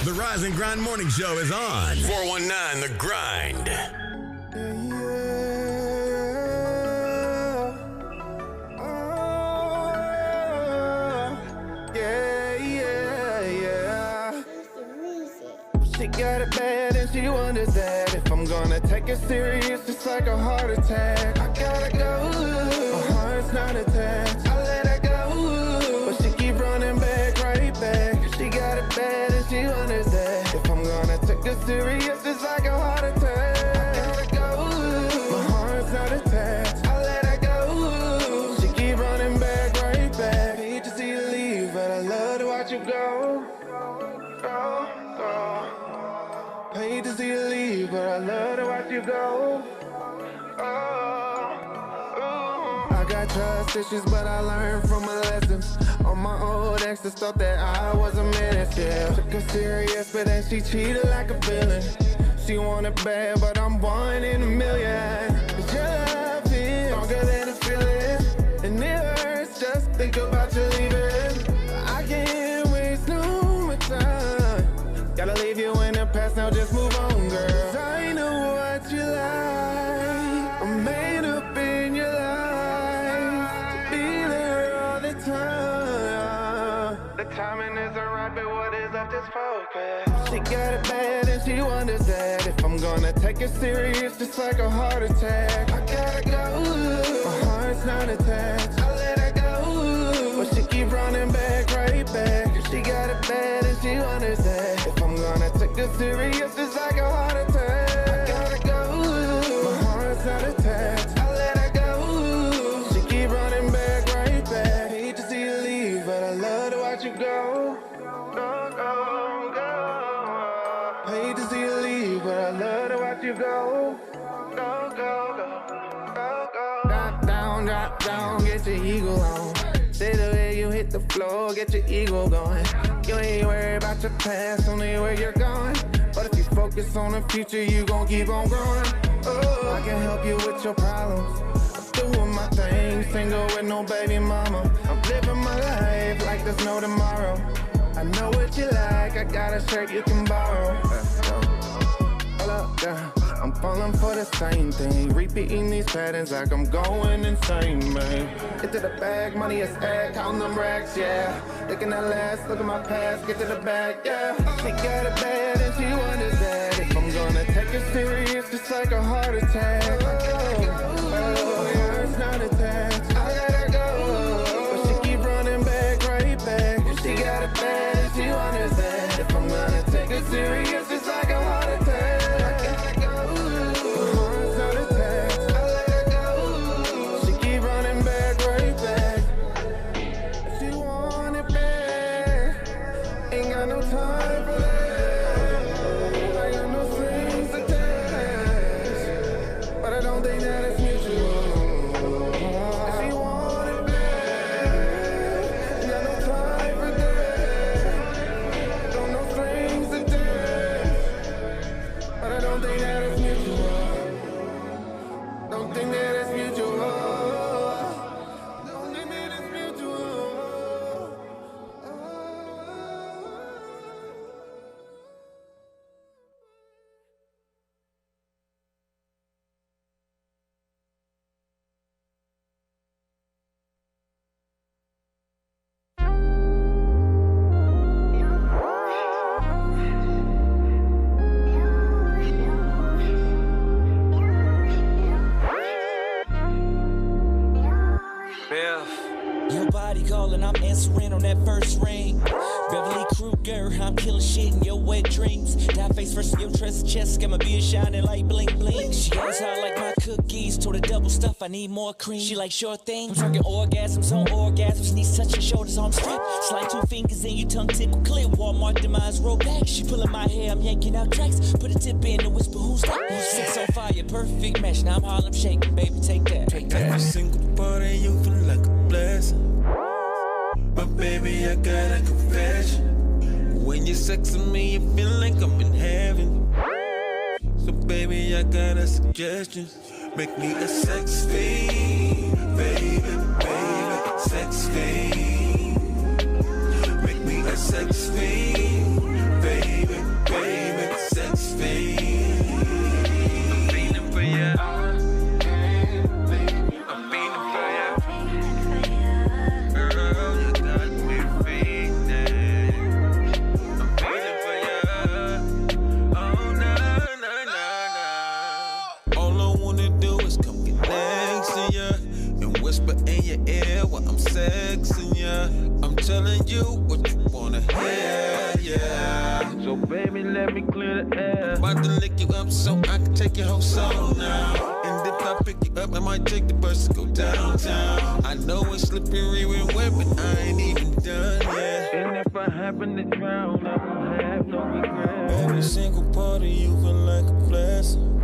The Rise and Grind Morning Show is on. 419 The Grind. She got it bad and she wonders that if I'm gonna take it serious, it's like a heart attack. I gotta go, my heart's not attached. I let her go, but she keep running back, right back. She got it bad and she wonders that if I'm gonna take it serious, it's like a heart attack. I gotta go, my heart's not attached. I let her go, she keep running back, right back. Hate to see you leave, but I love to watch you go. Hate to see you leave, but I love to watch you go. I got trust issues, but I learned from my lessons. All my old exes thought that I was a menace, yeah. Took her serious, but then she cheated like a villain. She wanted bad, but I'm one in a million. 'Cause your love is stronger than a feeling, and it hurts just think about you leaving. I can't waste no more time. Gotta leave you in the past, now just move on, girl. 'Cause I know what you like. I'm made up in your life to be there all the time. The timing isn't right, but what is left is focus. She got it bad and she wonders that if I'm gonna take it serious, it's like a heart attack. I gotta go, my heart's not attached. I let her go, but she keep running back, right back. She got it bad and she wonders that if I'm gonna take it serious, it's like a heart attack. I gotta go, my heart's not attached. I let her go, she keep running back, right back. Hate to see you leave, but I love to watch you go. Go, go, go. Hate to see you leave, but I love to watch you go. Go, go, go, go, go. Drop down, get your ego on. Say the way you hit the floor, get your ego going. You ain't worried about your past, only where you're going. But if you focus on the future, you gon' keep on growing. Oh, I can help you with your problems. I'm doing my thing, single with no baby mama. I'm living my life like there's no tomorrow. I know what you like, I got a shirt you can borrow. Hold up, yeah. I'm falling for the same thing, repeating these patterns like I'm going insane, man. Get to the bag, money is ag, counting them racks, yeah. Looking at last, look at my past, get to the bag, yeah. She got it bad and she wonders that if I'm gonna take it serious, it's like a heart attack. Oh, my heart's not attached. I gotta go, but she keep running back, right back. She got it bad and she wonders that if I'm gonna take it serious, it's like a heart attack. answering on that first ring. Beverly Kruger, I'm killing shit in your wet dreams. Die face first in your trust chest, got my beard shining like bling bling. She asks how I like my cookies, told her double stuff, I need more cream. She like short things, I'm talking orgasms on orgasms, knees touching shoulders, arms stripped. Slide 2 fingers in your tongue tickle clear. Walmart demise roll back. She pulling my hair, I'm yanking out tracks. Put a tip in and whisper, who's that? Sex on fire, perfect match. Now I'm Harlem shaking, baby, take that. Take that. Every single part of you feel like a blessing. But baby, I got a confession. When you're sexing me, you feel like I'm in heaven. So baby, I got a suggestion. Make me a sex fiend, baby, baby, sex fiend. Make me a sex fiend, baby, So baby, let me clear the air. About to lick you up so I can take your whole soul now. And if I pick you up, I might take the bus to go downtown. I know it's slippery and wet, but I ain't even done yet. And if I happen to drown, I won't have no regret. Every single part of you feel like a blessing.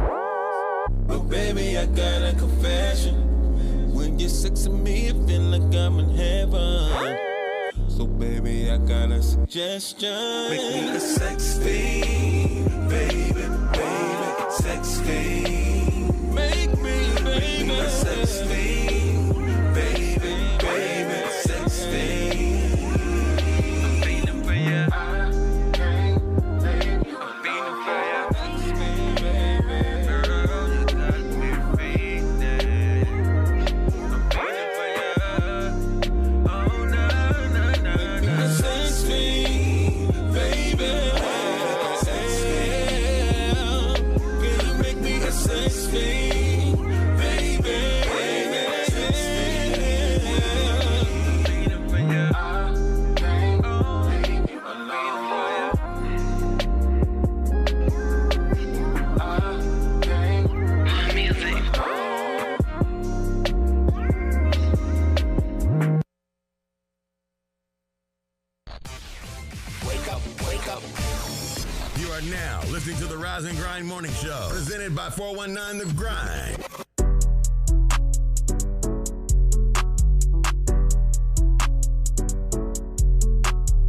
But baby, I got a confession. When you're sexing me, it feel like I'm in heaven. So baby, I got a suggestion. Make me a sex fiend, baby, baby, sex fiend. Make me a sex fiend, baby, baby, sex fiend. I'm feeling for ya. I'm feeling for ya. Baby, girl, you got me feeling. I'm feeling for ya. Oh no. A sex fiend, baby. Can you make me a sex fiend, baby? You are now listening to the Rise and Grind Morning Show, presented by 419 The Grind.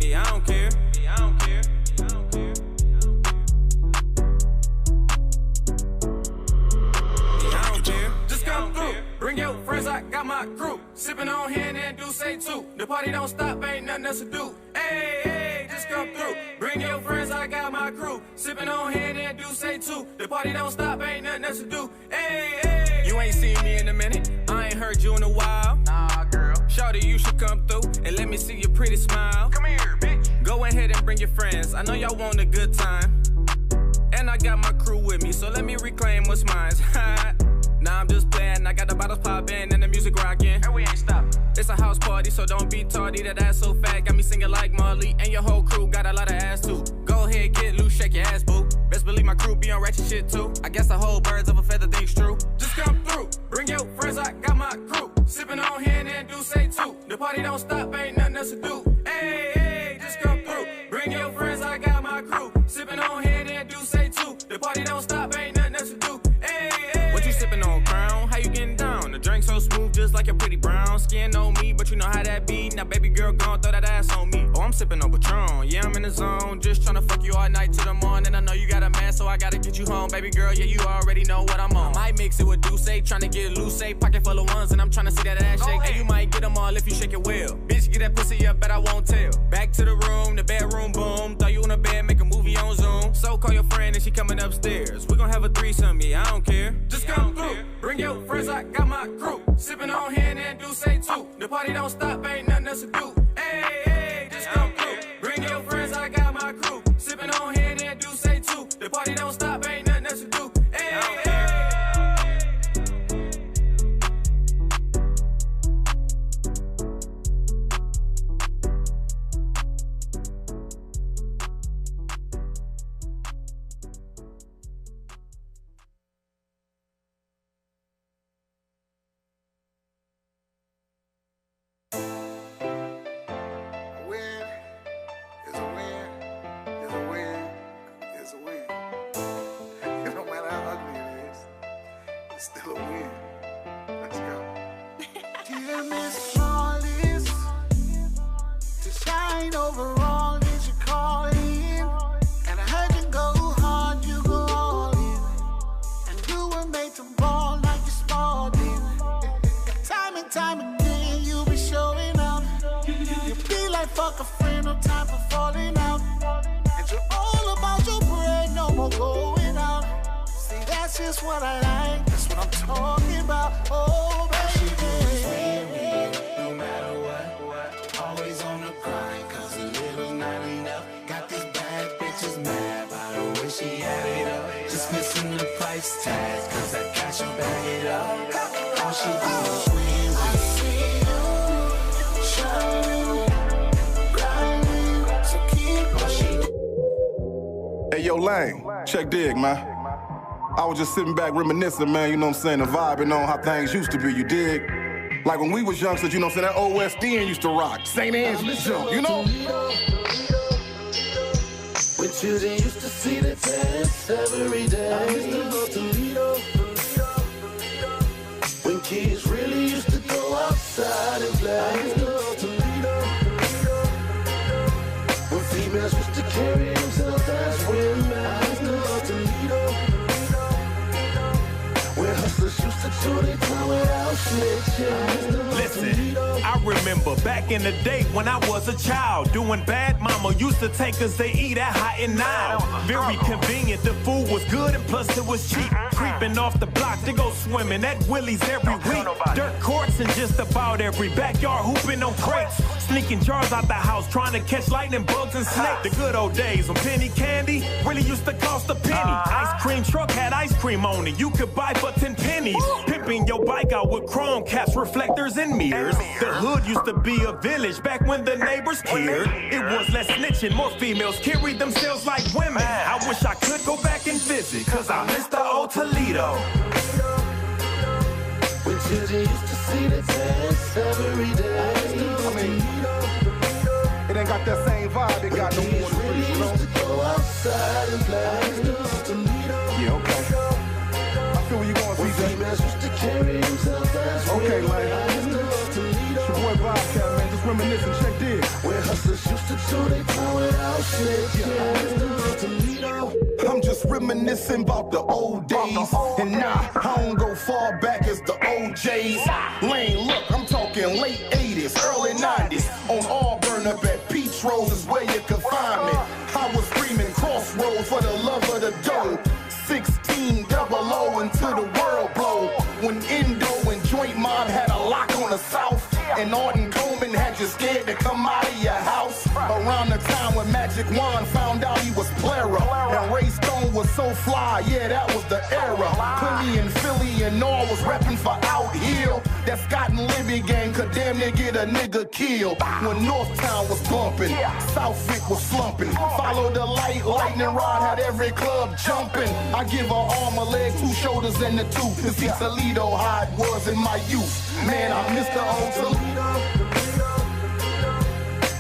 Yeah, I don't care. Yeah, I don't care. Yeah, I don't care. Yeah, I don't care. Just come through, bring your friends, I got my crew. Sipping on hand and do say too. The party don't stop, ain't nothing else to do. Hey, hey, just come through. Bring your friends, I got my crew. Sipping on hand and do say too. The party don't stop, ain't nothing else to do. Hey, hey. You ain't seen me in a minute, I ain't heard you in a while. Nah, girl. Shawty, you should come through and let me see your pretty smile. Come here, bitch. Go ahead and bring your friends, I know y'all want a good time. And I got my crew with me, so let me reclaim what's mine. Nah, I'm just playing, I got the bottles poppin' and the music rockin'. And we ain't stoppin'. It's a house party, so don't be tardy. That ass so fat, got me singing like Marley. And your whole crew got a lot of ass too. Go ahead, get loose, shake your ass, boo. Best believe my crew be on ratchet shit too. I guess the whole birds of a feather thing's true. Just come through, bring your friends, I got my crew. Sippin' on hand and do say too. The party don't stop, ain't nothing else to do. Hey, hey, just come through, bring your friends, I got my crew. Sippin' on hand and do say too. The party don't stop, ain't nothing else to do. Hey, hey. What you sippin' on, Crown? How you getting down? The drink so smooth, just like your pretty brown skin on me, but you know how that be. Now baby girl gon' throw that ass on me. Oh, I'm sippin' on Patron, yeah, I'm in the zone. Just tryna fuck you all night till the morning. I know you got a man, so I gotta get you home. Baby girl, yeah, you already know what I'm on. Might mix it with Douce, tryna get loose, pocket full of ones, and I'm tryna see that ass shake. And you might get them all if you shake it well. Bitch, get that pussy up, but I won't tell. Back to the room, the bedroom, boom. Throw you in a bed, make a movie on Zoom. So call your friend and she coming upstairs. We gon' have a threesome, yeah, I don't care. Just come through, bring your friends, I got my crew. Sippin' on hand and do say too. The party don't stop, ain't nothing else to do. Hey, hey, just come through, bring your friends, I got my crew. Sippin' on hand and do say too. The party don't stop, ain't nothing else to do. Hey, hey. Fuck a friend, no time for falling out. And you're all about your bread, no more going out. See, that's just what I like, that's what I'm talking about. Oh, baby. No matter what, always on the grind, cause a little's not enough. Got these bad bitches mad by the way she had it up. Just missing the price tag, cause I got you back it up. All she do is win, I see you, shining. Hey, yo, Lane, check dig, man. I was just sitting back reminiscing, man, you know what I'm saying, and vibing on how things used to be, you dig? Like when we was youngsters, you know what I'm saying, that OSDN used to rock. St. Angela's jump, you know? When children used to see the test every day. I used to go to Toledo. When kids really used to go outside and play. I used to go to Toledo. When females used to carry themselves as women. I used to go to Toledo. When hustlers used to do their time without snitching. Listen, I remember back in the day when I was a child, doing bad, mama used to take us to eat at Hot and Now. Very convenient, the food was good and plus it was cheap. Creeping off the block to go swimming at Willie's every week. Dirt courts in just about every backyard, hooping on crates. Sneaking jars out the house, trying to catch lightning bugs and snakes. The good old days when penny candy really used to cost a penny. Ice cream truck had ice cream on it, you could buy for 10 pennies. Pimping your bike out with chrome caps, reflectors, and mirrors. The hood used to be a village back when the neighbors cared. It was less snitching, more females carried themselves like women. I wish I could go back and visit, cause I miss the old Toledo. When children used to see the test every day. It ain't got that same vibe, it got no more to really used to go outside and play. Yeah, okay. I feel where you going, CJ. Females used to carry themselves as okay, women. Lane. It's your boy Bobcat, man, just reminiscing, check this. Where hustlers used to do their time without snitching. I'm just reminiscing about the old days. And nah, I don't go far back as the OJs. Lane, look, I'm talking late 80s, early 90s. On Auburn up at Peach Rose is where you could find me. I was screaming crossroads for the love of the dough. 16 double O until the world blow. When Indo and Joint Mob had a lock on the South. And Arden Coleman had you scared to come out of your house. Around the time when Magic Wand found out he was Plera. And Ray Stone was so fly, yeah, that was the era. Philly and Philly and all was repping for Out Hill. That Scott and Libby gang could damn near get a nigga killed. When Northtown was bumping, Southwick was slumping. Follow the light, lightning rod had every club jumping. I give her arm, a leg, 2 shoulders, and a tooth. To see Toledo how it was in my youth. Man, I miss the old Toledo.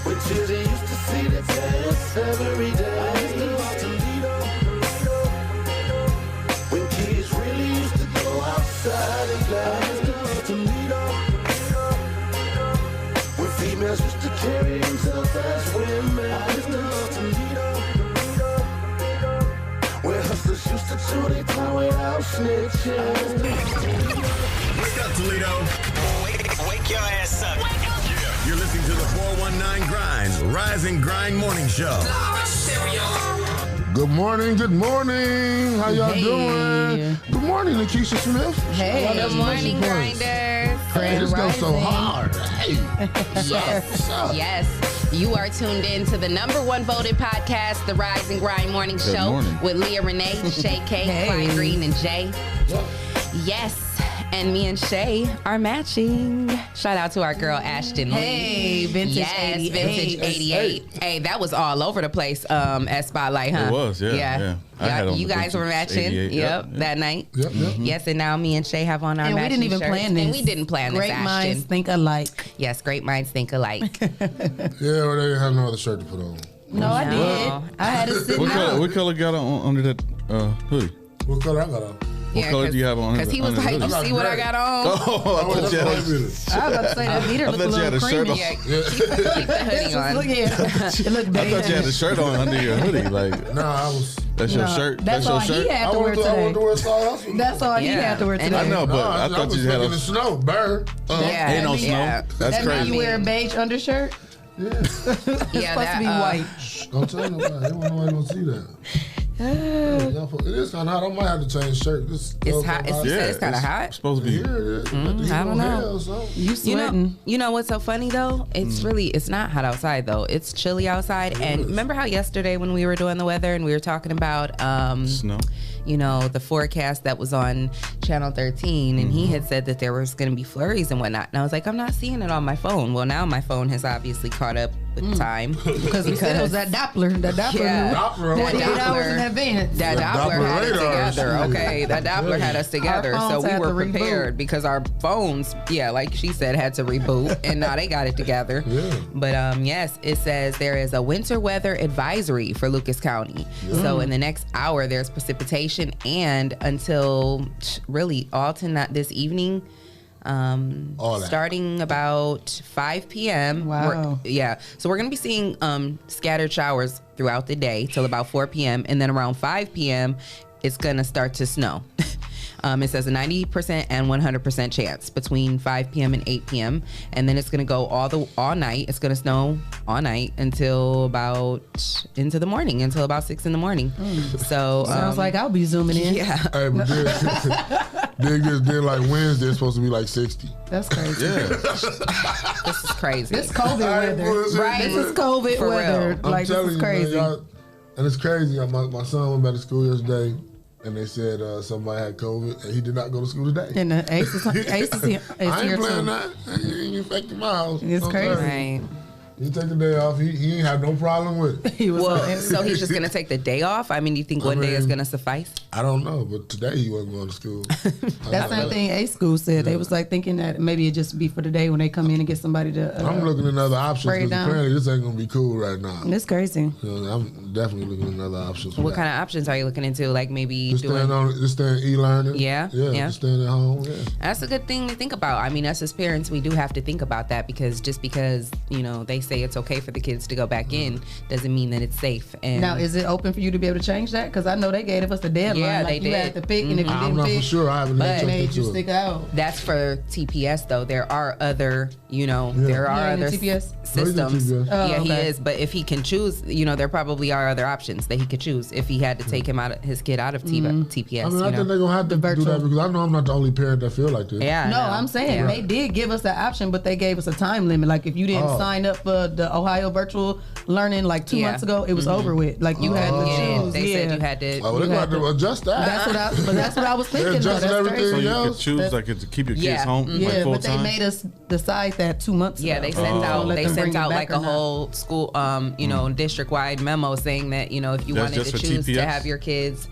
When children used to see the test every day. When kids really used to go outside and play. When females used to carry themselves as women. When hustlers used to do their time without snitching. Wake up, Toledo. Wake your ass up. You're listening to the 419 Grinds Rise and Grind Morning Show. Good morning, good morning. How y'all doing? Good morning, LaKeta Smith. Hey, good morning, Grinders. Hey, this goes so hard. Hey. Yes. You are tuned in to the #1 voted podcast, the Rise and Grind Morning Show with Leah, Renee, Shae, Clyde, Green, and Jay. Yes. And me and Shae are matching. Shout out to our girl Ashton Lee. Hey, Vintage 88. Vintage 88. Hey, that was all over the place at Spotlight, huh? It was, yeah. You guys were matching. Yep, that night. Yep. Yes, and now me and Shae have on our matching shirts. And we didn't even plan this. And we didn't plan this, Great Ashton. minds think alike. Yes, great minds think alike. Yeah, well, they didn't have no other shirt to put on. No, I did. I had to sit down. What color got on under that hoodie? What color I got on? What color do you have on? Because he was like, you see what I got on? Oh, I thought you had I was about to say, that meter looked a little creamy. Yeah, keep the hoodie on. Look here. It looked I thought you had a shirt on under your hoodie. Like, nah, I was. That's your shirt? That's all he had to wear today. That's all he had to wear today. I know, but I thought you had in the snow, burn. Ain't no snow. That's crazy. That you wear a beige undershirt? Yeah. It's supposed to be white. Don't tell nobody. Nobody gonna see that. It is kind of hot. I might have to change shirt. It's hot. It's kind of hot. It's supposed to be. I don't know. You sweating? You know what's so funny though? It's not hot outside though. It's chilly outside. And remember how yesterday when we were doing the weather and we were talking about snow? You know, the forecast that was on Channel 13, and he had said that there was going to be flurries and whatnot. And I was like, I'm not seeing it on my phone. Well, now my phone has obviously caught up with time because it was that Doppler. That Doppler. Yeah. That 8 hours in advance. That Doppler had us together. Okay, that Doppler had us together, so we were prepared because our phones, like she said, had to reboot, and now they got it together. Yeah. But yes, it says there is a winter weather advisory for Lucas County. Yeah. So in the next hour, there's precipitation, and until really all tonight this evening. Starting about 5 p.m. Wow. So we're going to be seeing scattered showers throughout the day till about 4 p.m. And then around 5 p.m., it's going to start to snow. It says a 90% and 100% chance between 5 p.m. and 8 p.m. And then it's going to go all night. It's going to snow all night until about into the morning, until about 6 in the morning. So sounds like I'll be zooming in. Yeah. Hey, but then like Wednesday, it's supposed to be like 60. That's crazy. Yeah. This is crazy. This COVID weather. Right. This is COVID For weather. real. Like, this is crazy. Man, and it's crazy. My son went back to school yesterday. And they said somebody had COVID, and he did not go to school today. And the Ace is here I ain't playing too. that. He ain't infecting my house. It's crazy. Right. He take the day off. He ain't have no problem with it. So he's just going to take the day off? I mean, you think one day is going to suffice? I don't know, but today he wasn't going to school. That same thing A school said. They was like thinking that maybe it just be for the day when they come in and get somebody to I'm looking at other options because apparently this ain't going to be cool right now. It's crazy. I'm definitely looking at other options. What kind of options are you looking into? Like maybe just staying e-learning. Yeah. Just staying at home. Yeah. That's a good thing to think about. I mean, us as parents, we do have to think about that because just because, they say it's okay for the kids to go back in doesn't mean that it's safe. And now, is it open for you to be able to change that? Because I know they gave us a deadline. Yeah, like they you did. had to pick, and if you I'm didn't not pick, for sure. I haven't made you stick out. That's for TPS though. There are other, there are other TPS systems. Oh, he is. But if he can choose, there probably are other options that he could choose if he had to take his kid out of TPS. I mean, I think they're gonna have to do that because I know I'm not the only parent that feel like this. Yeah. No, I'm saying they did give us that option, but they gave us a time limit. Like if you didn't sign up for the Ohio virtual learning like 2 months ago, it was over with. Like you had to choose. They said you had to. Oh, they're going to adjust that. That's what I was thinking. They're adjusting everything so you else. could choose to keep your kids home like full but they time? made us decide that 2 months ago. Yeah, they sent out like a whole school, district-wide memo saying that if you wanted to choose to have your kids.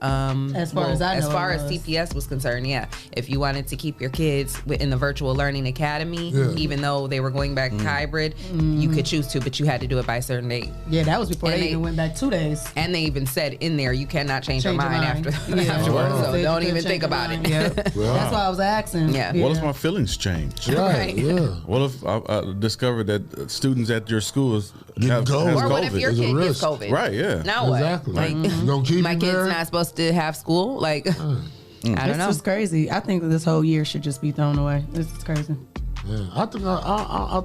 As far as I know, as far as TPS was concerned, if you wanted to keep your kids in the virtual learning academy, even though they were going back hybrid, you could choose to, but you had to do it by a certain date. Yeah, that was before they even went back 2 days. And they even said in there, you cannot change your mind afterwards. So don't even think about it. That's why I was asking. Yeah. What if my feelings change? Right. Yeah. What if I discovered that students at your schools have COVID? Or what if your kid gets COVID? Right, yeah. Now what? Exactly. Like, keep my kid's not supposed to have school? Like, I don't know. This is crazy. I think that this whole year should just be thrown away. This is crazy. Yeah, I think I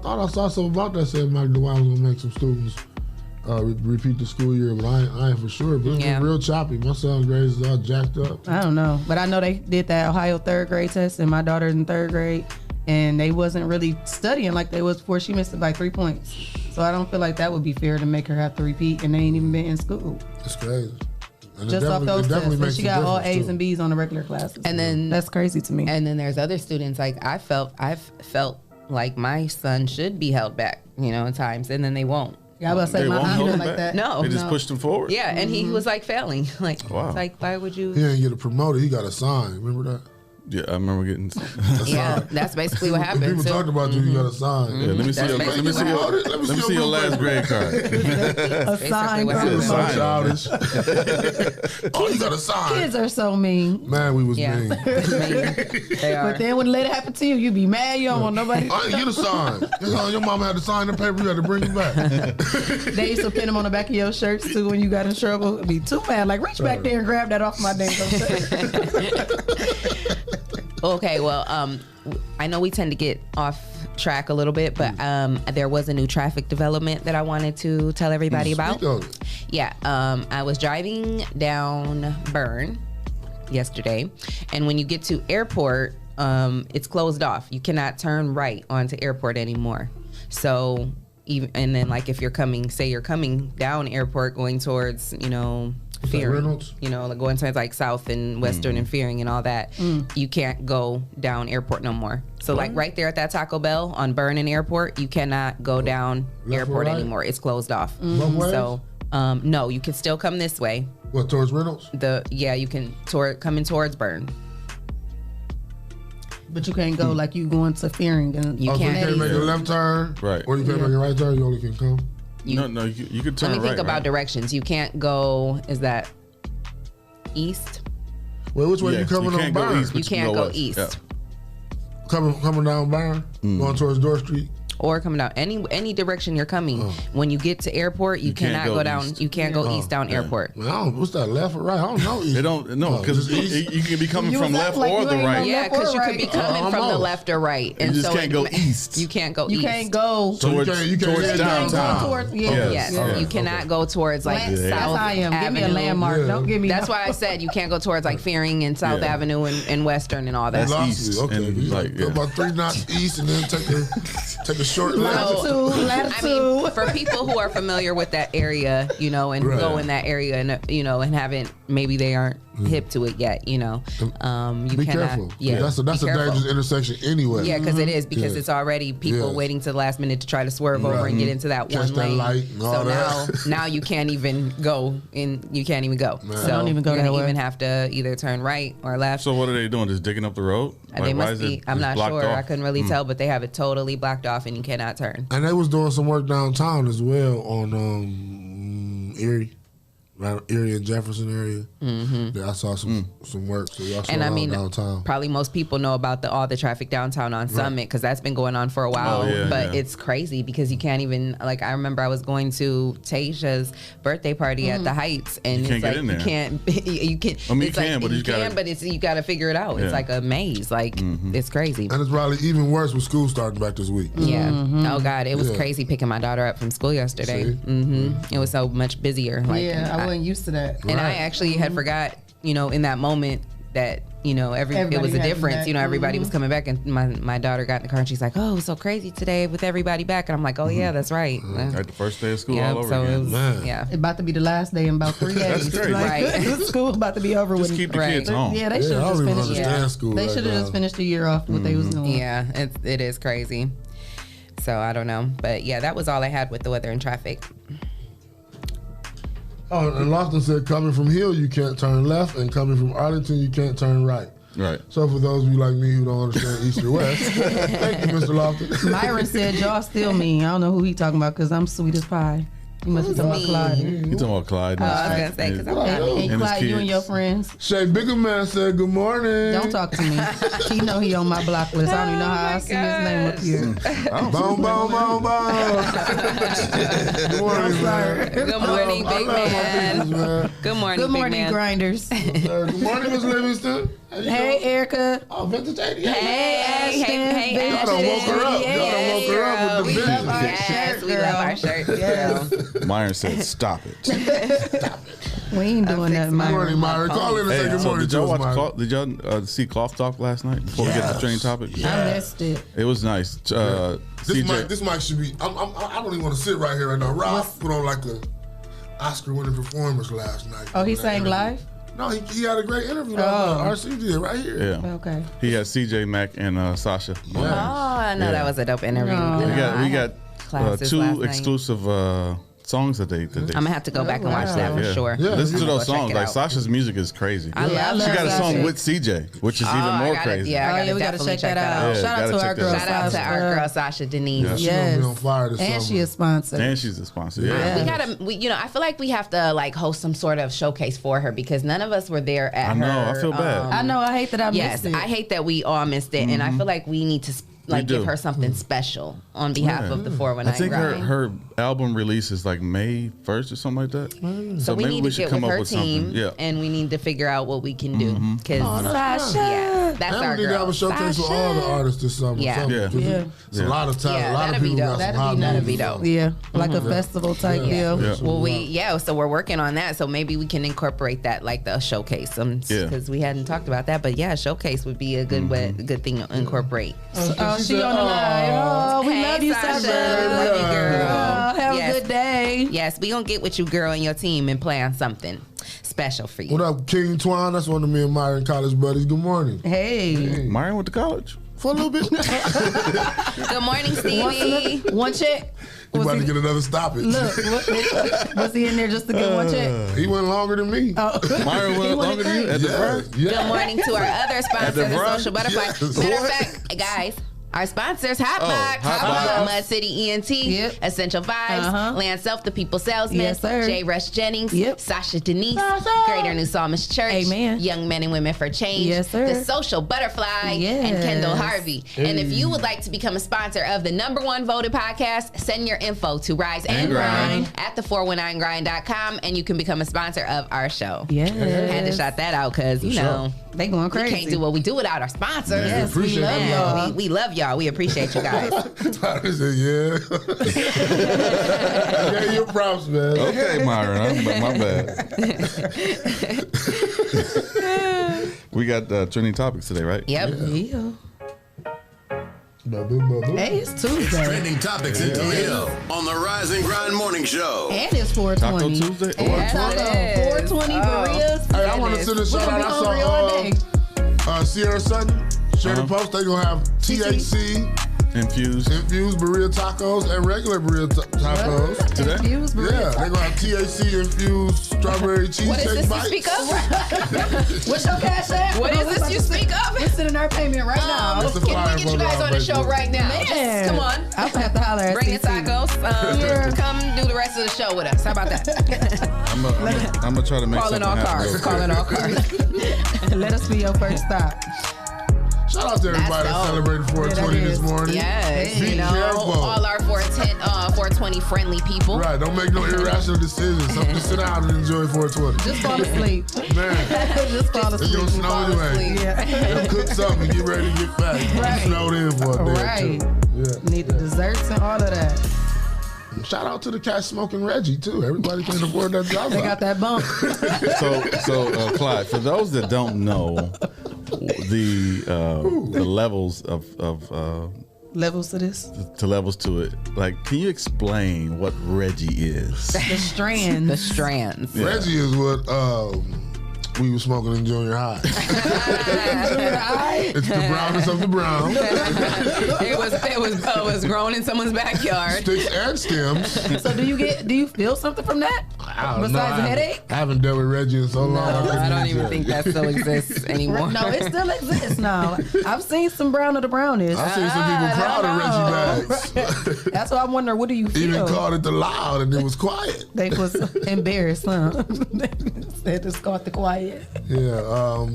thought I saw something about that said Mike DeWine was going to make some students repeat the school year, but I ain't for sure. But it's been real choppy. My son's grades is all jacked up. I don't know. But I know they did that Ohio 3rd grade test, and my daughter's in 3rd grade, and they wasn't really studying like they was before. She missed it by 3 points. So I don't feel like that would be fair to make her have to repeat, and they ain't even been in school. It's crazy. And just off those tests, and she got all A's too. and B's on the regular classes. And then that's crazy to me. And then there's other students like I've felt like my son should be held back, at times, and then they won't. Yeah, I was about to say my aunt like that. No, they just pushed him forward. Yeah, and he was like failing. Like, wow. It's like, why would you? He didn't get a promoted. He got a sign. Remember that? Yeah, I remember getting. Yeah, that's basically what happened. People talked about you. You got a sign. Yeah, let me see your last grade card. A sign. Childish. Oh, you got a sign. Kids are so mean. Man, we was mean. They are. But then when it let it happen to you, you be mad. You don't want nobody. I didn't get a sign. Your mama had to sign the paper. You had to bring it back. They used to pin them on the back of your shirts too when you got in trouble. It'd be too bad. Like reach back there and grab that off my damn shirt. Okay, well, I know we tend to get off track a little bit, but there was a new traffic development that I wanted to tell everybody about. Yeah, I was driving down Burn yesterday, and when you get to Airport, it's closed off. You cannot turn right onto Airport anymore. So and then like if you're coming down Airport going towards Fearing, you know, like going towards like South and Western and Fearing and all that, you can't go down Airport no more. So like right there at that Taco Bell on Burn and Airport, you cannot go down Airport anymore. It's closed off. So no, you can still come this way. What, towards Reynolds? You can coming towards Burn. But you can't go like you going to Fearing. And you can't. So you can't make a left turn, right? Or you can't make a right turn. You only can come. You could turn Let me right. think about directions. You can't go. Is that east? Well, which way you coming on Burn? You can't go east. Yeah. Coming down Burn, going towards Door Street. Or coming down any direction you're coming. When you get to Airport, you cannot go down. East. You can't go east down Airport. Well, what's that, left or right? I don't know. They don't know because you can be coming from left or the right. Yeah, because you could be coming from the left or right, and you just so can't go east. You can't go you east. You can't go towards downtown. Yes. You cannot go towards like South Avenue. Give me a landmark. Don't give me. That's why I said you can't go towards like Fearing and South Avenue and Western and all that. That's east. Okay, go about 3 knots east and then take a short left. I mean, for people who are familiar with that area, you know, and go in that area, and you know, and haven't, maybe they aren't hip to it yet, you know. You be cannot, careful. Yeah, that's a dangerous intersection anyway. Yeah, because it is, because it's already people waiting to the last minute to try to swerve over and get into that Catch one lane. light and all So now you can't even go in. You can't even go. Man. So don't even go you're that gonna way. even have to either turn right or left. So what are they doing? Just digging up the road? They why must is be. it I'm just not blocked sure. off? I couldn't really tell, but they have it totally blocked off, and you cannot turn. And they was doing some work downtown as well on Erie. Right, Erie and Jefferson area. I saw some work. So y'all saw And I mean, downtown. probably most people know about all the traffic downtown on Summit because that's been going on for a while. But it's crazy because you can't even, like, I remember I was going to Tasha's birthday party at the Heights, and You can't it's get like in there. you can't. I mean, you it's can, like, but you got to figure it out. It's like a maze. Like it's crazy. And it's probably even worse with school starting back this week. Yeah. Oh God, it was crazy picking my daughter up from school yesterday. It was so much busier. Like, I wasn't used to that. And I actually had forgot, you know, in that moment that, you know, it was a difference. You know, everybody was coming back, and my daughter got in the car and she's like, "Oh, it was so crazy today with everybody back." And I'm like, "Oh yeah, that's right." Like the first day of school all over so again. it was, It's about to be the last day in about 3 days. That's crazy. Right. School about to be over with. Just keep the kids home. Yeah, they should have just finished. School They should have just finished the year off what they was doing. Yeah, it is crazy. So I don't know, but yeah, that was all I had with the weather and traffic. Oh, and Lofton said coming from Hill you can't turn left, and coming from Arlington you can't turn right. Right. So for those of you like me who don't understand east or west, thank you, Mr. Lofton. Myron said y'all still mean. I don't know who he talking about because I'm sweet as pie. You must be talking about Clyde. You talking about Clyde? I was gonna say because And Clyde, you and your friends. Shae Bigger Man said good morning. Don't talk to me. He know he on my block list. I don't even know how I see his name up here. Boom, boom, boom, boom. Good morning, man. Good morning, big man. Good morning, Good morning, big man. grinders. Good morning, Miss Livingston. Hey, Erica. Oh, Vintage 88. Hey, Y'all done woke her up. Y'all done woke her up with the love our business. shirts. We love our shirts, girl. Myron said, "Stop it." We ain't doing that, Good morning, Myron. Myron. Call in and say good so morning did to y'all us, watch? Myron. Did y'all see Cloth Talk last night before we get to the train topic? I missed it. It was nice. This mic should be. I don't even want to sit right here right now. Rob put on like a Oscar-winning performance last night. Oh, he sang live? No, he had a great interview. RC did right here. Yeah. Okay. He had CJ Mack and Sasha. Oh, I know that was a dope interview. We got classes two last night. exclusive songs that they. I'm gonna have to go back and watch that for sure. Yeah. Listen to I'm gonna those go check songs. it Like out. Sasha's music is crazy. I love She got a song Sasha. with CJ, which is even I more gotta- crazy. Yeah, I gotta we gotta definitely check that out. Yeah, Shout out gotta to our check girl. that Shout out to our girl Sasha Denise. Yeah, she's Yes. gonna be on fire this And summer. she is sponsored. And she's a sponsor. Yeah. We gotta, I feel like we have to like host some sort of showcase for her because none of us were there at I know, her. I feel bad. I know. I hate that I Yes, missed it. I hate that we all missed it, and I feel like we need to give her something special on behalf of the 419 I think grind. her album release is like May 1st or something like that. So we maybe need we to should get come with up her with team, something. Yeah. and we need to figure out what we can do because Sasha. that's And our we need to have a showcase for all the artists this summer. Yeah. Something, 'cause Yeah. It's a lot of talent. Yeah, a lot of that'd be people dope. got some hot That'd be music. dope. Yeah, like a festival type deal. Yeah. So we're working on that. So maybe we can incorporate that, like the showcase, because we hadn't talked about that. But yeah, showcase would be a good good thing to incorporate. Oh, she on the line. Oh, we Hey, love you, Sasha. Love you, girl. Oh, have a good day. Yes, we gonna get with you, girl, and your team and plan something. special for you. What up, King Twan? That's one of me and Myron college buddies. Good morning. Hey. Myron went to college? For a little bit. Good morning, Stevie. One check. He about to get another stoppage. Look, was he in there just to get one check? He went longer than me. Oh. Myron went longer than you at the front? Good morning to our other sponsor, the Social Butterfly. Yes. Matter of fact, guys, our sponsors, Hotbox, Mud City ENT, Essential Vibes, Land Self, The People Salesman, Yes, sir. J. Rush Jennings, Sasha Denise, Greater New Psalmist Church, Amen. Young Men and Women for Change, Yes, sir. The Social Butterfly, and Kendall Harvey. And if you would like to become a sponsor of the #1 voted podcast, send your info to Rise and Grind at the419grind.com, and you can become a sponsor of our show. Yes. Had to shout that out because, you know, they going crazy. We can't do what we do without our sponsors. Yes, we love y'all. We love y'all. We appreciate you guys. Tyler said, yeah. Yeah, your props, man. Okay, Myron. My bad. We got trending topics today, right? Yep. Yeah. Hey, it's Tuesday. Trending topics in Toledo on the Rise and Grind Morning Show. And it's 420. Taco Tuesday? And Taco 420 burritos. Hey, I want to send a shout out. I saw Sierra Sutton shared a post. They going to have THC infused burrito tacos and regular burrito tacos. Today? Infused burrito. Yeah, they're going to have THC infused strawberry cheesecake bites. What is this you speak of? What's your cash app? What is this you speak of? We're sending our payment right now. It's a Can flyer we get for you guys the on the show right now? Man. Just, come on. I'm gonna have to holler at Bring the CC. tacos. Come do the rest of the show with us. How about that? I'm going to try to make Calling something all happen. cars. Calling all cars. Let us be your first stop. Shout out to everybody that celebrated 420 this morning. Yes, Be you know, careful. all our 420 friendly people. Right, don't make no irrational decisions. So just sit down and enjoy 420. Just fall asleep. Man, Just fall it's asleep. gonna snow anyway. They'll cook something and get ready to get back. Right. You snowed in for a day. Right. Yeah. Need the desserts and all of that. Shout out to the cat smoking Reggie too. Everybody can afford that job. They got that bump. So Clyde, for those that don't know the levels of Levels to this. levels to it, like, can you explain what Reggie is? The strands. The strands. Yeah. Reggie is what we were smoking in junior high. It's the brownest of the brown. it was grown in someone's backyard. Sticks and stems. So do you feel something from that? Besides a headache? I haven't dealt with Reggie in so long. I don't even think that still exists anymore. No, it still exists now. I've seen some brown of the brownish. I've seen some people proud of Reggie bags. That's why I wonder, what do you feel? Even called it the loud and it was quiet. They was embarrassed, huh? They just called the quiet. Yeah,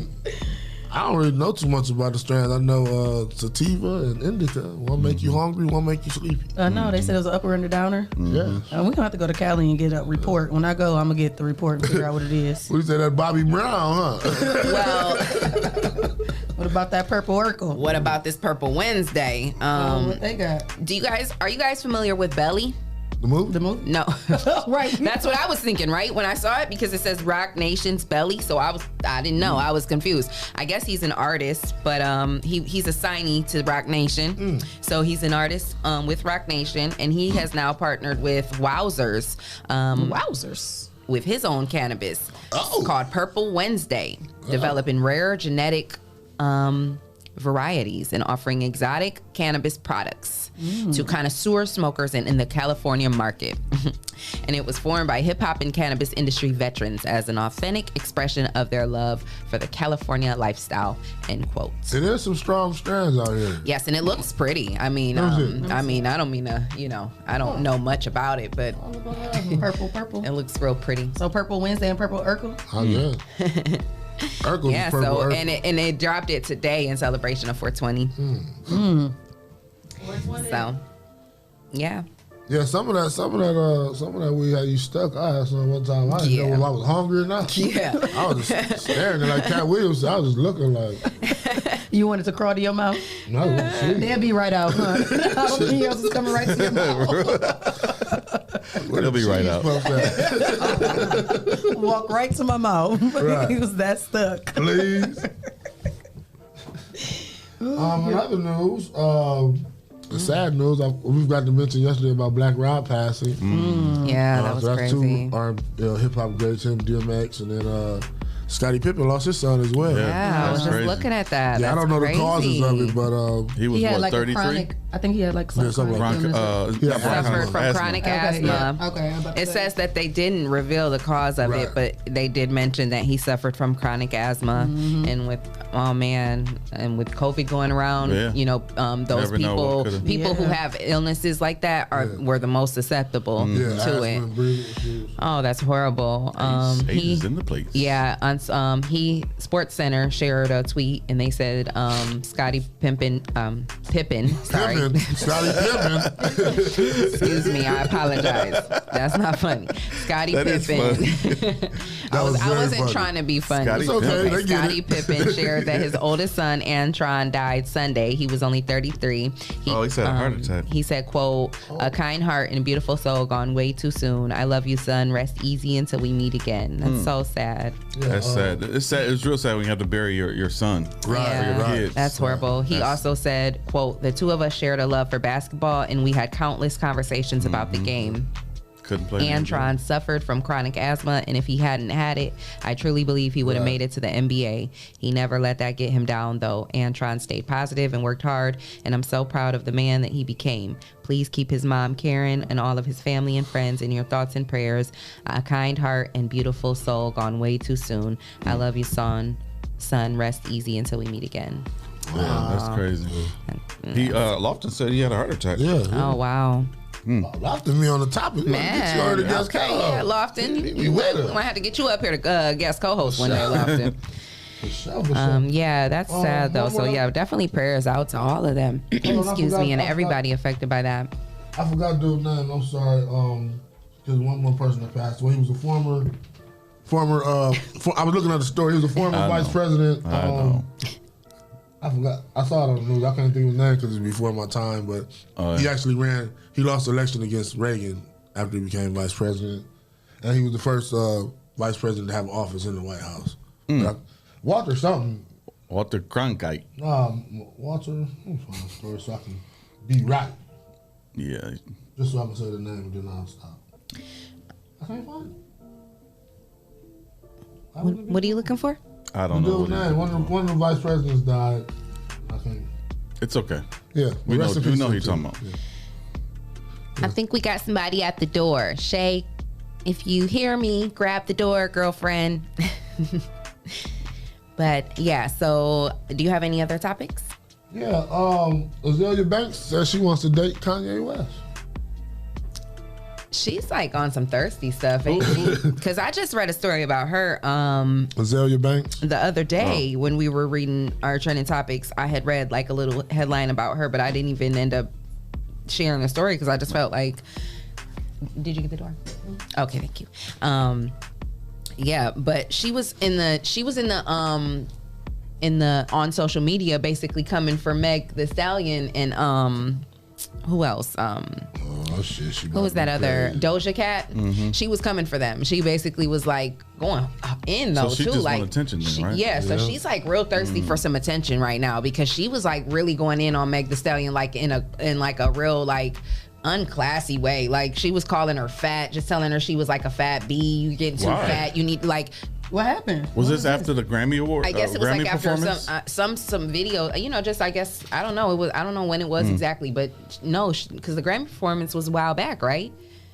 I don't really know too much about the strands. I know sativa and indica. One make you hungry, one make you sleepy. I know. They said it was an upper and a downer. Yeah. We're going to have to go to Cali and get a report. When I go, I'm going to get the report and figure out what it is. What do you say, that Bobby Brown, huh? Well, what about that purple Urkel? what about this Purple Wednesday? What they got? Are you guys familiar with Belly? The movie? The movie? No. Right. That's what I was thinking, right? When I saw it, because it says Rock Nation's Belly, so I didn't know. I was confused. I guess he's an artist, but he's a signee to Rock Nation. So he's an artist with Rock Nation, and he has now partnered with Wowzers. Wowzers. With his own cannabis. It's called Purple Wednesday, developing rare genetic varieties and offering exotic cannabis products to connoisseur smokers in the California market. And it was formed by hip-hop and cannabis industry veterans as an authentic expression of their love for the California lifestyle, end quote. And there's some strong strands out here. Yes, and it looks pretty. I mean, I don't mean to, I don't know much about it, but Purple. it looks real pretty. So Purple Wednesday and Purple Urkel? Oh, yeah. Urkel's Yeah, purple so Urkel. and they dropped it today in celebration of 420. So, yeah. Yeah, some of that weed had you stuck. I had some one time. I didn't know if I was hungry or not. Yeah. I was just staring at like Cat Williams. I was just looking like. You wanted to crawl to your mouth? No, they'll be right out, huh? Everything else is coming right to your mouth. They'll be right out. Walk right to my mouth. Right. He was that stuck. Please. In other news, The sad news, we've got to mention yesterday about Black Rob passing. Yeah, that was so crazy. That's two our hip hop greats, him, DMX, and then Scottie Pippen lost his son as well. Yeah, I was just looking at that. Yeah, I don't know the causes of it, but he had what, like 33? a chronic. I think he had like some something He suffered from chronic asthma. It says that they didn't reveal the cause of it, but they did mention that he suffered from chronic asthma, and with and with COVID going around, you know, those people who have illnesses like that were the most susceptible to it. Oh, that's horrible. He's in the place. Yeah, on Sports Center shared a tweet and they said Scottie Pippen, sorry. Scottie Pippen. Excuse me, I apologize. That's not funny. Scottie Pippen. I wasn't trying to be funny. Scottie Pippen shared that his oldest son, Antron, died Sunday. He was only 33. He said a heart attack. He said, quote, "A kind heart and a beautiful soul gone way too soon. I love you, son. Rest easy until we meet again." That's so sad. That's sad. It's sad. It's real sad when you have to bury your son. Or your kids. That's horrible. He also said, quote, "The two of us shared a love for basketball and we had countless conversations about the game. Couldn't play. Antron suffered from chronic asthma, and if he hadn't had it, I truly believe he would have made it to the NBA. He never let that get him down, though. Antron stayed positive and worked hard, and I'm so proud of the man that he became. Please keep his mom, Karen, and all of his family and friends in your thoughts and prayers. A kind heart and beautiful soul gone way too soon. I love you, son. Rest easy until we meet again." Yeah, that's crazy. He Lofton said he had a heart attack. Yeah. Oh, wow. Lofton me on the topic. Man, get you already guest co-host. Yeah, Lofton. We might have to get you up here to guest co-host one day, Lofton. For sure. Yeah, that's sad though. So yeah, definitely prayers out to all of them. Excuse me, and everybody affected by that. I forgot dude's name. I'm sorry. Because one more person that passed away. He was a former. I was looking at the story. He was a former vice president. I know. I forgot. I saw it on the news. I can't think of his name because it's before my time. But he actually ran. He lost the election against Reagan after he became vice president, and he was the first vice president to have an office in the White House. Walter something. Walter Cronkite. Walter. Let me find the story so I can be right. Yeah. Just so I can say the name and then I'll stop. I can't find it. What are you looking for? I don't know. One of the vice presidents died. I think. It's okay. Yeah. We know who you're talking about. Yeah. I think we got somebody at the door. Shae, if you hear me, grab the door, girlfriend. But yeah, so do you have any other topics? Yeah, Azalea Banks says she wants to date Kanye West. She's like on some thirsty stuff, ain't she? Because I just read a story about her Azalea Banks the other day when we were reading our trending topics. I had read like a little headline about her, but I didn't even end up sharing the story because I just felt like, did you get the door? Okay, thank you. Yeah, but she was in the on social media basically coming for Meg the Stallion and who else? Who was that other Doja Cat? Mm-hmm. She was coming for them. She basically was like going in though so she too. Just like want attention then, right? Yeah, so she's like real thirsty for some attention right now because she was like really going in on Meg the Stallion like in like a real like unclassy way. Like she was calling her fat, just telling her she was like a fat bee. You getting too fat. You need like. What happened? Was this after the Grammy Award? I guess it was Grammy like after some video. You know, just I guess I don't know. I don't know when it was exactly, but no, because the Grammy performance was a while back, right?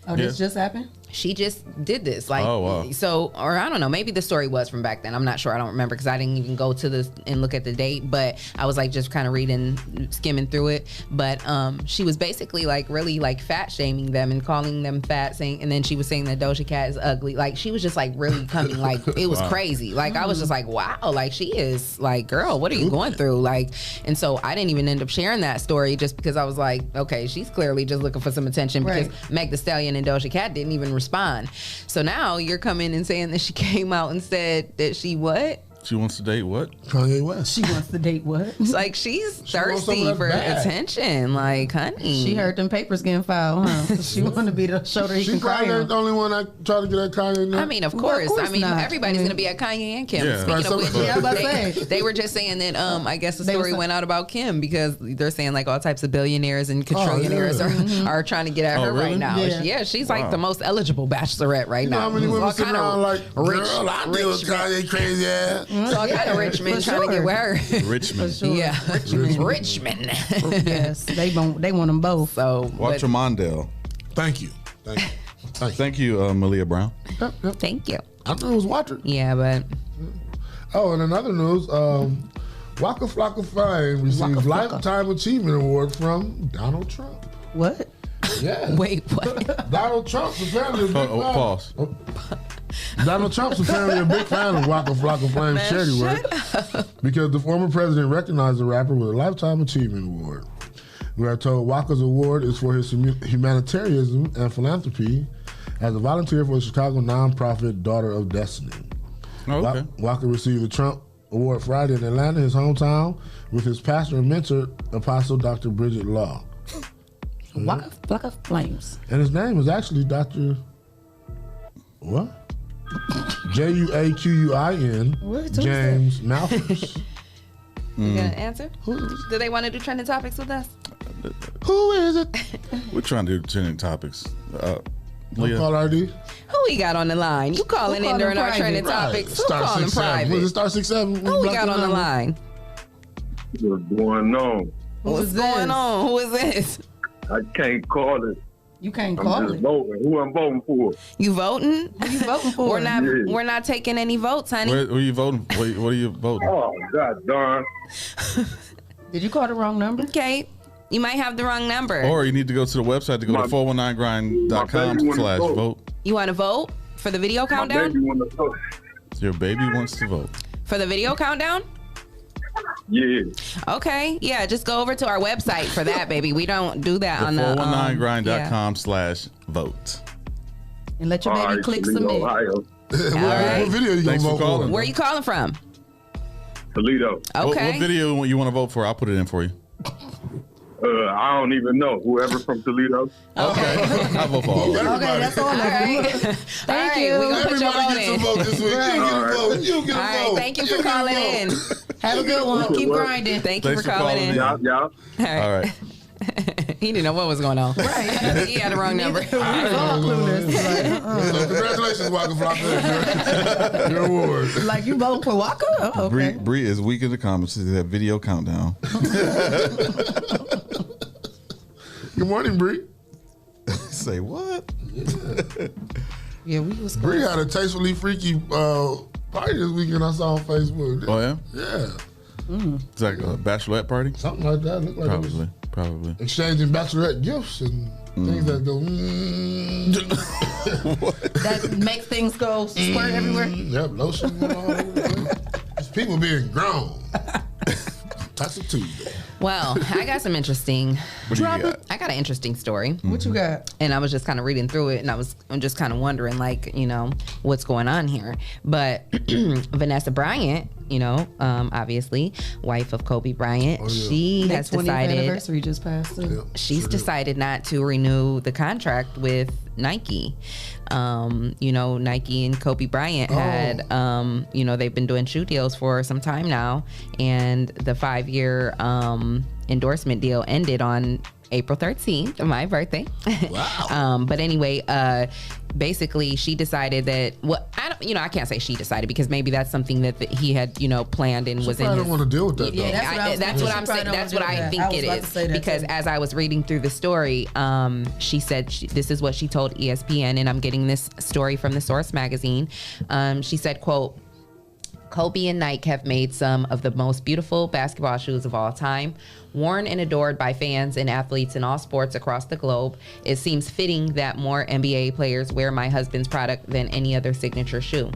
Oh, this just happened? She just did this. Like, oh, wow. So, or I don't know, maybe the story was from back then. I'm not sure. I don't remember because I didn't even go to this and look at the date, but I was like just kind of reading, skimming through it. But she was basically like really like fat shaming them and calling them fat, saying, and then she was saying that Doja Cat is ugly. Like she was just like really coming, like it was crazy. Like I was just like, wow, like she is like, girl, what are you going through? Like, and so I didn't even end up sharing that story just because I was like, okay, she's clearly just looking for some attention because Meg the Stallion and Doja Cat didn't even respond. So now you're coming and saying that she came out and said that she what? She wants to date what? Kanye West. She wants to date what? It's like she's thirsty for attention. Like, honey. She heard them papers getting filed, huh? She wanted to be the shoulder he can cry She on. the only one I try to get at Kanye now. I mean, of course. I mean, Everybody's going to be at Kanye and Kim. Yeah. Speaking of which, I was about to say. they were just saying that, I guess the story went out about Kim because they're saying like all types of billionaires and quadrillionaires are trying to get at her really? right now. Yeah, she's like the most eligible bachelorette right now. How many women sit around like, rich, girl, I deal with Kanye crazy ass. So all kind of rich men trying to get with her. Richmond. Sure. Yeah, Richmond. Yes, they want them both. So Watch your Mondale. Thank you. Thank you, Malia Brown. Yep. Thank you. I knew it was Walter. Yeah, but Oh, and in other news, Waka Flocka Fame received Lifetime Achievement Award from Donald Trump. What? Yeah. Wait, what? Donald Trump's apparently a big fan. Pause. Donald Trump's apparently a big fan of Waka Flocka Flame's charity work because the former president recognized the rapper with a Lifetime Achievement Award. We are told Waka's award is for his humanitarianism and philanthropy as a volunteer for the Chicago nonprofit Daughter of Destiny. Oh, okay. Waka received the Trump Award Friday in Atlanta, his hometown, with his pastor and mentor, Apostle Dr. Bridget Law. Waka Flocka Flames. And his name is actually Dr. What? Juaquin James Malthus. You gonna answer? Do they want to do trending topics with us? Who is it? We're trying to do trending topics. Leah. Call ID. Who we got on the line? You calling in during our trending topics? Who Star calling 67. private? Was it Star 67? Who we got on the line? What's going on? What's going on? Who is this? I can't call it. You can't I'm call just it. voting. Who I'm voting for? You voting? Who you voting for? We're not taking any votes, honey. Who are you voting? What are you voting? Oh, God darn. Did you call the wrong number? Okay. You might have the wrong number. Or you need to go to the website to go to 419grind.com/vote. You want to vote for the video My countdown? baby want to vote. Your baby wants to vote. For the video countdown? Yeah. Okay. Yeah, just go over to our website for that, baby. We don't do that on the 419grind.com/vote. And let your baby All right, click Toledo, submit. Ohio. What video you Thanks gonna for vote calling. for? Where are you calling from? Toledo. Okay. What video you want to vote for? I'll put it in for you. I don't even know. Whoever from Toledo. Okay. I'll vote for all of them. Okay, that's all. All right. Thank you. We're going to put your vote Everybody gets a in. vote this week. You get a vote. You get a All right. vote. Thank you You for get a calling vote. in. Have a good one. Keep grinding. Thank you Thanks for for calling calling in. in. All Y'all. All right. He didn't know what was going on. Right. He had the wrong number. We was all clueless. So congratulations, Waka Flocka. Your award. Like you vote for Waka? Oh, okay. Bree is weak in the comments. She said video countdown. Good morning, Bree. Say what? Yeah, we was Bree had a tastefully freaky party this weekend I saw on Facebook. Oh, yeah? Yeah. It's like a bachelorette party? Something like that. Looked like it was Probably. exchanging bachelorette gifts and things that go. That makes things go squirt everywhere. Yep, lotion and all over the place. It's people being grown. Toxic Tuesday. Well, I got some interesting. What do you got? I got an interesting story. What you got? And I was just kind of reading through it, and I'm just kind of wondering, like, what's going on here. But Vanessa Bryant, obviously, wife of Kobe Bryant, she has 20th decided. anniversary just passed. Too. She's decided not to renew the contract with Nike. Nike and Kobe Bryant had, they've been doing shoe deals for some time now, and the 5-year endorsement deal ended on April 13th, my birthday. Wow. But anyway, basically she decided that, I can't say she decided because maybe that's something that he had, planned and was in his. I don't want to deal with that. Yeah, that's what I'm saying. That's what I think it is. Because as I was reading through the story, she said this is what she told ESPN, and I'm getting this story from the Source magazine. She said, quote, Kobe and Nike have made some of the most beautiful basketball shoes of all time. Worn and adored by fans and athletes in all sports across the globe, it seems fitting that more NBA players wear my husband's product than any other signature shoe.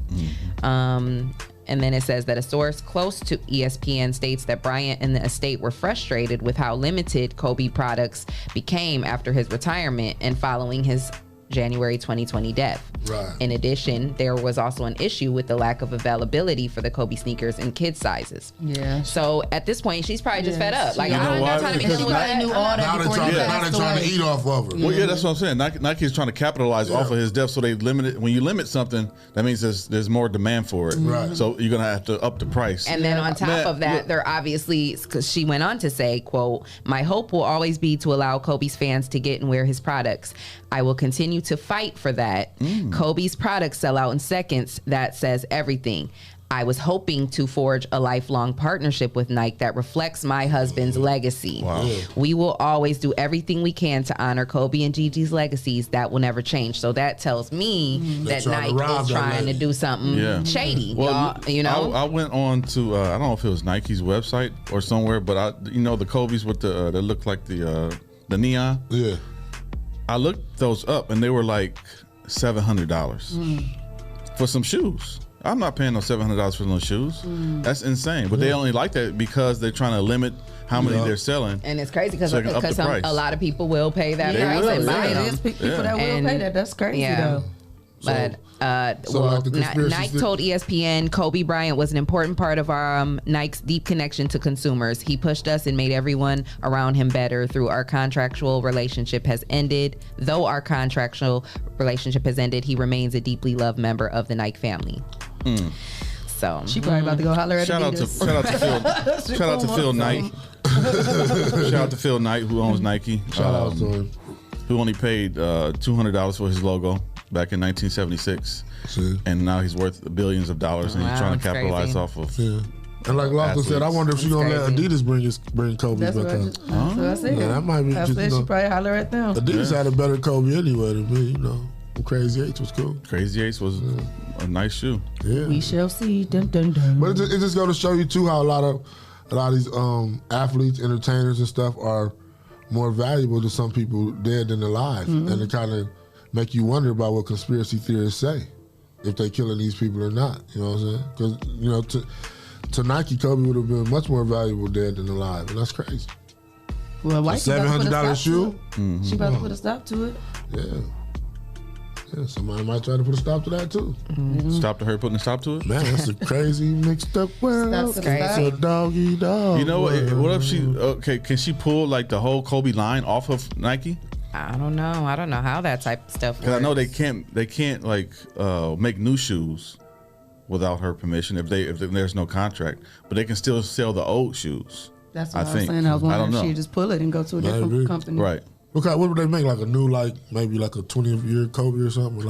And then it says that a source close to ESPN states that Bryant and the estate were frustrated with how limited Kobe products became after his retirement and following his January 2020 death. Right. In addition, there was also an issue with the lack of availability for the Kobe sneakers in kids sizes. Yeah. So at this point, she's probably just fed up. Like, You know I don't why? got time to be Because dealing with that. knew all that Now before they're trying to eat off of her. Well, yeah, that's what I'm saying. Nike's trying to capitalize off of his death, so they limit it. When you limit something, that means there's more demand for it. Right. So you're gonna have to up the price. And then on top of that, they're obviously, because she went on to say, quote, "My hope will always be to allow Kobe's fans to get and wear his products. I will continue to fight for that. Kobe's products sell out in seconds. That says everything. I was hoping to forge a lifelong partnership with Nike that reflects my husband's legacy. Wow. We will always do everything we can to honor Kobe and Gigi's legacies. That will never change." So that tells me that Nike is trying to do something shady. Well, you know, I went on to I don't know if it was Nike's website or somewhere, but the Kobe's with the that look like the neon. Yeah. I looked those up and they were like $700 for some shoes. I'm not paying no $700 for those shoes. That's insane. But they only like that because they're trying to limit how many they're selling. and it's crazy because So they can up the price. a lot of people will pay that They price will, and buy yeah. them. There's people that will pay that. That's crazy though. But So like the conspiracy Nike told ESPN Kobe Bryant was an important part of our Nike's deep connection to consumers. He pushed us and made everyone around him better. Though our contractual relationship has ended, he remains a deeply loved member of the Nike family. So She probably about to go holler at Shout out to Phil Knight. Shout out to Phil Knight, who owns Nike. Shout out to him. Who only paid $200 for his logo back in 1976. And now he's worth billions of dollars, and he's trying to capitalize off of. Yeah. And like Lofton said, I wonder if she's gonna let Adidas bring Kobe back up. That's what I said. Yeah, that might be. I said she probably holler at them. Adidas had a better Kobe anyway than me, Crazy 8 was cool. Crazy 8 was a nice shoe. Yeah. We shall see. Dun, dun, dun. But it just go to show you too how a lot of these athletes, entertainers, and stuff are more valuable to some people dead than alive, and it kind of make you wonder about what conspiracy theorists say, if they killing these people or not. You know what I'm saying? Because to Nike, Kobe would have been much more valuable dead than alive, and that's crazy. Well, a why $700 shoe? She about to put a stop to it. Yeah, somebody might try to put a stop to that too. Stop to her putting a stop to it? Man, that's a crazy mixed up world. That's crazy. It's a doggy dog. You know what? world. What if can she pull like the whole Kobe line off of Nike? I don't know. I don't know how that type of stuff works. Because I know they can't like make new shoes without her permission if there's no contract, but they can still sell the old shoes. That's what I was think. saying. I was wondering don't if know. she'd just pull it and go to a different company. Right. What would they make? Like a new, maybe like a 20-year Kobe or something?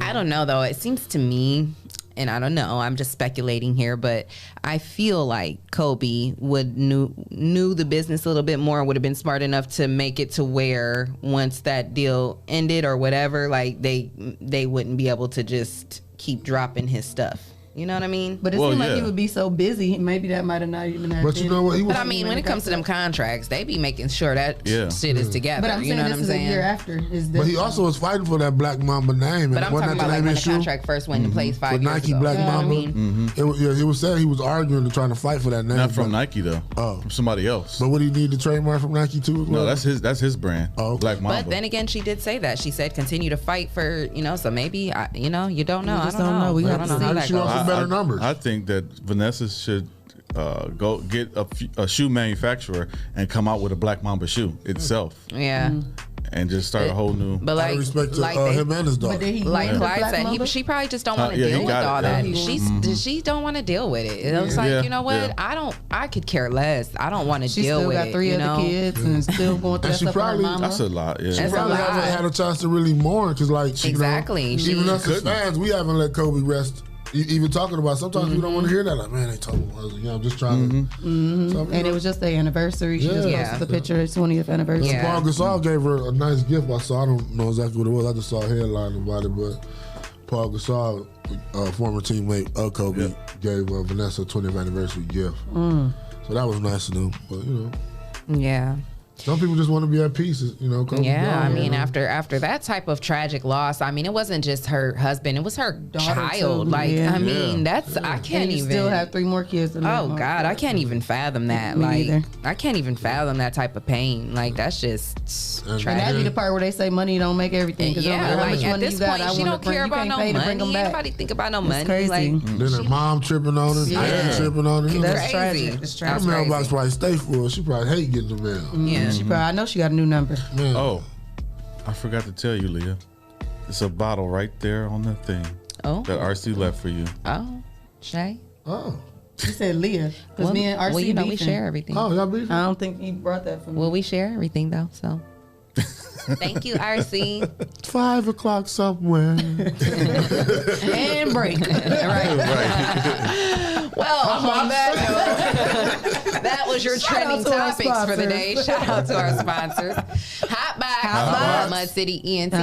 I don't know though. It seems to me, and I don't know, I'm just speculating here, but I feel like Kobe would knew the business a little bit more, would have been smart enough to make it to where once that deal ended or whatever, like they wouldn't be able to just keep dropping his stuff. You know what I mean? But it seemed like he would be so busy. Maybe that might have not even happened. But you know what? But I mean, when it comes to them contracts, they be making sure that shit is together. But I'm you saying know this what I'm is saying? a year after. But he also was fighting for that Black Mamba name. But I'm talking about like when the contract first went into place 5 years Nike ago. Black You know what I Mamba. mean? He was saying he was arguing and trying to fight for that name. Not from Nike though. Oh, from somebody else. But would he need the trademark from Nike too? As well? No, that's his brand. Oh, Black Mamba. But then again, she did say that. She said continue to fight for, so maybe, you don't know. We I just don't know. don't know. We I have don't to know see. how that She wants goes. some better numbers. I think that Vanessa should go get a shoe manufacturer and come out with a Black Mamba shoe itself. Yeah. And just start a whole new. But like, respect to like him and his dog. Like Clyde said, she probably just don't want to deal with all that. She don't want to deal with it. It was like, you know what? I could care less. I don't want to deal with it. She still got 3 other kids and still going through that stuff with her mama. That's a lot. Yeah. She probably haven't had a chance to really mourn because, exactly. Even us as fans, we haven't let Kobe rest. Even talking about, sometimes we don't want to hear that. Like, man, they talking about, I'm just trying to. And it was just their anniversary. She just posted the picture, his 20th anniversary. Yeah. Paul Gasol gave her a nice gift. I don't know exactly what it was. I just saw a headline about it. But Paul Gasol, former teammate of Kobe, gave Vanessa a 20th anniversary gift. So that was nice of them. But, Yeah. Some people just want to be at peace, you know. Yeah, I mean, after that type of tragic loss, I mean, it wasn't just her husband; it was her child. Like, I mean, that's I can't even. Still have 3 more kids. Oh God, I can't even fathom that. Me like, either. I can't even fathom that type of pain. Like, that's just tragic. And that'd be the part where they say money don't make everything. Yeah, like at this point, she don't care about no money. Ain't nobody think about no money. Crazy. Like, then her mom tripping on her, dad tripping on her. That's tragic. It's Her tragic. mailbox probably stay full. She probably hate getting the mail. Yeah, she probably. I know she got a new number. Man. Oh, I forgot to tell you, Leah. It's a bottle right there on the thing. Oh. That RC left for you. Oh, Shae. Oh. She said Leah. Because me and RC well, you know, we beefing. share everything. Oh, y'all beefing? I don't think he brought that for me. Well, we share everything though, so. Thank you, RC. 5 o'clock somewhere. And break. Right. Well, on that note, that was your trending topics for the day. Shout out to our sponsors. Hot Box, Mud City ENT,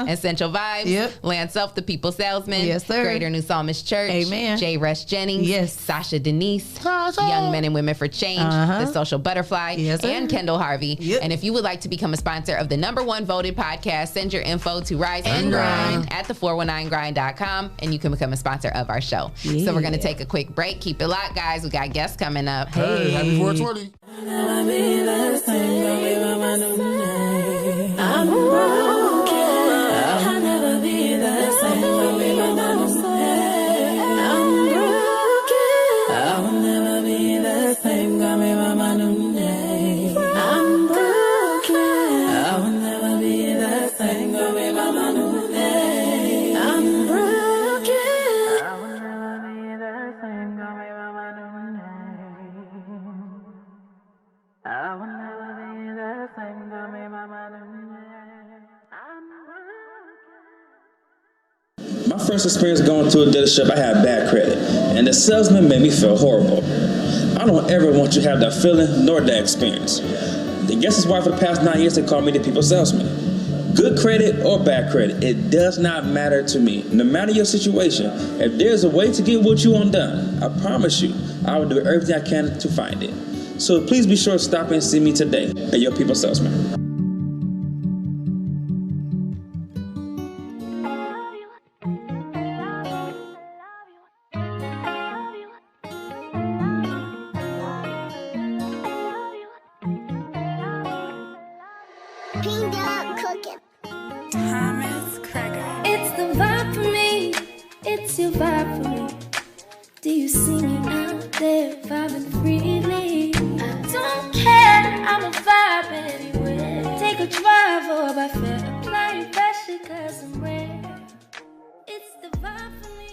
Essential Vibes, Land Self, the People Salesman, Yes, sir. Greater New Psalmist Church, Amen. J. Rush Jennings, Yes. Sasha Denise, Young Men and Women for Change, The Social Butterfly, Yes, sir. and Kendall Harvey. Yep. And if you would like to become a sponsor of the #1 voted podcast, send your info to Rise and Grind at the419grind.com, and you can become a sponsor of our show. Yeah. So we're going to take a quick break. Keep it locked, guys. We got guests coming up. Hey, happy 420. I'm broken. I'll never be the same. I'll be my mama's name. I'm broken. I will never be the same. Got me by my new name. I'm broken. I will never be the same. Got me by my new name. I'm broken. I will never be the same. Got me by my new name. I will never be the same. Got me by my new name. My first experience going to a dealership, I had bad credit, and the salesman made me feel horrible. I don't ever want you to have that feeling nor that experience. I guess that's why for the past 9 years they call me the people salesman. Good credit or bad credit, it does not matter to me. No matter your situation, if there's a way to get what you want done, I promise you, I will do everything I can to find it. So please be sure to stop and see me today at your people salesman. It's the vibe for me. It's your vibe for me. Do you see me out there vibing freely? I don't care, I'm a vibe anywhere. Take a drive or by fair. Apply your pressure cause I'm rare. It's the vibe for me.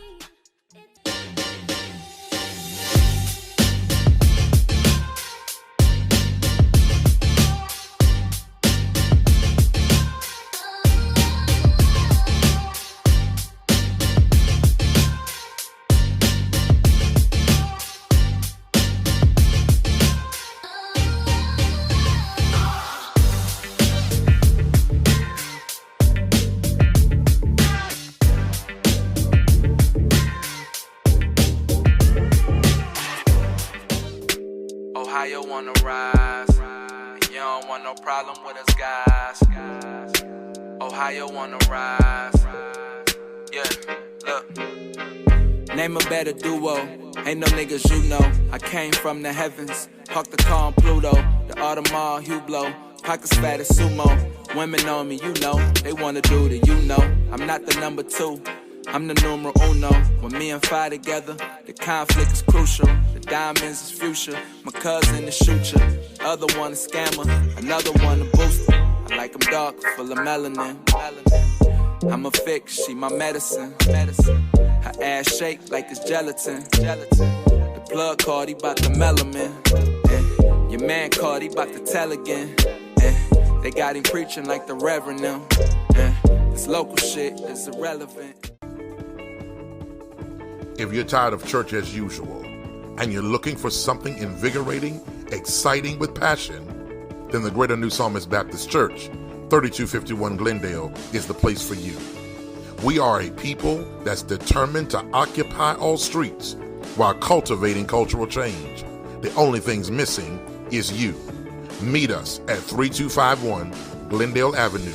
Ohio wanna rise, and you don't want no problem with us guys. Ohio wanna rise, yeah, look. Name a better duo, ain't no niggas you know. I came from the heavens, parked the car on Pluto, the Audemars Hublot, pockets fat as sumo. Women on me, you know, they wanna do the you know. I'm not the number 2, I'm the numero uno. When me and Fi together, the conflict is crucial. The diamonds is future. My cousin is shooter. Other one a scammer. Another one a booster. I like them dark, full of melanin. I'm a fix, she my medicine. Her ass shake like it's gelatin. The plug card, he bout the melanin. Your man called, he bout to tell again. They got him preaching like the Reverend now. This local shit is irrelevant. If you're tired of church as usual and you're looking for something invigorating, exciting with passion, then the Greater New Psalmist Baptist Church, 3251 Glendale, is the place for you. We are a people that's determined to occupy all streets while cultivating cultural change. The only thing's missing is you. Meet us at 3251 Glendale Avenue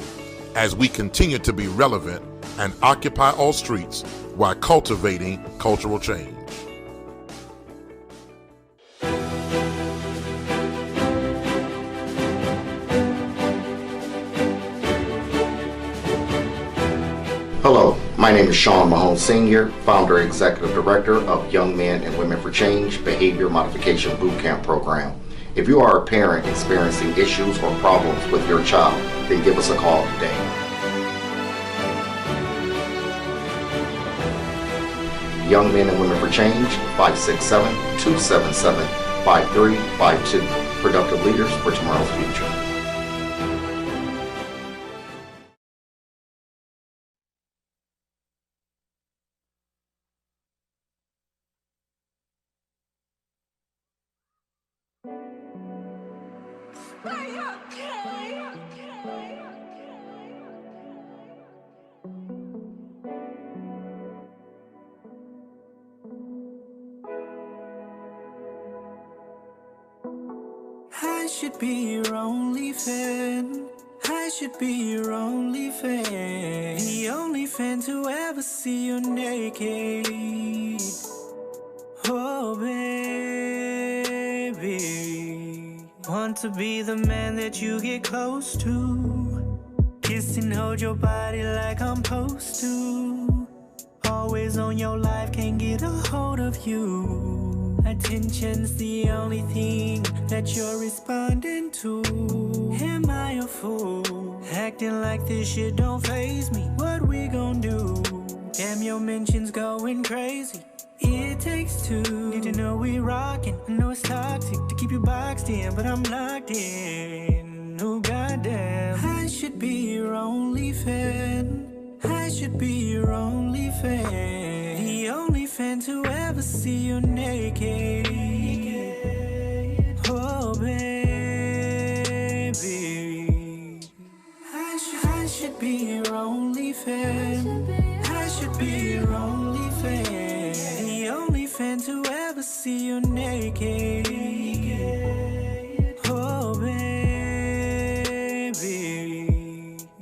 as we continue to be relevant and occupy all streets while cultivating cultural change. Hello, my name is Sean Mahone Sr., founder and executive director of Young Men and Women for Change Behavior Modification Bootcamp Program. If you are a parent experiencing issues or problems with your child, then give us a call today. Young Men and Women for Change, 567-277-5352. Productive leaders for tomorrow's future. I should be your only fan. I should be your only fan. The only fan to ever see you naked. Oh, baby. Want to be the man that you get close to. Kiss and hold your body like I'm supposed to. Always on your life, can't get a hold of you. Attention's the only thing that you're responding to. Am I a fool? Acting like this shit don't faze me. What we gon' do? Damn, your mentions going crazy. It takes two. Need to know we rockin'. I know it's toxic to keep you boxed in, but I'm locked in. Oh goddamn. I should be your only fan. I should be your only fan. The only fan to ever see you naked. Oh baby. I should be your only fan. I should be your only fan. The only fan to ever see you naked. Oh baby.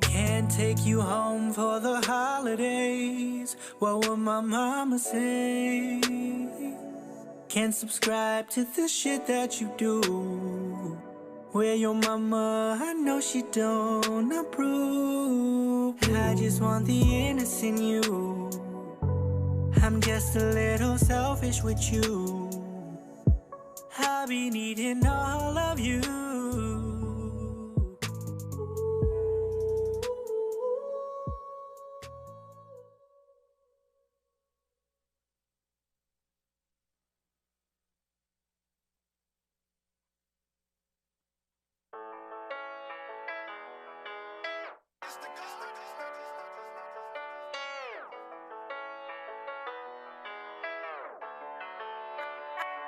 Can't take you home for the holidays. What would my mama say? Can't subscribe to the shit that you do. Where your mama, I know she don't approve. I just want the innocent you. I'm just a little selfish with you. I'll be needing all of you.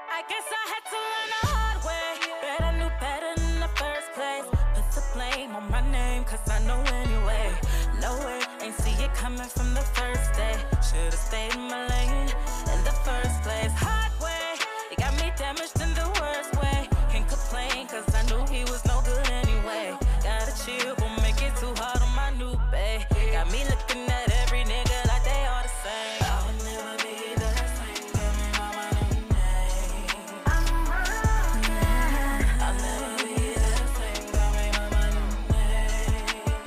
I guess I had to learn the hard way, but I knew better in the first place. Put the blame on my name, cause I know anyway. No way, ain't see it coming from the first day. Should've stayed in my lane in the first place. Hard way, it got me damaged in the worst way. Can't complain, cause I knew he was no good anyway. Gotta chill, won't make it too hard on my new bae. Got me looking at every nigga like they all the same. I would never be the same, give me my new name. I'll never be the same, give me my new name. I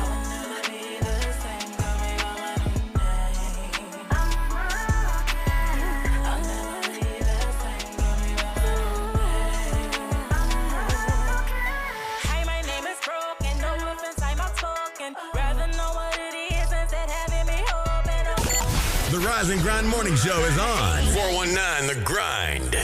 will never be the same, give me my new name. I'll never be the same, give me my new name. Hey, my name is broken, no offense, I'm outspoken. Rather know what it is instead having me hoping. The Rise and Grind Morning Show is on 419 The Grind.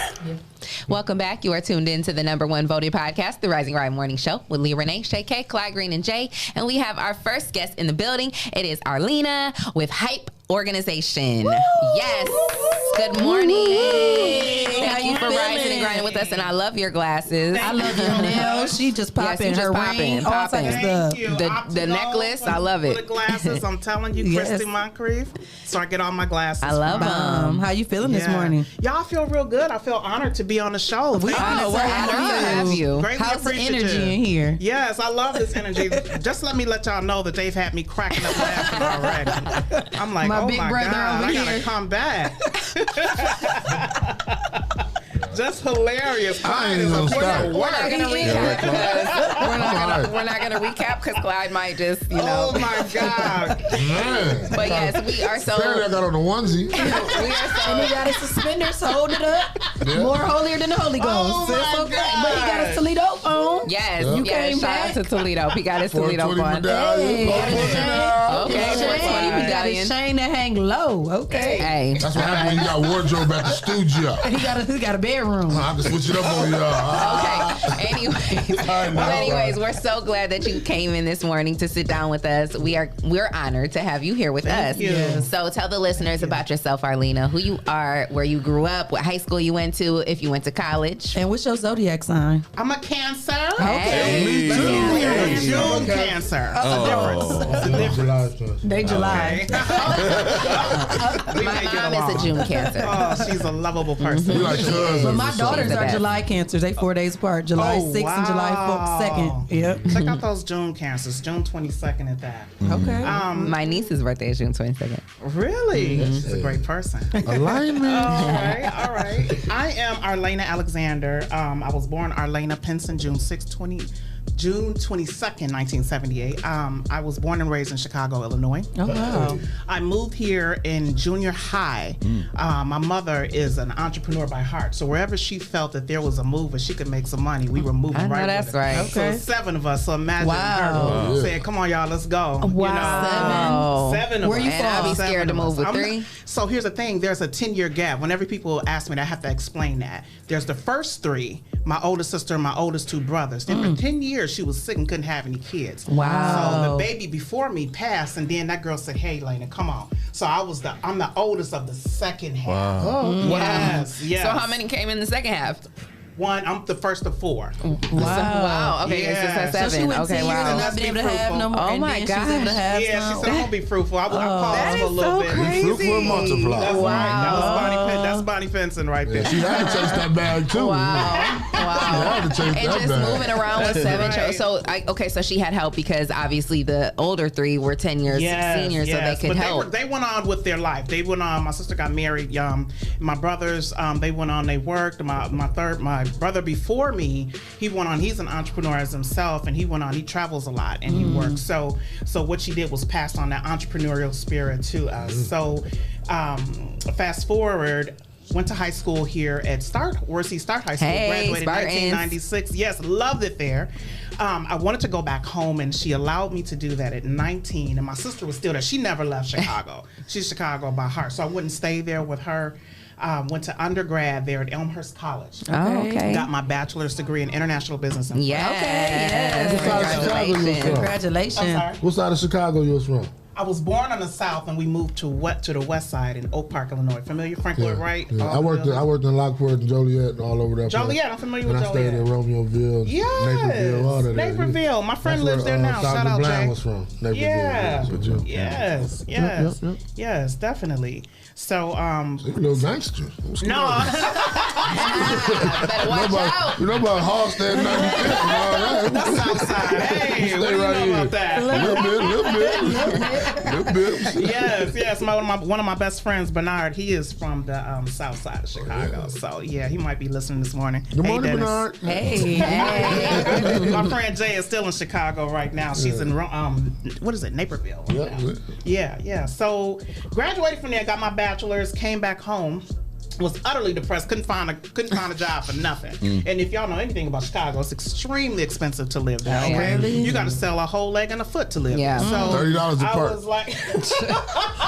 Welcome back. You are tuned in to the #1 voted podcast, The Rise and Grind Morning Show with Leah, Renee, Shae, Clyde, Green, and Jay. And we have our first guest in the building. It is Arlena with Hype Organization. Woo! Yes. Good morning. How you for rising and grinding with us, and I love your glasses. I love your nails. She just popping her ring, all types of stuff. The necklace, I love it. The glasses, I'm telling you, Yes. Christy Moncrief. So I get all my glasses. I love them. How you feeling this morning? Y'all feel real good. I feel honored to be on the show. We're honored to have you. Greatly How's the appreciative. energy in here? Yes, I love this energy. Just let me let y'all know that they've had me cracking up laughing already. I'm like, My oh big my brother God, over I gotta here. come back. Just hilarious. I ain't gonna stop. We're not gonna recap because we're not gonna recap because Clyde might just, you know. Oh my God, Man. But yes, we are so. Apparently I got on the onesie. We are so. And he got his suspenders holding it up. Yeah. More holier than the Holy Ghost. Oh So it's my okay. God. But he got his Toledo on. Yes, You yes, came shout back. out to Toledo. He got his Toledo 420 on. medallion. Okay, 420 He got his medallion. chain that hang low. Okay. Hey. That's what happens when you got wardrobe at the studio. He got a bedroom. I can switch it up on y'all. Okay. Anyways, we're so glad that you came in this morning to sit down with us. We're honored to have you here with us. you. Yes. So tell the listeners about yourself, Arlena, who you are, where you grew up, what high school you went to, if you went to college. And what's your zodiac sign? I'm a Cancer. Hey. Me too. Yeah, June Cancer. That's a difference. They July. We My may get mom along. is a June Cancer. Oh, she's a lovable person. You like cousins. But my or daughters She's the are best. July Cancers. They 4 days apart. July 6th and July 2nd. Yep. Check out those June Cancers. June 22nd at that. Okay. My niece's birthday is June 22nd. Really? She's a great person. alignment. All right. I am Arlena Alexander. I was born Arlena Pinson, June 22nd, 1978. I was born and raised in Chicago, Illinois. Oh, wow. I moved here in junior high. My mother is an entrepreneur by heart, so wherever she felt that there was a move and she could make some money, we were moving I know right that's with it. right. So Okay. 7 of us. So imagine Wow. her saying, "Come on, y'all, let's go." Wow. 7 of Where us. you And I'll be Seven scared to of move us. with 3. So here's the thing: there's a 10-year gap. Whenever people ask me that, I have to explain that. There's the first 3, my oldest sister and my oldest 2 brothers. Then for 10 years, she was sick and couldn't have any kids. Wow. So the baby before me passed, and then that girl said, "Hey, Lena, come on." So I'm the oldest of the second half. Wow. Yes. So how many came in the second half? I'm the first of 4. Wow. Okay, it's just at Yeah. 7. So she went Okay, 10 years and wow. not been able to have no more. Oh and my then she was able to gosh. have Yeah, some. she said, "I'm gonna be fruitful." I paused That a is little so bit. crazy. Fruitful and multiply. That's Wow. right. That's Bonnie Pinson right there. Yeah, she had to chase that bag too. Wow. She had to chase And that just bag. moving around with That's 7 right. children. So she had help because obviously the older 3 were 10 years seniors, so they could but help. They went on with their life. They went on. My sister got married. My brothers, they went on. They worked. My brother before me, he went on. He's an entrepreneur as himself, and he went on. He travels a lot and he works. So what she did was pass on that entrepreneurial spirit to us. So fast forward. Went to high school here at Worcester Start High School. Hey, graduated in Spartans. 1996. Yes, loved it there. I wanted to go back home, and she allowed me to do that at 19. And my sister was still there. She never left Chicago. She's Chicago by heart, so I wouldn't stay there with her. Went to undergrad there at Elmhurst College. Oh, okay. Got my bachelor's degree in international business. And Yes. What side of Chicago you was from? Congratulations. I'm sorry. What side of Chicago you was from? I was born on the south, and we moved to the west side in Oak Park, Illinois. Familiar, Frank Lloyd Wright? Yeah. I worked in Lockport and Joliet and all over that. Joliet, I'm familiar and with I stayed in Romeoville, Naperville, all of that. Naperville. My friend That's lives where, there now. Dr. Shout out, Bland Jay. was from. Naperville. Yeah. Yeah. Yes. Yep. Yes, definitely. So, you little gangster. no. Better watch out. You know about Halstead 95th and all that. That's outside. Hey, Stay what do you right know here. about that? Little bit. Yes. One of my best friends, Bernard, he is from the south side of Chicago. So, yeah, he might be listening this morning. Good morning, Dennis. Bernard. Hey. My friend Jay is still in Chicago right now. She's in what is it, Naperville? Yeah. So graduated from there, got my bachelor's, came back home. Was utterly depressed. Couldn't find a job for nothing. And if y'all know anything about Chicago, it's extremely expensive to live there. Okay? Really? You got to sell a whole leg and a foot to live. Yeah. there. So $30 a I part. was like,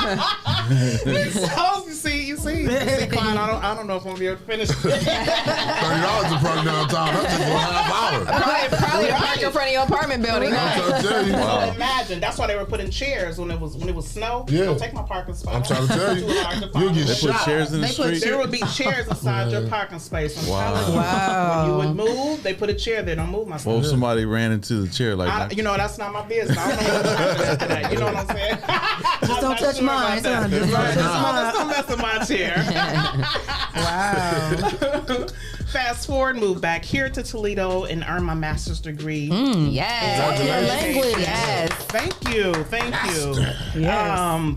I was see, Clyde, I don't know if I'm gonna be able to finish. $30 to park downtown. That's just 1.5 hours. Probably park in front of your apartment building. So imagine that's why they were putting chairs when it was snow. Yeah. Don't take my parking spot. I'm trying to tell you, you'll get They put chairs in the street. There would be chairs inside your parking space. I'm telling you. Wow. When you would move, they put a chair there. Don't move my stuff. Well, if somebody ran into the chair like that. You know, that's not my business. I don't know what's happening after that. You know what I'm saying? Just don't touch mine. Just don't mess with my chair. Wow. Fast forward, moved back here to Toledo and earned my master's degree. Yes. Language. Yes. Thank you. Yes.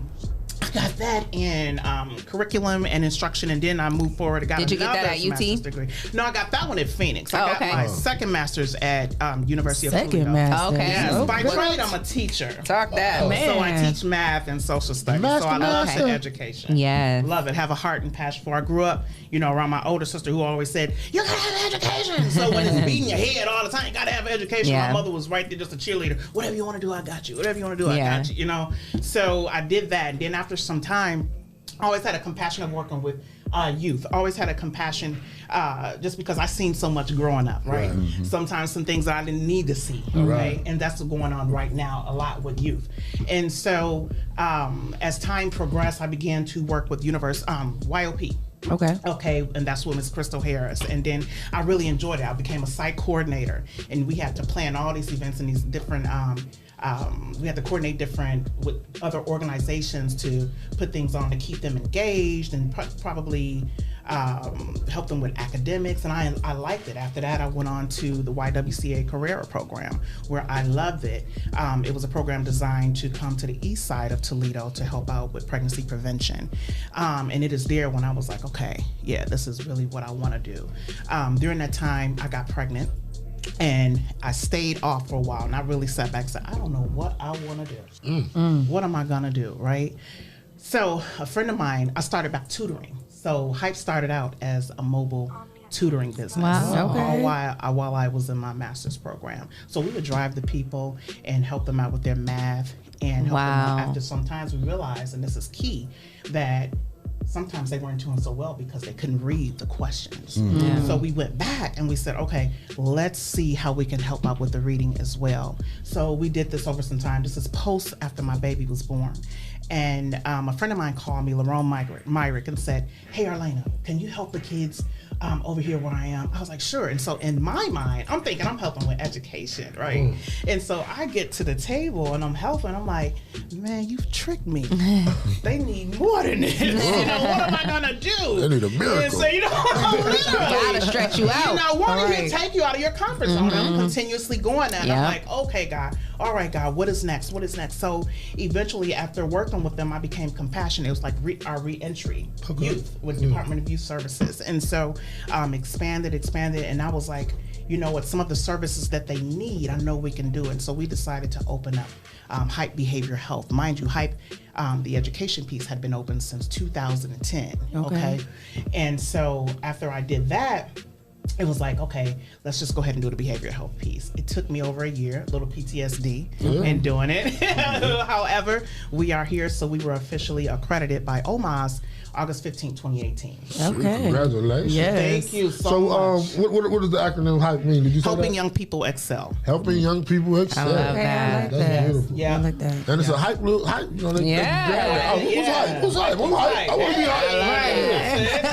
I got that in curriculum and instruction, and then I moved forward. I got Did you get that at UT? Master's degree. No, I got that one at Phoenix. I got my second master's at University of Toledo. Second master's. Okay. Yes, by trade, I'm a teacher. Talk that, man. So I teach math and social studies. So I love education. Yes. Love it. Have a heart and passion for. I grew up, around my older sister who always said, "You gotta have education." So when it's beating your head all the time, you gotta have education. Yeah. My mother was right there, just a cheerleader. Whatever you want to do, I got you. Whatever you want to do, I got you. So I did that, and then after some time, I always had a compassion of working with youth. Always had a compassion just because I seen so much growing up, right? Mm-hmm. Sometimes some things that I didn't need to see, right? And that's what's going on right now a lot with youth. And so as time progressed, I began to work with YOP. Okay, and that's with Miss Crystal Harris. And then I really enjoyed it. I became a site coordinator, and we had to plan all these events and these different we had to coordinate with other organizations to put things on to keep them engaged and probably help them with academics. And I liked it. After that, I went on to the YWCA Carrera program, where I loved it. It was a program designed to come to the east side of Toledo to help out with pregnancy prevention. And it is there when I was like, okay, yeah, this is really what I want to do. During that time, I got pregnant. And I stayed off for a while, and I really sat back and said, I don't know what I want to do. What am I going to do, right? So a friend of mine, I started back tutoring. So Hype started out as a mobile tutoring business. Wow. Okay. While I was in my master's program. So we would drive the people and help them out with their math and help them out. After sometimes we realized, and this is key, that sometimes they weren't doing so well because they couldn't read the questions. So we went back and we said, okay, let's see how we can help out with the reading as well. So we did this over some time. This is post after my baby was born. And a friend of mine called me, Lerone Myrick, and said, hey, Arlena, can you help the kids over here where I am? I was like, sure. And so in my mind, I'm thinking I'm helping with education, right? And so I get to the table and I'm helping. I'm like, man, you've tricked me. They need more than this. What am I gonna do? They need a miracle. And so, literally, gotta stretch you out. One to take you out of your comfort zone. I'm continuously going there. And I'm like, okay, God. All right, God, what is next? What is next? So eventually, after working with them, I became compassionate. It was like our re-entry youth with Department of Youth Services. And so expanded, and I was like, you know what, some of the services that they need, I know we can do it. And so we decided to open up Hype Behavior Health. Mind you, Hype, the education piece had been open since 2010. Okay. And so after I did that, it was like, okay, let's just go ahead and do the behavioral health piece. It took me over a year, a little PTSD in doing it. However, we are here, so we were officially accredited by OMAS August 15, 2018. Okay. Congratulations. Yes. Thank you so much. What does the acronym HYPE mean? Did you say Helping that? Young People Excel. Helping young people excel. I love that. I like That's that. beautiful. Yeah. I like that. And it's a hype. They grab it. Who's hype? Who's hype? I'm hype. I want to be hype.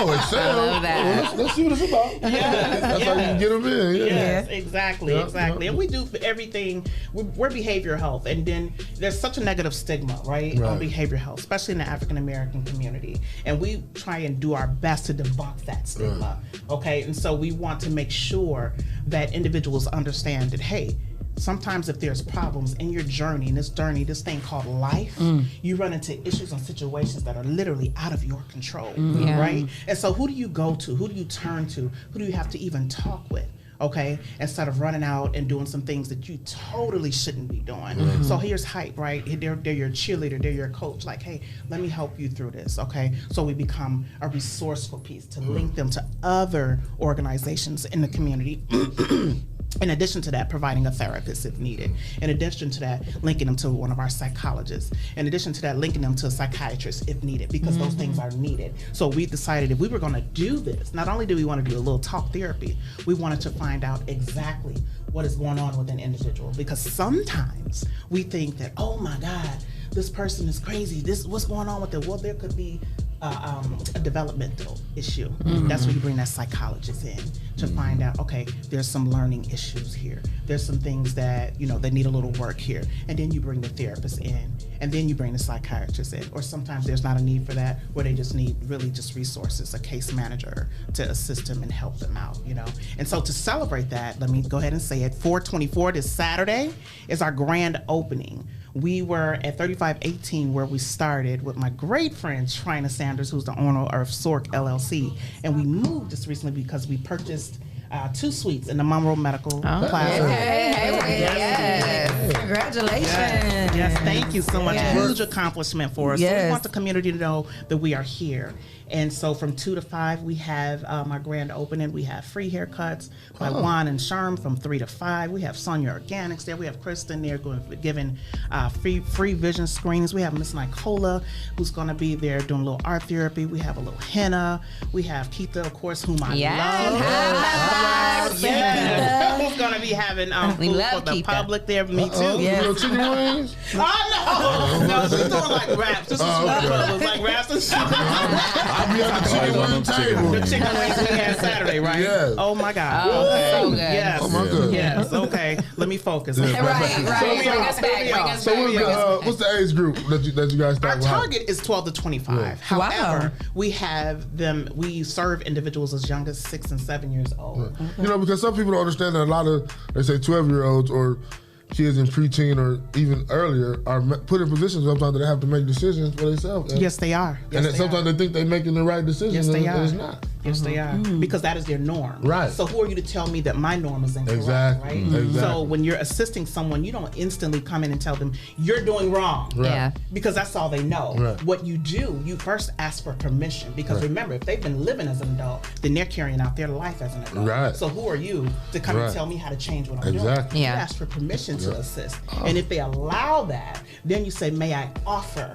Excel. I love that. Let's see what it's about. That's how you can get them in. Yes, exactly. And we do everything. We're behavioral health, and then there's such a negative stigma, right, on behavioral health, especially in the African American community, and we try and do our best to debunk that stigma. Okay, and so we want to make sure that individuals understand that, hey, sometimes if there's problems in your journey, in this thing called life, you run into issues and situations that are literally out of your control, right? And so who do you go to? Who do you turn to? Who do you have to even talk with? Okay, instead of running out and doing some things that you totally shouldn't be doing. So here's Hype, right? They're your cheerleader, they're your coach. Like, hey, let me help you through this, okay? So we become a resourceful piece to link them to other organizations in the community. In addition to that, providing a therapist if needed. In addition to that, linking them to one of our psychologists. In addition to that, linking them to a psychiatrist if needed, because those things are needed. So we decided if we were going to do this, not only do we want to do a little talk therapy, we wanted to find out exactly what is going on with an individual. Because sometimes we think that, oh my God, this person is crazy. What's going on with them? Well, there could be a developmental issue. That's where you bring that psychologist in to find out, okay, there's some learning issues here. There's some things that, they need a little work here. And then you bring the therapist in, and then you bring the psychiatrist in. Or sometimes there's not a need for that, where they just need really just resources, a case manager to assist them and help them out, And so to celebrate that, let me go ahead and say it, 4/24 this Saturday is our grand opening. We were at 3518 where we started with my great friend Trina Sanders, who's the owner of Sork LLC, and we moved just recently because we purchased 2 suites in the Monroe Medical Plaza. Yes. Congratulations. Yes, thank you so much. Yes. Huge accomplishment for us. Yes. So we want the community to know that we are here. And so from 2 to 5, we have our grand opening. We have free haircuts by Juan and Sherm from 3 to 5. We have Sonia Organics there. We have Kristen there giving free vision screenings. We have Miss Nicola, who's going to be there doing a little art therapy. We have a little henna. We have Keitha, of course, whom I love. Who's going to be having food for the public there. Me too. Little chicken wings? No, she's doing like wraps. This is like wraps and shit. I'll be at the chicken wing table. The chicken wings we had Saturday, right? Yes. Oh my God. Oh, so good. Yes. Oh my God. Yes. Okay. Let me focus. Right. Bring us back. So what's the age group that you guys start Our with? target is 12 to 25. However, we have them. We serve individuals as young as 6 and 7 years old. Because some people don't understand that a lot of, they say 12-year-olds or kids in preteen or even earlier are put in positions sometimes that they have to make decisions for themselves. Yes, they are. And sometimes they think they're making the right decision. Yes, they and are. it's not. Yes, they are. Because that is their norm. Right. So who are you to tell me that my norm is incorrect? Exactly. Right? Exactly. So when you're assisting someone, you don't instantly come in and tell them you're doing wrong. Right. Yeah. Because that's all they know. Right. What you do, you first ask for permission. Because remember, if they've been living as an adult, then they're carrying out their life as an adult. Right. So who are you to come and tell me how to change what I'm doing? Exactly. You ask for permission to assist. And if they allow that, then you say, may I offer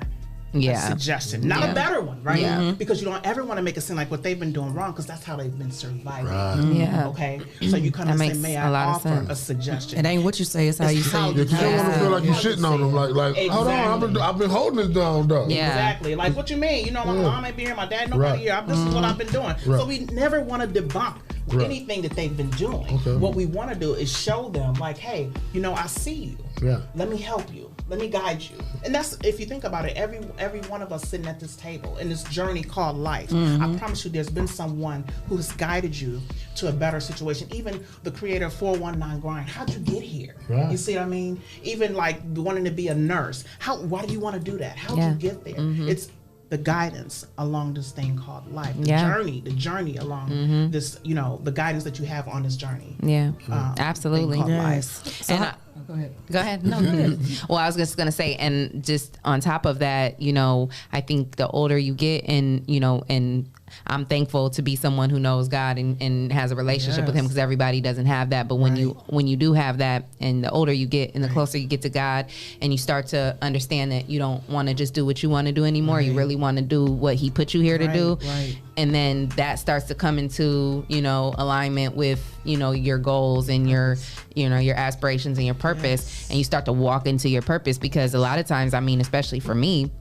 a suggestion, not a better one, right? Yeah. Because you don't ever want to make it seem like what they've been doing wrong, because that's how they've been surviving. Right. Yeah. Okay. So you come and say, "May I offer a suggestion?" It ain't what you say; it's how you say it. You don't want to feel like you're shitting on them. Like, hold on, I've been holding this down, though. Yeah. Exactly. Like, what you mean? My mom ain't be here, my dad nobody here. This is what I've been doing. So we never want to debunk anything that they've been doing. Okay. What we want to do is show them, like, hey, I see you. Yeah. Let me help you. Let me guide you. And that's, if you think about it, every one of us sitting at this table in this journey called life, I promise you there's been someone who has guided you to a better situation. Even the creator of 419 Grind, how'd you get here? Right. You see what I mean? Even like wanting to be a nurse. Why do you want to do that? How'd you get there? It's the guidance along this thing called life. The journey along this, the guidance that you have on this journey. Yeah, absolutely. Life. So And go ahead. No, good. Well, I was just going to say, and just on top of that, I think the older you get and I'm thankful to be someone who knows God and has a relationship with him, because everybody doesn't have that. But when you do have that, and the older you get and the closer you get to God, and you start to understand that you don't want to just do what you want to do anymore. You really want to do what he put you here to do. Right. And then that starts to come into, alignment with, your goals and your aspirations and your purpose. And you start to walk into your purpose, because a lot of times, especially for me,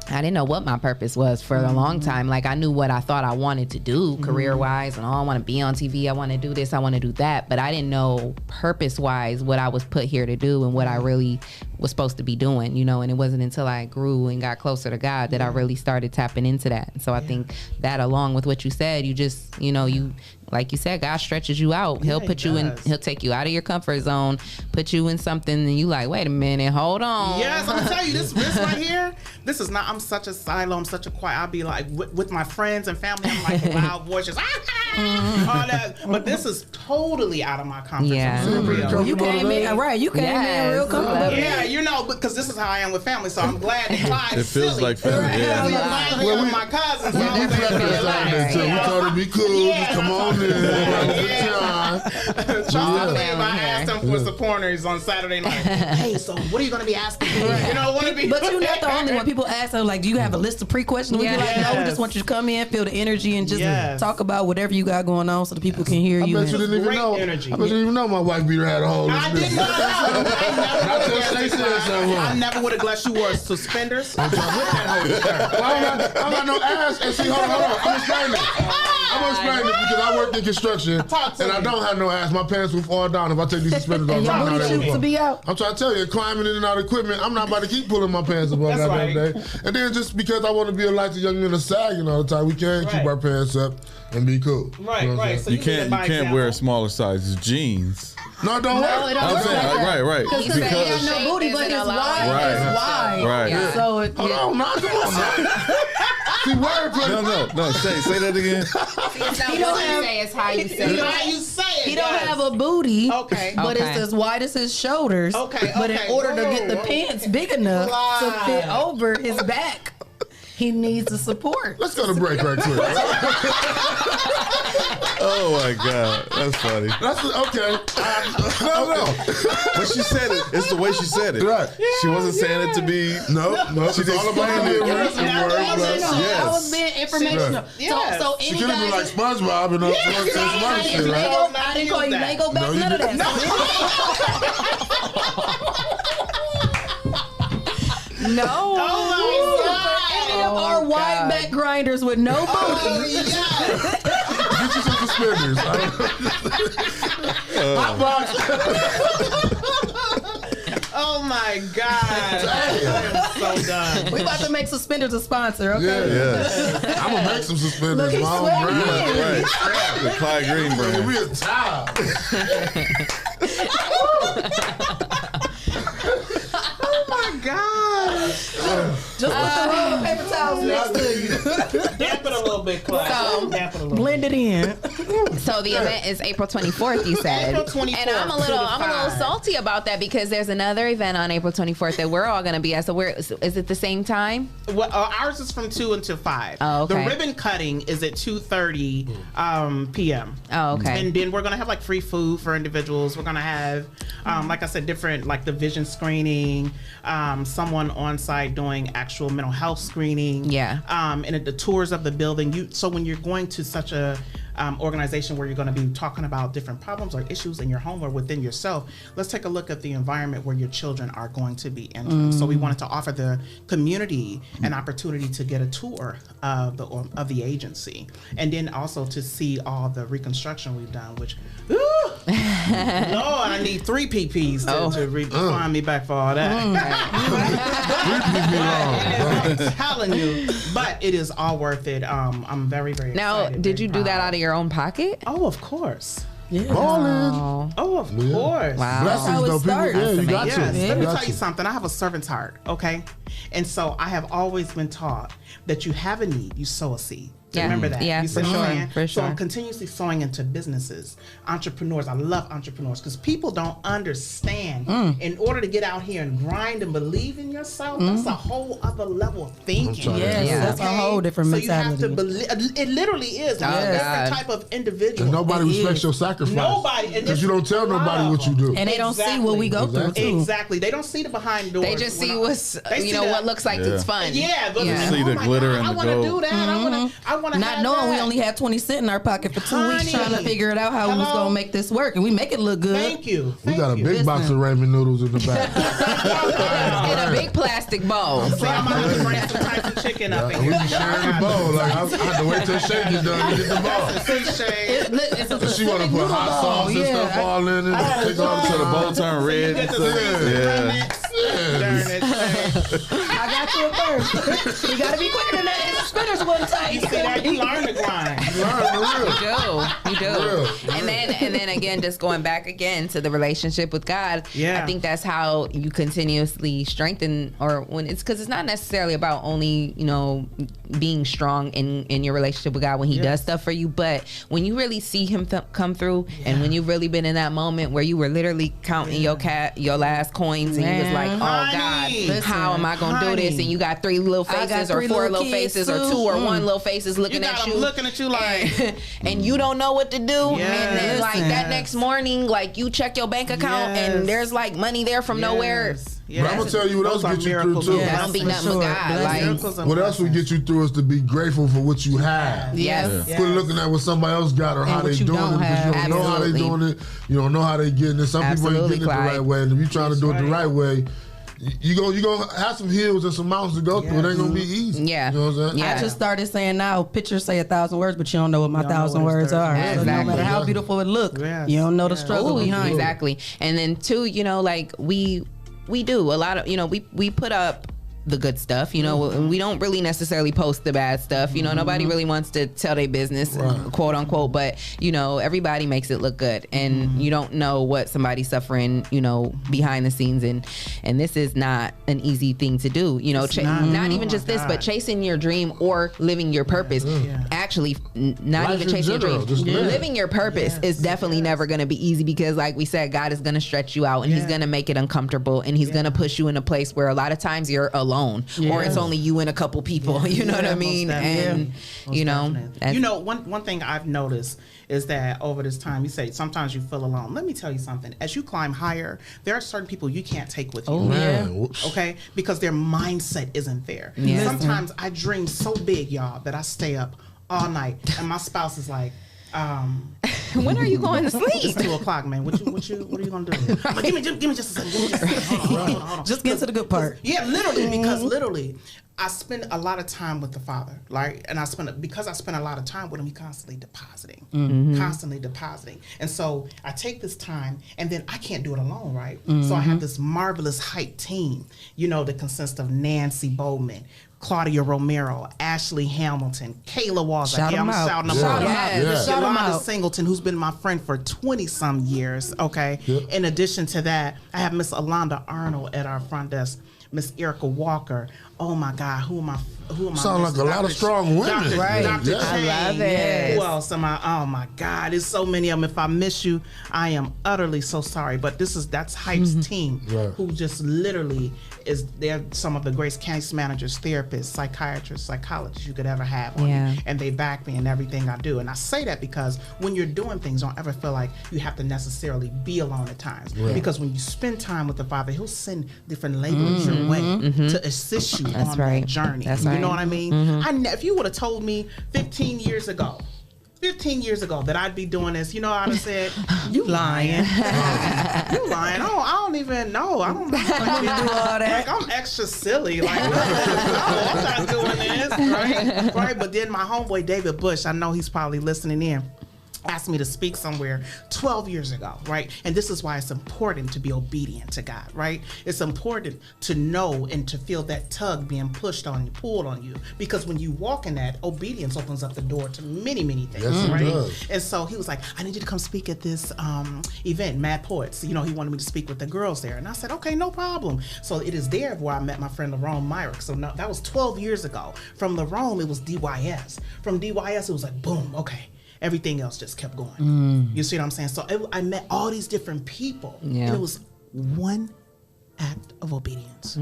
I didn't know what my purpose was for a long time. Like, I knew what I thought I wanted to do career-wise, and I want to be on TV, I want to do this, I want to do that, but I didn't know purpose-wise what I was put here to do and what I really was supposed to be doing, and it wasn't until I grew and got closer to God that I really started tapping into that. And so I think that, along with what you said, you just, you like you said, God stretches you out. He'll put you in, he'll take you out of your comfort zone, put you in something, and you like, wait a minute, hold on. Yes, I'm telling you, this right here, this is not, I'm such a silo, I'm such a quiet, I'll be like, with my friends and family, I'm like loud voices, all that, but this is totally out of my comfort zone. Well, you came in, right, you came in real comfortable. Yeah, because this is how I am with family, so I'm glad that Clyde it feels like family. My cousins. birthday too. We told her to be cool. Just come on in. Have a good time. I asked him for some pointers on Saturday night. Hey, so what are you going to be asking? You know, want to be. But you're not the only one. People ask them like, "Do you have a list of pre-questions?" We be like, "No, we just want you to come in, feel the energy, and just talk about whatever you got going on, so the people can hear you." I bet you didn't even know. Energy. I bet you didn't even know my wife beater had a hole. I did not. I never would have guessed you wore suspenders. I'm got no ass. And see, hold on. I'm explaining it. Because I work in construction and I don't have no ass. My pants will fall down if I take these suspenders off. To be out. I'm trying to tell you, climbing in and out of equipment, I'm not about to keep pulling my pants up all that day. And then just because I want to be a light to young men are sagging all the time, we can't keep our pants up and be cool. Right, you know right. So you can't wear smaller sizes jeans. No, it don't work. I'm saying, right. Because he got no booty, but it's wide. Right. Yeah. So hold on, now, come on now. See, wordplay. No. Say that again. He don't have. It's how you say it. How you say it. He don't have a booty. Okay. But it's as wide as his shoulders. Okay. But in order to get the pants big enough to fit over his back, he needs the support. Let's go to break right quick. Oh my God, that's funny. That's okay. No. But she said it. It's the way she said it. Right. She wasn't saying it to be. No. She just explained it. I was being informational. Yes. So she any could have been like SpongeBob and some other shit, right? I didn't call you Lego back. None of that. No. Oh my God. Any of our wide back grinders with no booty. Get you some suspenders. Hot box. Oh my God. I am so done. We about to make suspenders a sponsor, okay? Yeah. I'm going to make some suspenders. Look, he's sweating. Right. The Clyde Green brand. We a tie. Oh my God. Just put the roll of paper towels next to you. Damp it a little bit, Clyde. Damp it a little Blend it in. So the event is April 24th, you said. April 24th. And I'm a little salty about that because there's another event on April 24th that we're all going to be at. So is it the same time? Well, ours is from 2 until 5. Oh, okay. The ribbon cutting is at 2:30 p.m. Oh, okay. And then we're going to have like free food for individuals. We're going to have, like I said, different like the vision screening, someone on site doing actual mental health screening. Yeah. And the tours of the building. So when you're going to such a organization where you're going to be talking about different problems or issues in your home or within yourself, let's take a look at the environment where your children are going to be entering. So we wanted to offer the community an opportunity to get a tour of the agency, and then also to see all the reconstruction we've done, which Lord, I need 3 PPs to refund me back for all that. I'm telling you, but it is all worth it. I'm very, very excited. Now, did you do that out of your own pocket? Oh, of course. Yeah. Ballin'. Oh, of course. Wow. Blessings, though, people. Yeah, you got Yes. to. Let me tell you something. I have a servant's heart, okay? And so I have always been taught that you have a need, you sow a seed. Yeah. Remember that. Yeah, you for sure. For So sure. I'm continuously sowing into businesses, entrepreneurs. I love entrepreneurs because people don't understand. In order to get out here and grind and believe in yourself, that's a whole other level of thinking. That's a whole different mentality. So you have to believe. It literally is. We're a different type of individual. And nobody respects your sacrifice. Nobody. Because you don't tell nobody what you do. And they don't see what we go through, too. Exactly. They don't see the behind doors. They just see what's, what looks like it's fun. Yeah. You see the glitter and the gold. I want to do that. I want to Not knowing we only had 20 cents in our pocket for 2 weeks trying to figure it out how we was going to make this work. And we make it look good. Thank you. We got a big box of ramen noodles in the back. In a big plastic bowl. See, I'm going to bring some Tyson chicken up in We here. be sharing the bowl. Like, I had to wait till Shae gets done to get the bowl. She want to put hot sauce and stuff all in it. Take all So the bowl turn red. Get the I got you at first. You got to be quicker than that. It's spinners one time. You see that? You learn to grind. You do. And then again, just going back again to the relationship with God. Yeah. I think that's how you continuously strengthen, or when it's because it's not necessarily about only, being strong in your relationship with God when he does stuff for you, but when you really see him come through, and when you've really been in that moment where you were literally counting your last coins and you was like, oh God, how am I gonna do this? And you got 3 little faces or 4 little faces or 2 or 1 little faces looking at you. Looking at you like, and you don't know what to do. Yes. And then like that next morning, like you check your bank account and there's like money there from nowhere. But I'm gonna tell you what else get you through too. Don't be nothing but God. Like, what else would get you through is to be grateful for what you have. Yes. Quit looking at what somebody else got or how they doing it, because you don't know how they doing it. You don't know how they getting it. Some people ain't getting it the right way, and if you trying to do it the right way, you gonna have some hills and some mountains to go through. It ain't gonna be easy. Yeah. You know what I'm saying? I just started saying now, pictures say 1,000 words, but you don't know what my 1,000 words are. So no matter how beautiful it look, you don't know the struggle behind it. Exactly. And then 2, you know, like we do a lot of, you know, we put up the good stuff, you know. We don't really necessarily post the bad stuff, you know. Nobody really wants to tell their business, quote unquote, but you know, everybody makes it look good, and you don't know what somebody's suffering, you know, behind the scenes, and this is not an easy thing to do, you know. Not even just this, but chasing your dream or living your purpose. Actually, not Life even chasing your general, dream, just living your purpose is definitely never going to be easy, because like we said, God is going to stretch you out, and he's going to make it uncomfortable, and he's going to push you in a place where a lot of times you're alone, or it's only you and a couple people. You know what I mean? And you know, one thing I've noticed is that over this time, you say sometimes you feel alone. Let me tell you something. As you climb higher, there are certain people you can't take with you. Okay, because their mindset isn't there. Sometimes I dream so big, y'all, that I stay up all night, and my spouse is like, when are you going to sleep? It's 2:00, man. What are you gonna do? Like, give me just a second. Hold on. Just get to the good part. Yeah, literally, because literally, I spend a lot of time with the Father, right? And because I spend a lot of time with him, he constantly depositing, And so I take this time, and then I can't do it alone, right? So I have this marvelous hype team, you know, that consists of Nancy Bowman, Claudia Romero, Ashley Hamilton, Kayla Walls. Shout them out. Shouting them out. Yolanda Singleton, who's been my friend for 20-some years, okay? In addition to that, I have Miss Alonda Arnold at our front desk, Miss Erica Walker. Oh my God, who am I? Sound like a lot of strong women. Right. Dr. I love Shae. it. Who else am I? Oh my God, there's so many of them. If I miss you, I am utterly so sorry. But that's Hype's team, who just literally they're some of the greatest case managers, therapists, psychiatrists, psychologists you could ever have on you. And they back me in everything I do. And I say that because when you're doing things, don't ever feel like you have to necessarily be alone at times. Because when you spend time with the Father, he'll send different laborers your way to assist you on that journey. You know what I mean? If you would have told me 15 years ago that I'd be doing this, you know, I'd have said, you lying. You lying. I don't even know. I don't know how you do all that. Like, I'm extra silly. Like, no, I'm not doing this, right? But then my homeboy, David Bush, I know he's probably listening in, asked me to speak somewhere 12 years ago, right? And this is why it's important to be obedient to God, right? It's important to know and to feel that tug being pushed on you, pulled on you, because when you walk in that, obedience opens up the door to many, many things, right? And so he was like, I need you to come speak at this event, Mad Poets. You know, he wanted me to speak with the girls there. And I said, okay, no problem. So it is there where I met my friend LaRome Myrick. So that was 12 years ago. From LaRome, it was DYS. From DYS, it was like, boom, okay. Everything else just kept going. You see what I'm saying? So I met all these different people. And it was one act of obedience.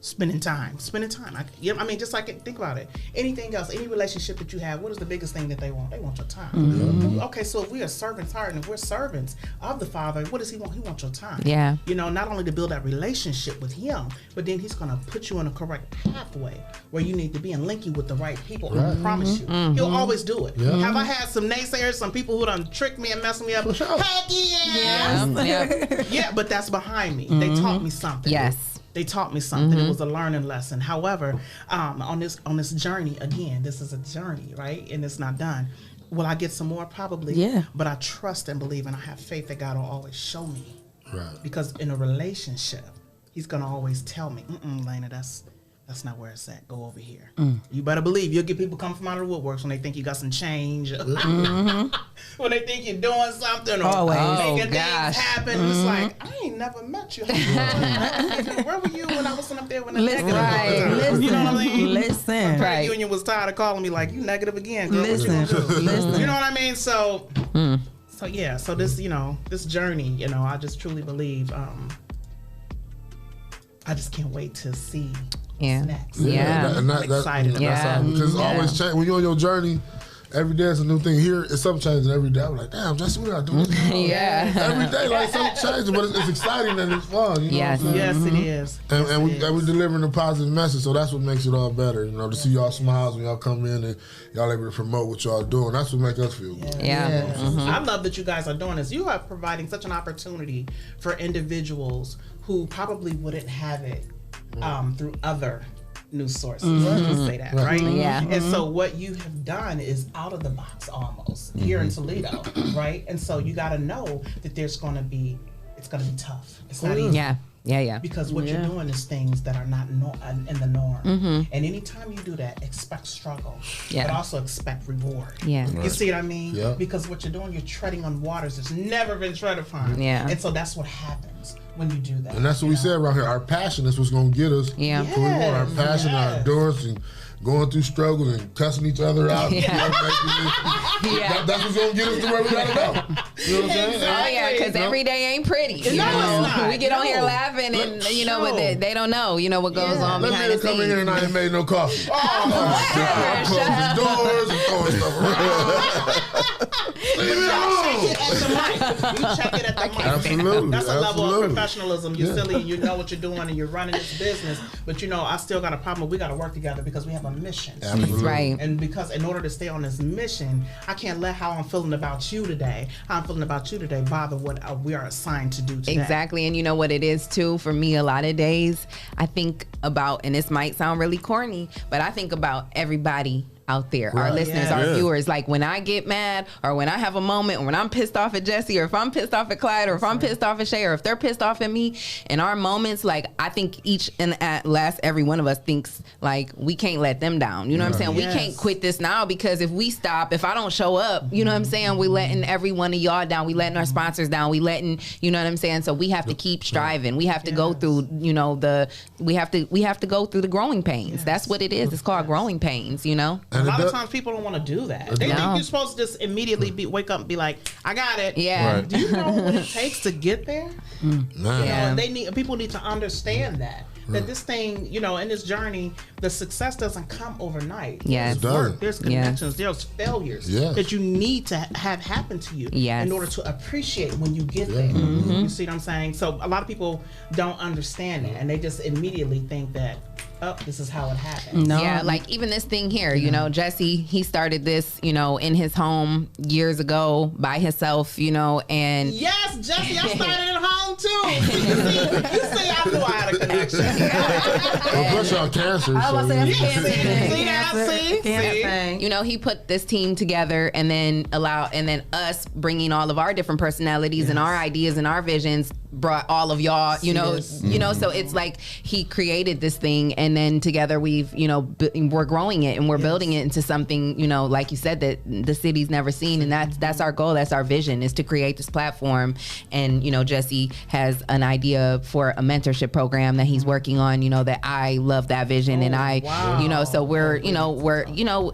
Spending time. I mean, just like, think about it. Anything else, any relationship that you have, what is the biggest thing that they want? They want your time. Okay, so if we are servants' heart, and if we're servants of the Father, what does he want? He wants your time. Yeah. You know, not only to build that relationship with him, but then he's going to put you on a correct pathway where you need to be and link you with the right people. I promise you. He'll always do it. Have I had some naysayers, some people who done tricked me and messed me up? Heck yeah! Yeah, but that's behind me. They taught me something. They taught me something. It was a learning lesson. However, on this journey, again, this is a journey, right? And it's not done. Will I get some more? Probably. Yeah. But I trust and believe, and I have faith that God will always show me. Right. Because in a relationship, he's going to always tell me, Lena, that's not where it's at. Go over here. You better believe you'll get people come from out of the woodworks when they think you got some change. When they think you're doing something or making things happen. It's like, I ain't never met you. Where were you when I was up there when the negative was? You know what I mean? Listen. Credit union was tired of calling me like, you negative again. Girl. Listen. You know what I mean? So yeah. So this, this journey, I just truly believe I just can't wait to see Yeah. what's next. I'm excited about that. Because it's always change. When you're on your journey, every day is a new thing. Here, it's something changing every day. I'm like, damn, Jesse, what did I do? Every day, like something changing, but it's exciting and it's fun. You know what I'm saying? Yes, it is. And we delivering a positive message, so that's what makes it all better. You know, to see y'all smiles when y'all come in and y'all able to promote what y'all doing. That's what makes us feel good. I love that you guys are doing this. You are providing such an opportunity for individuals who probably wouldn't have it through other news sources. Let's say that, right? Yeah. And so what you have done is out of the box almost here in Toledo, right? And so you got to know that it's going to be tough. It's not easy. Yeah. Because what you're doing is things that are not in the norm. And anytime you do that, expect struggle, but also expect reward. You see what I mean? Because what you're doing, you're treading on waters that's never been treaded upon. And so that's what happens when you do that. And that's what we said around here. Our passion is what's going to get us. Yeah. So we want our passion, our endurance, and going through struggles and cussing each other out. That's what's going to get us to where we got to go. You know what I'm saying? Oh, yeah, because every day ain't pretty. You know? We get on here laughing and, you know, but they don't know, you know, what goes on behind the scenes. Let me come in here and I ain't made no coffee. I'm closing doors and throwing stuff around. Leave me alone. You check it at the mic. Absolutely. That's a level of professionalism. You're silly and you know what you're doing and you're running this business. But, you know, I still got a problem. We got to work together because we have a mission. Absolutely. Right. And because in order to stay on this mission, I can't let how I'm feeling about you today, bother what we are assigned to do today. Exactly. And you know what it is too, for me, a lot of days I think about, and this might sound really corny, but I think about everybody out there, our listeners, our viewers. Like when I get mad or when I have a moment or when I'm pissed off at Jesse or if I'm pissed off at Clyde or if I'm pissed off at Shae or if they're pissed off at me, in our moments, like I think each and at last every one of us thinks like we can't let them down. You know what I'm saying? We can't quit this now because if we stop, if I don't show up, you know what I'm saying? We letting every one of y'all down. We letting our sponsors down. We letting, you know what I'm saying? So we have to keep striving. We have to go through, you know, we have to go through the growing pains. That's what it is. It's called growing pains, you know? A lot of times people don't want to do that. They think you're supposed to just immediately wake up and be like, I got it. Yeah. Right. Do you know what it takes to get there? You know, and people need to understand that this thing, you know, in this journey, the success doesn't come overnight. Yes. There's work, there's connections, there's failures that you need to have happen to you in order to appreciate when you get there. You see what I'm saying? So a lot of people don't understand that, and they just immediately think that, oh, this is how it happens. Yeah, like even this thing here, you know, Jesse, he started this, you know, in his home years ago by himself, you know, and yes, Jesse, I started at home too. You see, I knew I had a connection. Well, plus y'all cancer. I was so cancer. You know, he put this team together and then us bringing all of our different personalities and our ideas and our visions brought all of y'all, you know, so it's like he created this thing and then together we've, you know, we're growing it and we're building it into something, you know, like you said, that the city's never seen. And that's our goal. That's our vision, is to create this platform. And, you know, Jesse has an idea for a mentorship program that he's working on, you know, that I love that vision. And you know, so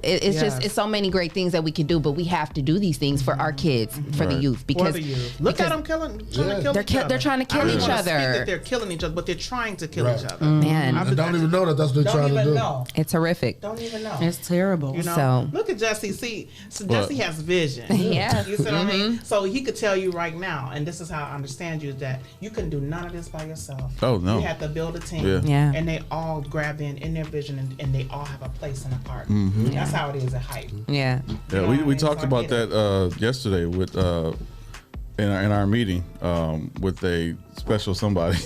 it's just, it's so many great things that we can do, but we have to do these things for our kids, for the youth, because look at them trying to kill each other. They're trying to kill each other. That they're killing each other, but they're trying to kill each other. Man, I don't even know that's what they're trying to do. It's horrific. Don't even know. It's terrible. You know? So look at Jesse. See, so Jesse has vision. Yeah. You see what I mean? So he could tell you right now, and this is how I understand you, that you can do none of this by yourself. Oh no. You have to build a team. Yeah. And they all grab in their vision, and they all have a place in the part. That's how it is at Hype. Yeah. Yeah. We talked about that yesterday with in our meeting with a special somebody.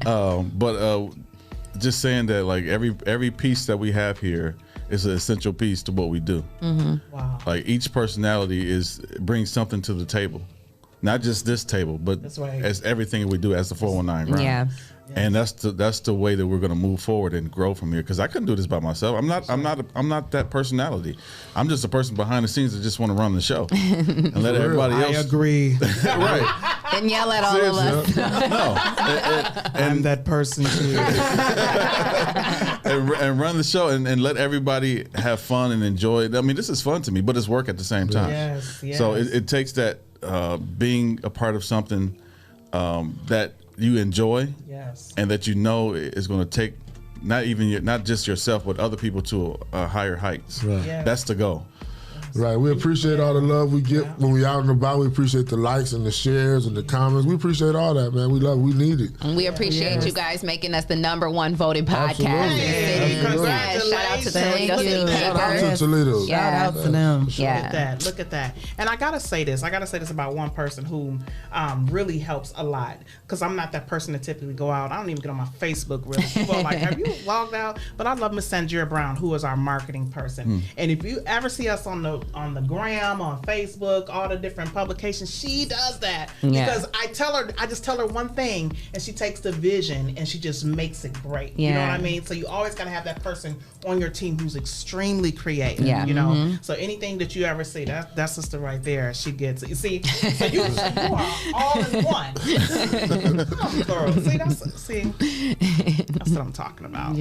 But just saying that, like, every piece that we have here is an essential piece to what we do. Wow. Like each personality brings something to the table, not just this table, but as everything we do as the 419 Grind. Yeah. And that's the way that we're going to move forward and grow from here. Because I couldn't do this by myself. I'm not that personality. I'm just a person behind the scenes that just want to run the show and let everybody else. I agree. Right. And yell at all of us. No. I'm that person too. and run the show and let everybody have fun and enjoy it. I mean, this is fun to me, but it's work at the same time. Yes. So it takes that being a part of something that you enjoy, yes, and that you know is going to take not just yourself but other people to higher heights. Right. Yes. That's the goal. Right, we appreciate all the love we get when we out and about. We appreciate the likes and the shares and the comments. We appreciate all that, man. We love it. We need it. And we appreciate you guys making us the #1 voted podcast in the city. Yes, shout out to Toledo City Shout out to Toledo. Shout out to them. Yeah. Look at that. And I gotta say this about one person who really helps a lot, because I'm not that person to typically go out. I don't even get on my Facebook really. People are like, have you logged out? But I love Miss Sandra Brown, who is our marketing person. And if you ever see us on the gram, on Facebook, all the different publications, she does that. Yeah. Because I just tell her one thing, and she takes the vision and she just makes it great. Yeah. You know what I mean? So you always gotta have that person on your team who's extremely creative. Yeah. You know? Mhm. So anything that you ever see, that's sister right there. She gets it. You see, so you are all in one. Girl, see, that's what I'm talking about.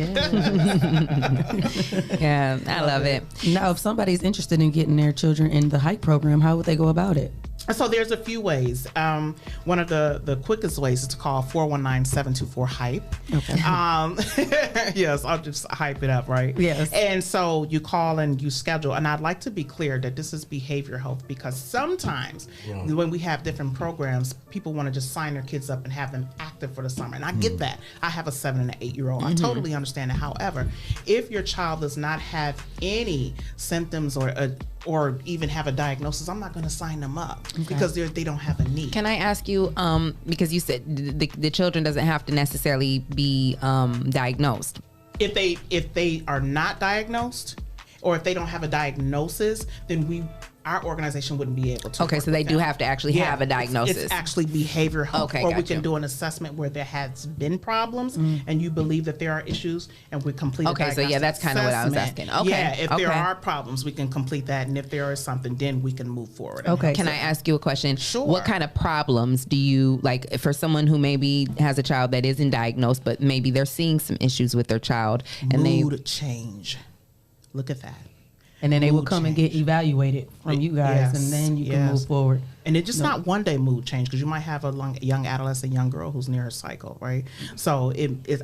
Yeah, I love it. Now, if somebody's interested in getting their children in the Hype program, how would they go about it? So there's a few ways. One of the quickest ways is to call 419-724-HYPE. Okay. Yes, I'll just hype it up, right? Yes. And so you call and you schedule. And I'd like to be clear that this is behavior health, because sometimes when we have different programs, people want to just sign their kids up and have them active for the summer. And I get that. I have a 7 and an 8-year-old. I totally understand it. However, if your child does not have any symptoms or even have a diagnosis, I'm not going to sign them up because they don't have a need. Can I ask you, because you said the children doesn't have to necessarily be diagnosed. If they are not diagnosed, or if they don't have a diagnosis, then our organization wouldn't be able to. Okay, so they do have to actually have a diagnosis. It's actually behavior health. Okay, or gotcha. we can do an assessment where there has been problems and you believe that there are issues, and we complete Okay, so yeah, that's kind of what I was asking. Okay. Yeah, if there are problems, we can complete that, and if there is something, then we can move forward. Okay. Can I ask you a question? Sure. What kind of problems do you, like, for someone who maybe has a child that isn't diagnosed, but maybe they're seeing some issues with their child, and Mood change. Look at that. And then they will come and get evaluated from you guys, and then you can move forward. And it's just not one day mood change, because you might have a young adolescent, young girl who's near a cycle, right? So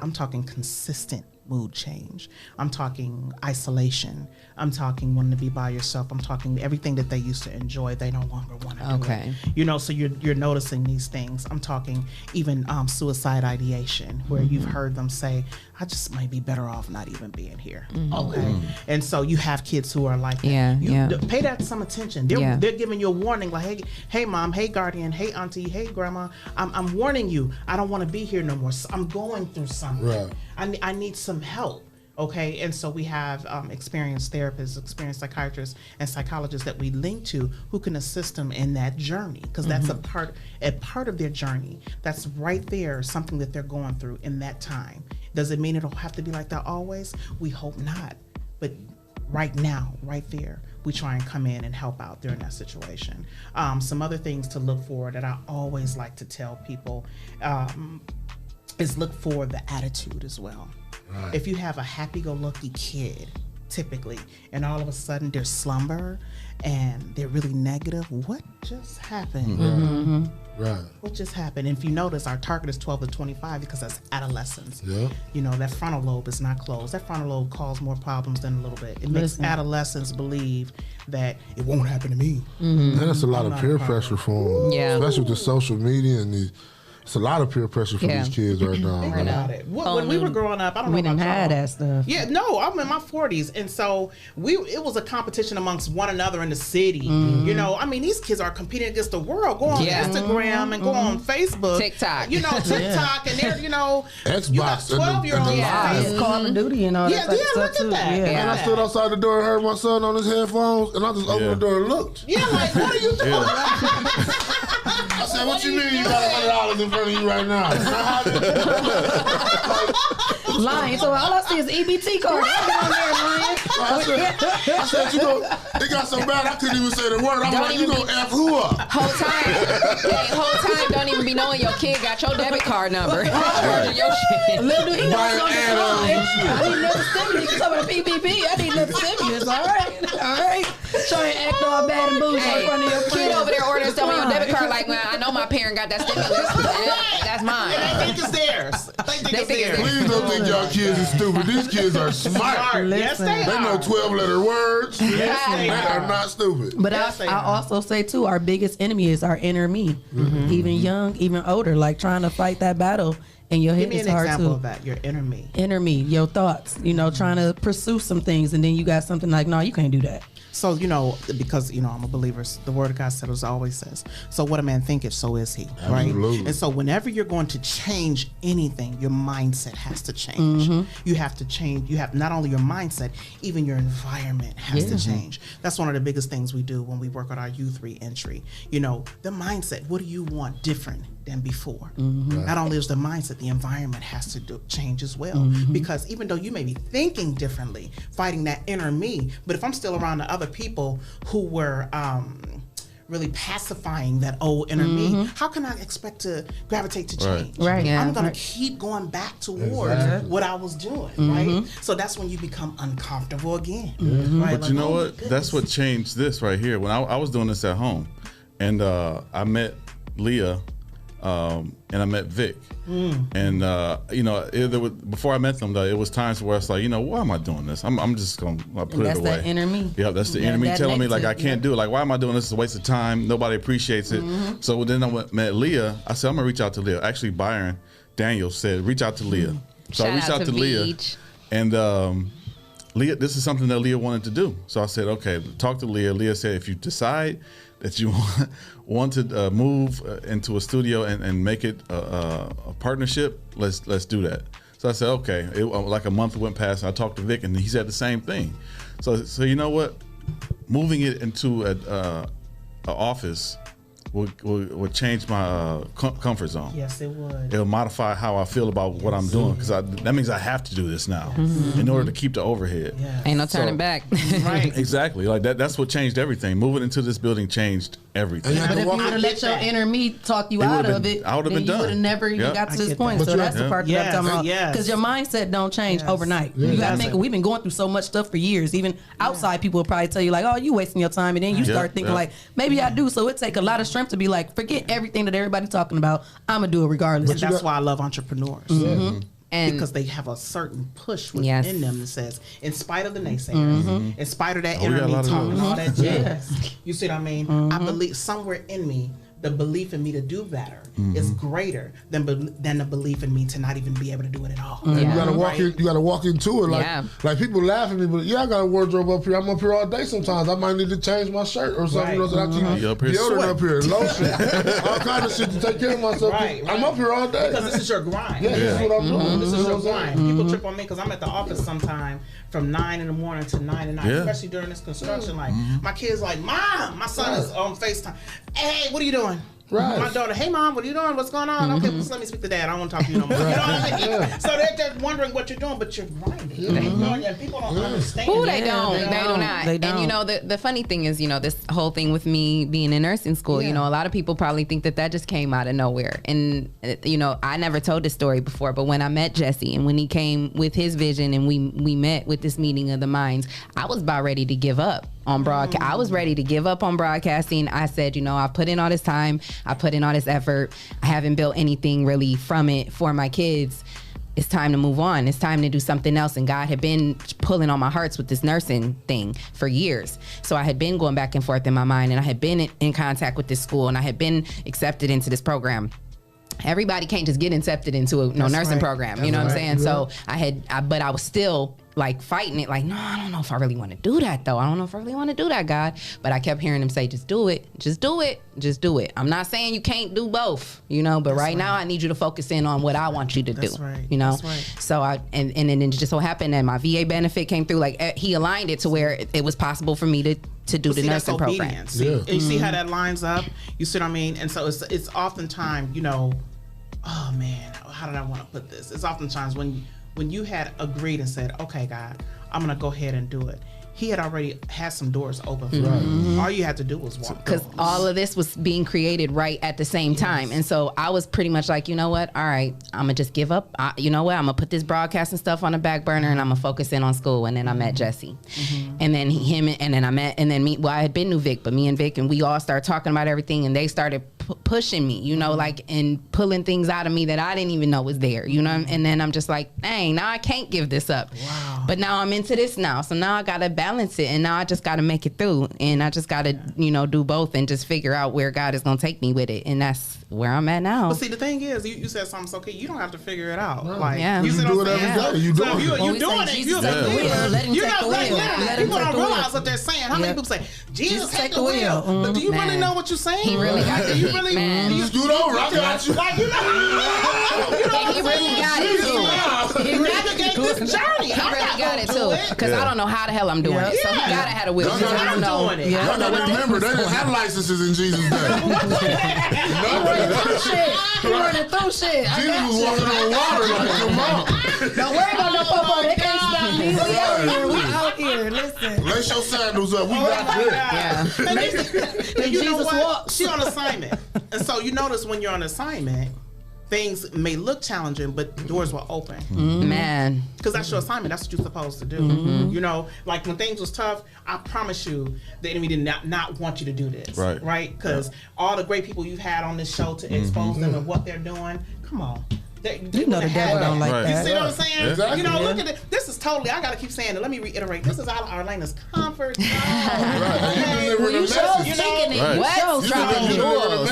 I'm talking consistent mood change. I'm talking isolation. I'm talking wanting to be by yourself. I'm talking everything that they used to enjoy, they no longer want to do. Okay. It. You know, so you're noticing these things. I'm talking even suicide ideation, where you've heard them say, I just might be better off not even being here. Okay. And so you have kids who are like that. Pay that some attention. They're giving you a warning, like, hey mom, hey guardian, hey auntie, hey grandma, I'm warning you, I don't want to be here no more. I'm going through something. Right. I need some help. Okay, and so we have experienced therapists, experienced psychiatrists, and psychologists that we link to who can assist them in that journey, because that's a part of their journey. That's right there, something that they're going through in that time. Does it mean it'll have to be like that always? We hope not. But right now, right there, we try and come in and help out during that situation. Some other things to look for that I always like to tell people is look for the attitude as well. Right. If you have a happy-go-lucky kid, typically, and all of a sudden there's slumber and they're really negative, what just happened? Right. What just happened? And if you notice, our target is 12 to 25 because that's adolescence. Yeah. You know, that frontal lobe is not closed. That frontal lobe causes more problems than a little bit. It makes adolescents believe that it won't happen to me. And that's a lot of peer pressure for them. Yeah. Especially with the social media and it's a lot of peer pressure for these kids right now. Think about it. When we were growing up, I don't know. We didn't about have y'all. that stuff. Yeah, no, I'm in my 40s, and so it was a competition amongst one another in the city. You know, I mean, these kids are competing against the world. Go on Instagram and go on Facebook, TikTok. You know, TikTok, and they're Xbox, you got 12-year-olds. Call of Duty and all that type of stuff look at too. that. Yeah. And I stood outside the door and heard my son on his headphones, and I just opened the door and looked. Yeah, like, what are you doing? I said, what you mean you got $100 in front of you right now? Lying. So all I see is EBT card. I said, you know, it got so bad I couldn't even say the word. I'm like, you gonna F who up? Whole time, don't even be knowing your kid got your debit card number. Your shit. Little do he know it's on the line. I need another stimulus. You talking about PPP? I need another stimulus. All right. Try and act all bad and bougie in front of your friends. Kid over there ordering stuff on your debit card like, well, I know my parent got that stimulus. That's mine. And they think it's theirs. They think it's theirs. Please don't think y'all kids are stupid. These kids are smart. Yes, they They know are. 12-letter words. Yes, They are not stupid. But I also say too, our biggest enemy is our inner me. Mm-hmm. Even young, even older, like trying to fight that battle in your head Give me is an hard example too. of that. Your inner me. Inner me, your thoughts. You know, trying to pursue some things, and then you got something like, no, you can't do that. So, because, I'm a believer, the word of God always says, so what a man thinketh, so is he, Absolutely. right? And so whenever you're going to change anything, your mindset has to change. Mm-hmm. You have to change. You have not only your mindset, even your environment has to change. That's one of the biggest things we do when we work on our youth re-entry. The mindset, what do you want different than before? Mm-hmm. Not only is the mindset, the environment has to change as well. Mm-hmm. Because even though you may be thinking differently, fighting that inner me, but if I'm still around the other people who were really pacifying that old inner me, how can I expect to gravitate to change? Right. Yeah. I'm going to keep going back towards what I was doing, right? So that's when you become uncomfortable again. Right? But you know what? That's what changed this right here. When I was doing this at home, and I met Leah, and I met Vic. And before I met them, though, it was times where it's like, why am I doing this? I'm just gonna put it away. That's that inner me. Yeah, that's the inner me telling me like I can't do it. Like, why am I doing this? It's a waste of time. Nobody appreciates it. So then I met Leah. I said I'm gonna reach out to Leah. Actually, Byron Daniels said reach out to Leah. So I reached out to Leah, and Leah, this is something that Leah wanted to do. So I said, okay, talk to Leah. Leah said, if you decide that you want to move into a studio and make it a partnership, let's do that. So I said, okay. Like a month went past, and I talked to Vic, and he said the same thing. So you know what? Moving it into an office would change my comfort zone. Yes, it would. It'll modify how I feel about what I'm doing, because that means I have to do this now in order to keep the overhead. Yes. Ain't no turning back. Right. Exactly. Like that's what changed everything. Moving into this building changed everything. But if you would have let your inner me talk you out of it, I would have been then you done. would have never even got to this point. But So that's the part that I'm talking about. Yes. Because your mindset don't change overnight. You got to think, we've been going through so much stuff for years. Even outside people will probably tell you like, oh, you wasting your time. And then you start thinking like, maybe I do. So it take a lot of strength to be like, forget everything that everybody's talking about. I'm going to do it regardless. And that's why I love entrepreneurs. And because they have a certain push within them that says, in spite of the naysayers, in spite of that inner me talking all that jazz, you see what I mean? I believe somewhere in me, the belief in me to do better is greater than the belief in me to not even be able to do it at all. And you gotta walk in. You gotta walk into it like people laugh at me, but I got a wardrobe up here. I'm up here all day. Sometimes I might need to change my shirt or something. So I keep deodorant up here, lotion, all kind of shit to take care of myself. I'm up here all day because this is your grind. Yeah, this is what I'm doing. This is your grind. People trip on me because I'm at the office sometime from 9 in the morning to 9 at night, especially during this construction. Like my kids, like, Mom, my son is on FaceTime. Hey, what are you doing? Right. My daughter, hey Mom, what are you doing? What's going on? Okay, just let me speak to Dad. I don't want to talk to you no more. You know what I mean? So they're just wondering what you're doing, but you're grinding. And people don't understand. Ooh, they don't. They They do not. They don't. And the funny thing is, this whole thing with me being in nursing school, a lot of people probably think that just came out of nowhere. And, I never told this story before, but when I met Jesse and when he came with his vision and we met with this meeting of the minds, I was about ready to give up on broadcast. I was ready to give up on broadcasting. I said, I put in all this time. I put in all this effort. I haven't built anything really from it for my kids. It's time to move on. It's time to do something else. And God had been pulling on my hearts with this nursing thing for years. So I had been going back and forth in my mind, and I had been in contact with this school, and I had been accepted into this program. Everybody can't just get accepted into a nursing program. You know what I'm saying? Yeah. So but I was still like fighting it. Like, no, I don't know if I really want to do that though. I don't know if I really want to do that, God. But I kept hearing him say, just do it. Just do it. Just do it. I'm not saying you can't do both, but right now I need you to focus in on what I want you to do. Right. That's right. So and then it just so happened that my VA benefit came through. Like he aligned it to where it was possible for me to do the nursing program. And you see how that lines up? You see what I mean? And so it's oftentimes, oh man, how did I want to put this? It's oftentimes when you had agreed and said, okay, God, I'm going to go ahead and do it. he had already had some doors open for you. All you had to do was walk. Because all of this was being created right at the same time. And so I was pretty much like, you know what? All right, I'm going to just give up. You know what? I'm going to put this broadcasting stuff on the back burner and I'm going to focus in on school. And then I met Jesse. And then I had been knew Vic, but me and Vic, and we all started talking about everything, and they started pushing me, you know, like, and pulling things out of me that I didn't even know was there, you know? And then I'm just like, dang, now I can't give this up. Wow. But now I'm into this now. So now I got to balance it, and now I just got to make it through. And I just got to, you know, do both and just figure out where God is going to take me with it. And that's where I'm at now. But see, the thing is, you said something so key. You don't have to figure it out. No. Like, you do it every day. You do it. You doing it. You take the wheel. Let him take the wheel. People don't realize what they're saying. How many people say, Jesus take the wheel? But do you really know what you're saying? He really got it. You really, scoot over. I got you. Like, you know he really got it too. He navigate this journey. He really got it too. Because I don't know how the hell I'm doing it. So he gotta have a wheel. I'm doing it. Y'all gotta remember, they didn't have licenses in Jesus' day. He running through shit. Jesus was walking on water like, come on. Don't worry about no popo. They can't stop me. We out here. We out here. Listen. Lace your sandals up. We got this. Yeah. And you know what? She on assignment. And so you notice when you're on assignment, things may look challenging, but doors will open. Man. Because that's your assignment. That's what you're supposed to do. You know, like when things was tough, I promise you, the enemy did not want you to do this. Right? Because all the great people you've had on this show to expose them and what they're doing, come on. You know the devil don't like that. You see what I'm saying? Exactly. You know, look at it. This is totally, I got to keep saying it. Let me reiterate. This is out of Arlena's comfort zone. You show speaking it.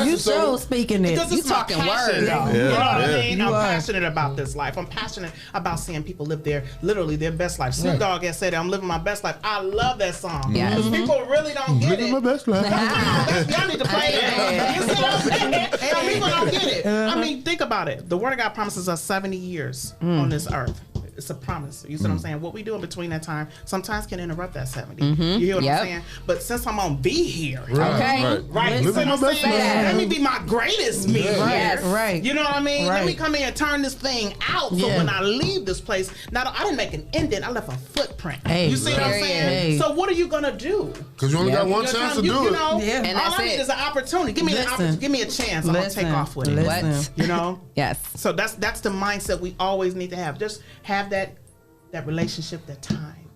You show speaking it. You talking words. You know what I mean? I'm passionate about this life. I'm passionate about seeing people live literally their best life. Snoop Dogg has said, I'm living my best life. I love that song. Because people really don't get it. Living my best life. Y'all need to play it. You see what I'm saying? Some people don't get it. I mean, think about it. The Word of God promises us 70 years on this earth. It's a promise. You see what I'm saying? What we do in between that time sometimes can interrupt that 70. You hear what I'm saying? But since I'm gonna be here, right? You see what I'm saying? Let me be my greatest me. Right. You know what I mean? Let me come in and turn this thing out. So when I leave this place, now I didn't make an indent. I left a footprint. You see what I'm saying? So what are you gonna do? Because you only got one chance to do it. And all I need is an opportunity. Give me an opportunity. Give me a chance. I'm gonna take off with it. What? You know? Yes. So that's the mindset we always need to have. Just have that relationship, that time.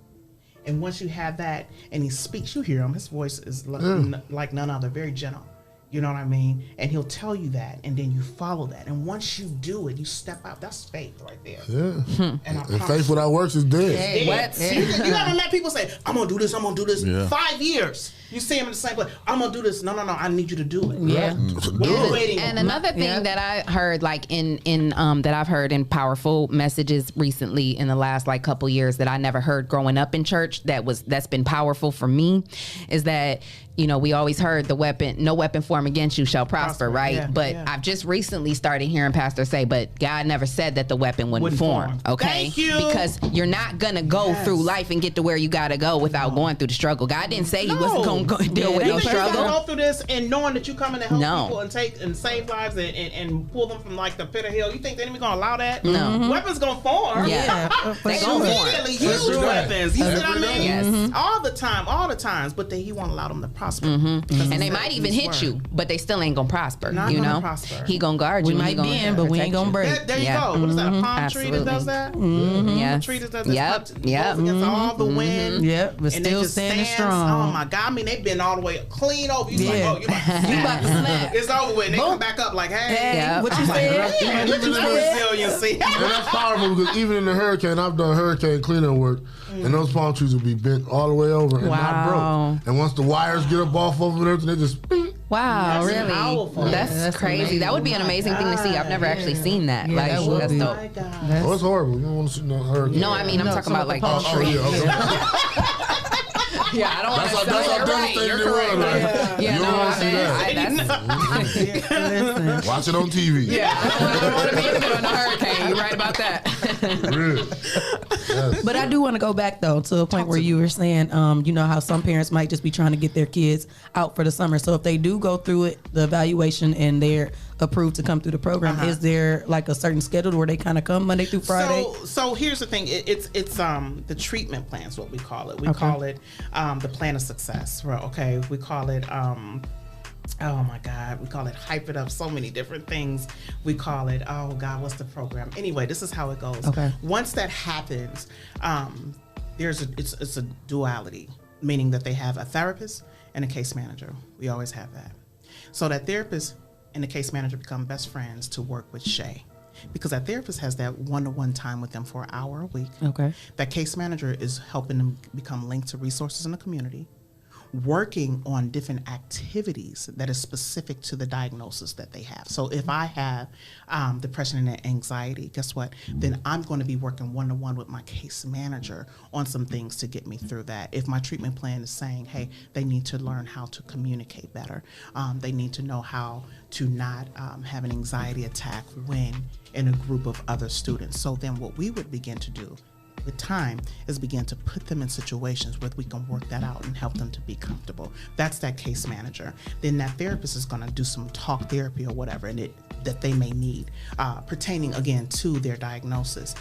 And once you have that and he speaks, you hear him. His voice is like none other, very gentle. You know what I mean? And he'll tell you that, and then you follow that. And once you do it, you step out. That's faith right there. Yeah. And faith without works is dead. What? You haven't met people say, I'm going to do this, I'm going to do this. 5 years. You see him in the same place. I'm going to do this. No, I need you to do it. Yeah. What are you waiting on? And another thing that I heard, like in that I've heard in powerful messages recently in the last like couple years that I never heard growing up in church that's been powerful for me, is that, you know, we always heard no weapon formed against you shall prosper, right? I've just recently started hearing pastors say, but God never said that the weapon wouldn't form. Okay. Thank you. Because you're not gonna go through life and get to where you gotta go without going through the struggle. God didn't say you wasn't gonna go deal with no struggle. You go through this and knowing that you're coming to help people and take and save lives and pull them from like the pit of hell. You think the enemy gonna allow that? No. Weapons gonna form. Yeah. They gonna form. Huge weapons. You see what I mean? Yes. All the times, but he won't allow them to prosper. And they might even hit you, but they still ain't gonna prosper. You know, he gonna guard you. We might bend, but we ain't gonna break. There you go. What is that? A palm tree that does that? Yeah. Tree that does that. Yep. Against all the wind. Yep. But still standing strong. Oh my God! I mean, they've been all the way clean over. You like, oh, you about to snap. It's over with. They come back up like, hey, what you said? Resiliency. And that's powerful because even in the hurricane, I've done hurricane cleaning work, and those palm trees will be bent all the way over and not broke. And once the wires get up off of it, they just. Wow, really? Powerful. That's crazy. Amazing. That would be an amazing thing to see. I've never actually seen that. Yeah, like, that's dope. Oh, it's horrible. You don't want to see no hurricane. No, I mean, I'm talking about like palm trees. Yeah, I don't want to that's how devastating the world. Yeah, You don't want to see that. Listen. Watch it on TV. Yeah, I don't want to be in the middle of a hurricane. You're right about that. But I do want to go back though to a point where you were saying, you know how some parents might just be trying to get their kids out for the summer. So if they do go through it, the evaluation, and they're approved to come through the program, is there like a certain schedule where they kind of come Monday through Friday? So here's the thing. It's the treatment plan is what we call it. We call it the plan of success. Okay, we call it. Oh my God, we call it hype it up. So many different things. We call it, oh God, what's the program? Anyway, this is how it goes. Okay. Once that happens, it's a duality, meaning that they have a therapist and a case manager. We always have that. So that therapist and the case manager become best friends to work with Shae. Because that therapist has that one-to-one time with them for an hour a week. Okay. That case manager is helping them become linked to resources in the community, working on different activities that is specific to the diagnosis that they have. So if I have depression and anxiety, guess what? Then I'm going to be working one-to-one with my case manager on some things to get me through that. If my treatment plan is saying, hey, they need to learn how to communicate better. They need to know how to not have an anxiety attack when in a group of other students. So then what we would begin to do with time is begin to put them in situations where we can work that out and help them to be comfortable. That's that case manager. Then that therapist is going to do some talk therapy or whatever that they may need pertaining again to their diagnosis.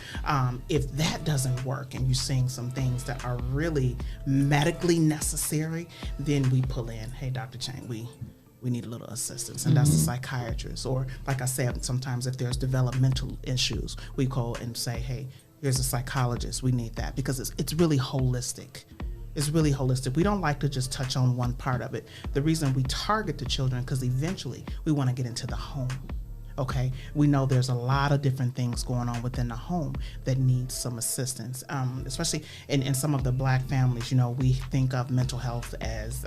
If that doesn't work and you're seeing some things that are really medically necessary, then we pull in, hey, Dr. Chang, we need a little assistance, and that's the psychiatrist. Or like I said, sometimes if there's developmental issues, we call and say, hey, here's a psychologist. We need that because it's really holistic. It's really holistic. We don't like to just touch on one part of it. The reason we target the children because eventually we want to get into the home. Okay, we know there's a lot of different things going on within the home that needs some assistance, especially in some of the Black families. You know, we think of mental health as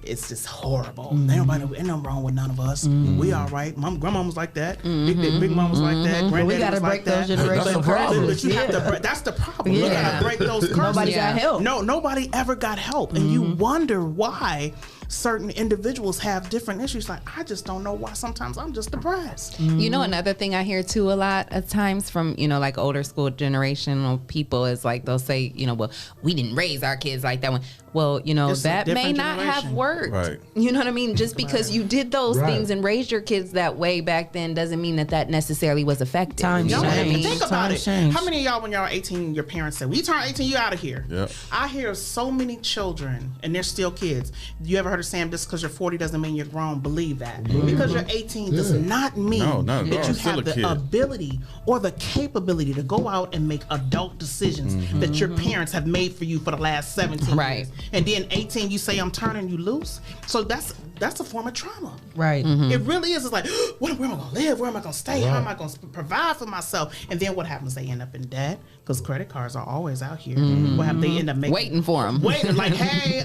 it's just horrible. Ain't nothing wrong with none of us. We all right. Grandma was like that. Big mom was like that. Granddaddy we gotta was break like those that. generational But you have to. That's the problem. You gotta break those curses. Nobody got help. No, nobody ever got help, and you wonder why certain individuals have different issues. Like, I just don't know why sometimes I'm just depressed. You know, another thing I hear too a lot of times from, you know, like older school generational people is like, they'll say, you know, well, we didn't raise our kids like that one. Well, you know, It's a that may different not have generation. worked. Right. You know what I mean? Just because you did those things and raised your kids that way back then doesn't mean that necessarily was effective. Times You know what I mean? Think about it. change. How many of y'all, when y'all are 18, your parents said, "We turn 18, you out of here." Yep. I hear so many children, and they're still kids. You ever heard of saying, just because you're 40 doesn't mean you're grown? Believe that. Because you're 18 does not mean No, not at that all. you Still have a the kid. ability or the capability to go out and make adult decisions that your parents have made for you for the last 17 Right. years. And then 18, you say, I'm turning you loose. So that's a form of trauma. Right. It really is. It's like, where am I going to live? Where am I going to stay? How am I going to provide for myself? And then what happens? They end up in debt because credit cards are always out here. What happens? They end up Waiting for them. Waiting, like, hey,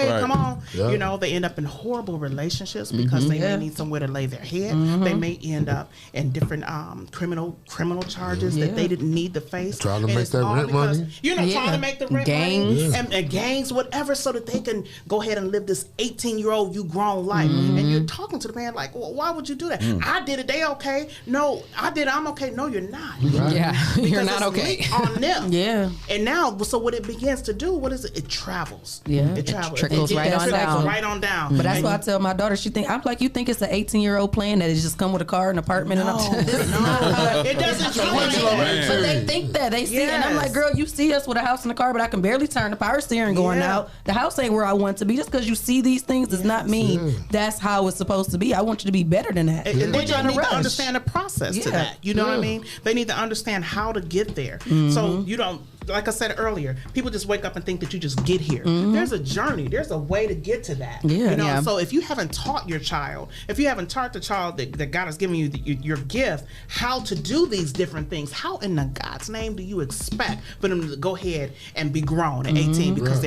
Right. come on. Yeah. You know, they end up in horrible relationships because they may need somewhere to lay their head. They may end up in different criminal charges that they didn't need to face. Trying to And make it's that all rent because, money. You know, trying to make the rent Gangs. money and gangs, whatever, so that they can go ahead and live this 18-year-old you grown life. And you're talking to the man like, well, why would you do that? I did it. They okay? No, I did it. I'm okay. No, you're not. Yeah, you're Because not it's okay. linked on them. Yeah. And now, so what it begins to do, what is it? It travels. Yeah. It travels. trickles It right on trickles down. right on down. But that's And why I tell my daughter, I'm like, you think it's an 18-year-old plan that it just come with a car and apartment and it doesn't But they think that. They see it. And I'm like, girl, you see us with a house and a car, but I can barely turn the power steering going out. The house ain't where I want to be. Just because you see these things does not mean that's how it's supposed to be. I want you to be better than that. And they trying need to understand the process to that. You know what I mean? They need to understand how to get there. So you don't, like I said earlier, people just wake up and think that you just get here. There's a journey. There's a way to get to that. You know? So if you haven't taught your child, if you haven't taught the child that God has given you your gift, how to do these different things, how in the God's name do you expect for them to go ahead and be grown at 18 because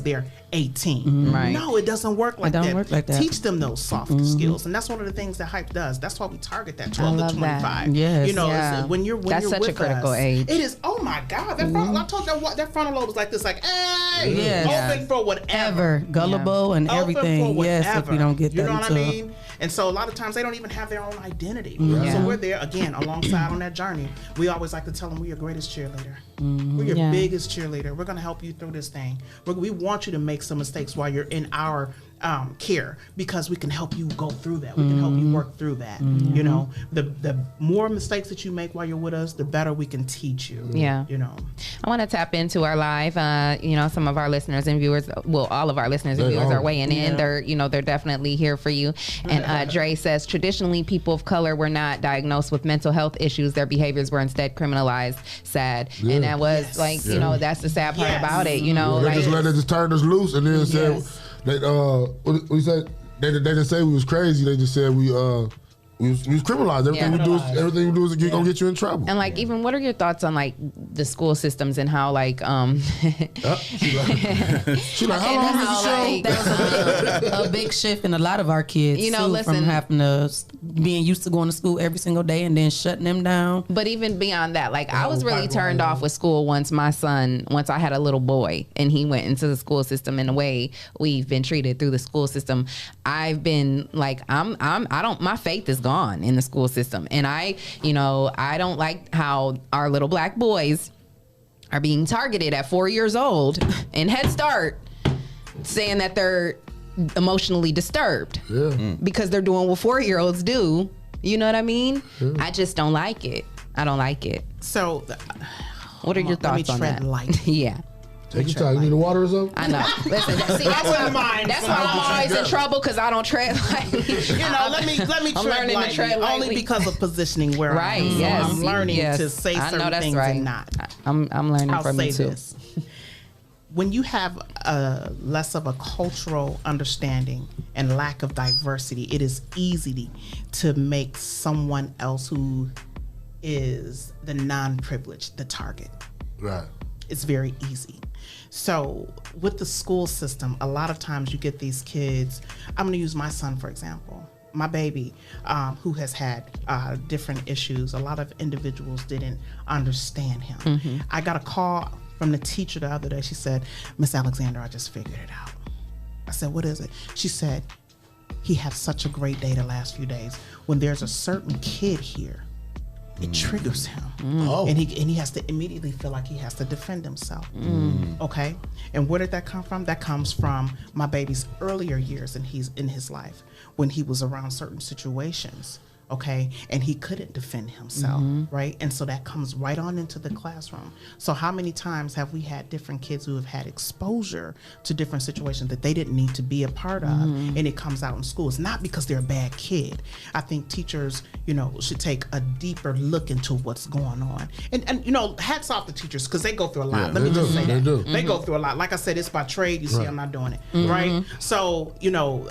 they're 18? Right. No, it doesn't work like that. don't work like that. Teach them those soft skills, and that's one of the things that Hype does. That's why we target that 12 love to that. 25. Yes. You know, Yeah. when you're That's you're such a with critical us, age. It is. Oh my God, that's I told you that frontal lobe is like this, like, hey, open for whatever. Gullible and everything. Yes, if you don't get that. You know what I mean? And so a lot of times they don't even have their own identity. So we're there, again, alongside on that journey. We always like to tell them we're your greatest cheerleader. We're your biggest cheerleader. We're going to help you through this thing. We want you to make some mistakes while you're in our care, because we can help you go through that. We can help you work through that. You know, the more mistakes that you make while you're with us, the better we can teach you. You know, I want to tap into our live. You know, some of our listeners and viewers, well, all of our listeners and viewers are weighing in. They're, you know, they're definitely here for you. And Dre says, traditionally, people of color were not diagnosed with mental health issues. Their behaviors were instead criminalized. Sad. And that was like, you know, that's the sad part about it. You know, they just turned us loose and then said. They what you said? They didn't say we was crazy. They just said we was criminalized. Everything we do is gonna get you in trouble. And like, even what are your thoughts on like the school systems and how like she like how long is the show? That was a big shift in a lot of our kids. You know, listen, from having to being used to going to school every single day and then shutting them down. But even beyond that, like I was really turned off with school once I had a little boy and he went into the school system. In a way we've been treated through the school system, I've been like my faith is gone in the school system. And I don't like how our little black boys are being targeted at 4 years old in Head Start, saying that they're emotionally disturbed because they're doing what 4-year-olds do. You know what I mean? I just don't like it. I don't like it. So what are your thoughts on that? Yeah. Take your time. You need a water or something? I know. Listen, see, that's why I'm always in trouble, because I don't tread lightly. You know, let me tread lightly, only because of positioning where right. I'm. Yes. I'm learning to say certain things and not. I'm learning from you too. This. When you have less of a cultural understanding and lack of diversity, it is easy to make someone else who is the non-privileged the target. Right. It's very easy. So with the school system, a lot of times you get these kids. I'm going to use my son, for example. My baby, who has had different issues. A lot of individuals didn't understand him. I got a call from the teacher the other day. She said, "Miss Alexander, I just figured it out." I said, "What is it?" She said, "He had such a great day the last few days. When there's a certain kid here, it triggers him, and he has to immediately feel like he has to defend himself." Okay, and where did that come from? That comes from my baby's earlier years, and he's in his life when he was around certain situations. Okay, and he couldn't defend himself, right? And so that comes right on into the classroom. So how many times have we had different kids who have had exposure to different situations that they didn't need to be a part of, and it comes out in school? It's not because they're a bad kid. I think teachers, should take a deeper look into what's going on. And hats off to teachers, because they go through a lot. Let me just say that. They go through a lot. Like I said, it's by trade. You see, I'm not doing it, right? So,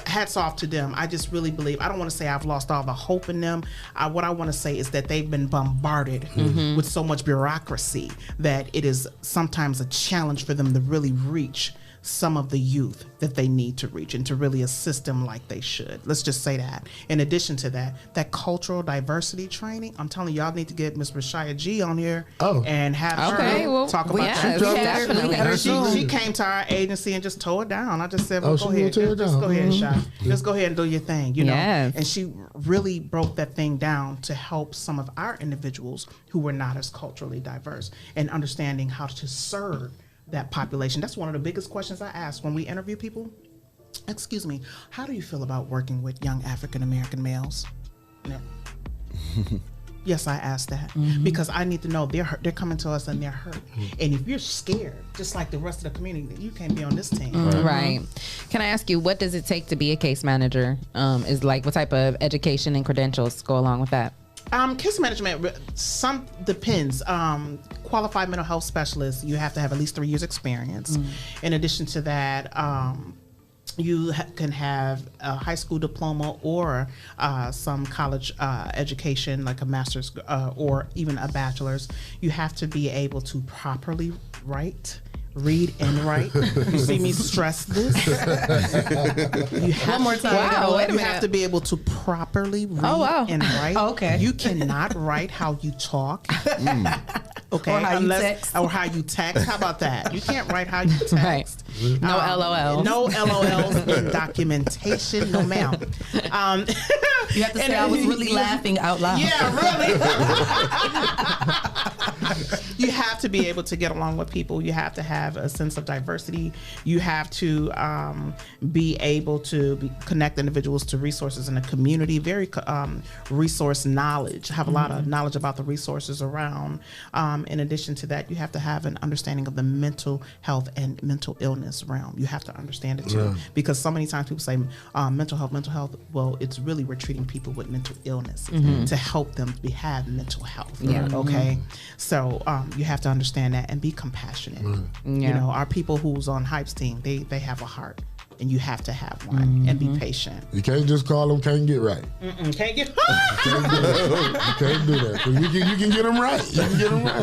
hats off to them. I just really believe, I don't want to say I've lost all the hope in them. What I want to say is that they've been bombarded with so much bureaucracy that it is sometimes a challenge for them to really reach some of the youth that they need to reach and to really assist them like they should. Let's just say that. In addition to that cultural diversity training, I'm telling y'all need to get Miss Rashaya G on here and have her talk about She came to our agency and just tore it down. I just said, well, go ahead. Just go ahead, Shae. Just go ahead and do your thing, know. And she really broke that thing down to help some of our individuals who were not as culturally diverse and understanding how to serve that population. That's one of the biggest questions I ask when we interview people. Excuse me, how do you feel about working with young African American males? No. Yes, I ask that because I need to know they're coming to us and they're hurt. And if you're scared, just like the rest of the community, you can't be on this team. Right. Can I ask you, what does it take to be a case manager? Is like what type of education and credentials go along with that? Case management, some depends. Qualified mental health specialist, you have to have at least 3 years experience. In addition to that, you can have a high school diploma or some college education, like a master's or even a bachelor's. You have to be able to properly read and write. You see me stress this. One more time. You have to be able to properly read and write. Okay. You cannot write how you talk. Okay, Or how you text. Or how you text. How about that? You can't write how you text. No LOLs. No LOLs in documentation. No, ma'am. You have to say I was really laughing out loud. Yeah, really. You have to be able to get along with people. You have to have a sense of diversity. You have to be able to connect individuals to resources in the community. Very resource knowledge. Have a lot of knowledge about the resources around. In addition to that, you have to have an understanding of the mental health and mental illness realm. You have to understand it too, because so many times people say mental health. Well, it's really we're treating people with mental illness to help them have mental health. Yeah. Okay. So you have to understand that and be compassionate. You know, our people who's on Hype's team, they have a heart. And you have to have one and be patient. You can't just call them can't get right. Can't get You can't do that. 'Cause you can get them right. You can get them right.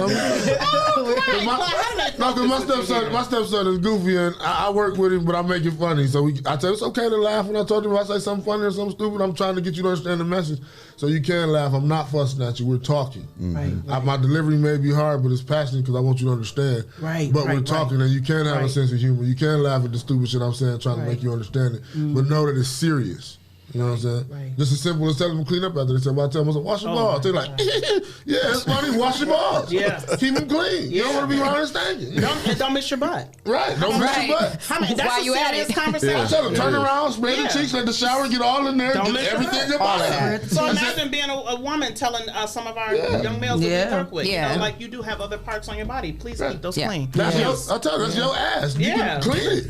Because my stepson is goofy, and I work with him, but I make it funny. So I tell him it's okay to laugh when I told him if I say something funny or something stupid. I'm trying to get you to understand the message. So you can laugh. I'm not fussing at you. We're talking. Right. My delivery may be hard, but it's passionate because I want you to understand. Right. But we're talking, and you can have a sense of humor. You can laugh at the stupid shit I'm saying, trying to make you understand it. But know that it's serious. You know what I'm saying? Right. Just as simple as telling them to clean up after they said, I tell them, wash your balls. They're like, yeah, it's funny, wash your balls. Yeah. Keep them clean. You don't want to be around and stinking. Don't miss your butt. Right. Don't miss your butt. That's Why you at it? Conversation. I tell them, turn around, spray the cheeks, let the shower get all in there, Don't get miss everything your about butt. it. So imagine being a woman telling some of our young males that we work with, Yeah. you know, like you do have other parts on your body. Please keep those clean. That's I tell you, that's your ass. You can clean it.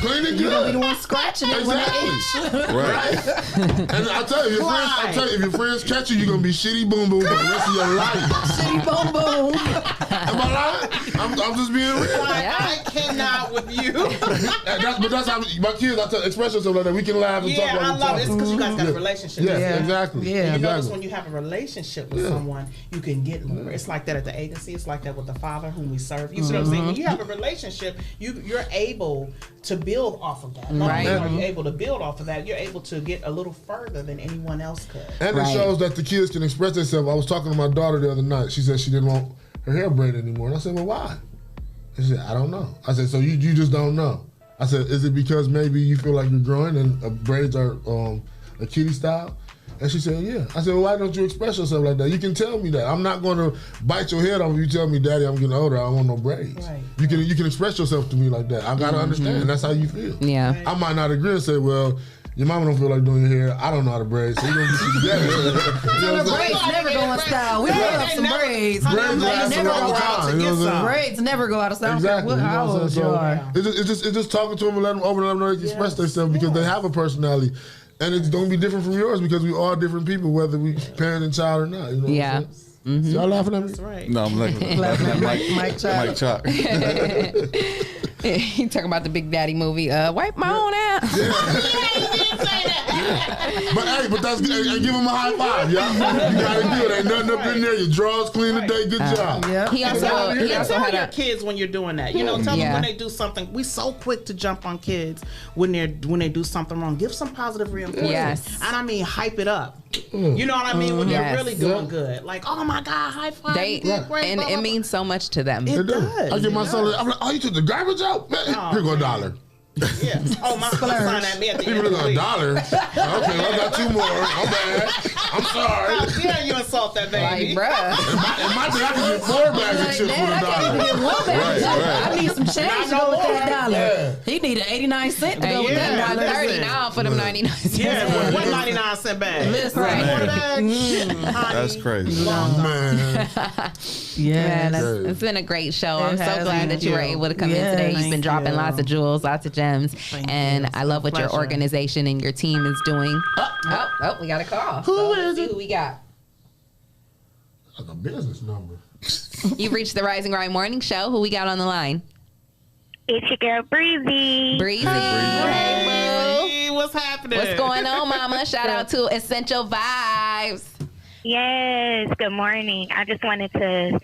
Clean it good. You don't be the one scratching it when it itch. Right. And I tell you, if your friends catch you, you're gonna be shitty boom boom for the rest of your life. Shitty boom boom. Am I lying? I'm just being real. I cannot with you. But that's how my kids. I tell express yourself like that. We can laugh and talk about I love it. It's because you guys got a relationship. Yeah, exactly. Yeah, and you notice when you have a relationship with someone, you can get more. It's like that at the agency. It's like that with the Father whom we serve. You see what I'm saying? When you have a relationship, you're able to build off of that. Not only are you able to build off of that, you're able to get a little further than anyone else could. And it shows that the kids can express themselves. I was talking to my daughter the other night. She said she didn't want her hair braided anymore. And I said, well, why? She said, I don't know. I said, so you just don't know. I said, is it because maybe you feel like you're growing and braids are a kiddie style? And she said, yeah. I said, well, why don't you express yourself like that? You can tell me that. I'm not going to bite your head off if you tell me, Daddy, I'm getting older. I don't want no braids. Right. You can express yourself to me like that. I got to understand. And that's how you feel. Yeah. I might not agree and say, well, your mama don't feel like doing your hair. I don't know how to braid, so you're going to get the braids never go out of style. We love some braids. Braids last a long time. You know what I'm saying? Braids never go out of style. Exactly. How old you are. It's just talking to them and letting them open up and let them express themselves because they have a personality. And it's going to be different from yours because we are different people, whether we parent and child or not. You know what I'm saying? Y'all laughing at me? That's right. No, I'm laughing at Mike Chalk. You talking about the Big Daddy movie? Wipe my own ass. But that's good. And give him a high five, y'all. You got it good. Ain't nothing up in there. Your drawers clean today. Good job. He also had your kids when you're doing that. You know, tell them when they do something. We so quick to jump on kids when they do something wrong. Give some positive reinforcement. Yes. And I mean, hype it up. You know what I mean? When they're really doing good. Like, oh my God, high five. You did great. And it means so much to them. It does. I get my son. I'm like, oh, you took the garbage out? Man, here go $1. Yeah. Oh, my son at me at the end People of the week. $1. Okay, I got 2 more. I'm bad. I'm sorry. How dare you insult that baby? Like, bruh. In my day, I could get 4 bags of chips for $1. I can't even get 1 bag. I need some change to go with that $1. Yeah. He needed 89 cents to go with that $1. $30 now for them 99 cents. Yeah, what 99-cent bag? Listen. That's crazy. Man. It's been a great show. I'm so glad that you were able to come in today. You've been dropping lots of jewels, lots of gems. And I love what your organization and your team is doing. Oh, we got a call. Who is it? Who we got? Like a business number. You've reached the Rise and Grind Morning Show. Who we got on the line? It's your girl, Breezy. Breezy. Hey, boo. What's happening? What's going on, mama? Shout out to Essential Vibes. Yes, good morning. I just wanted to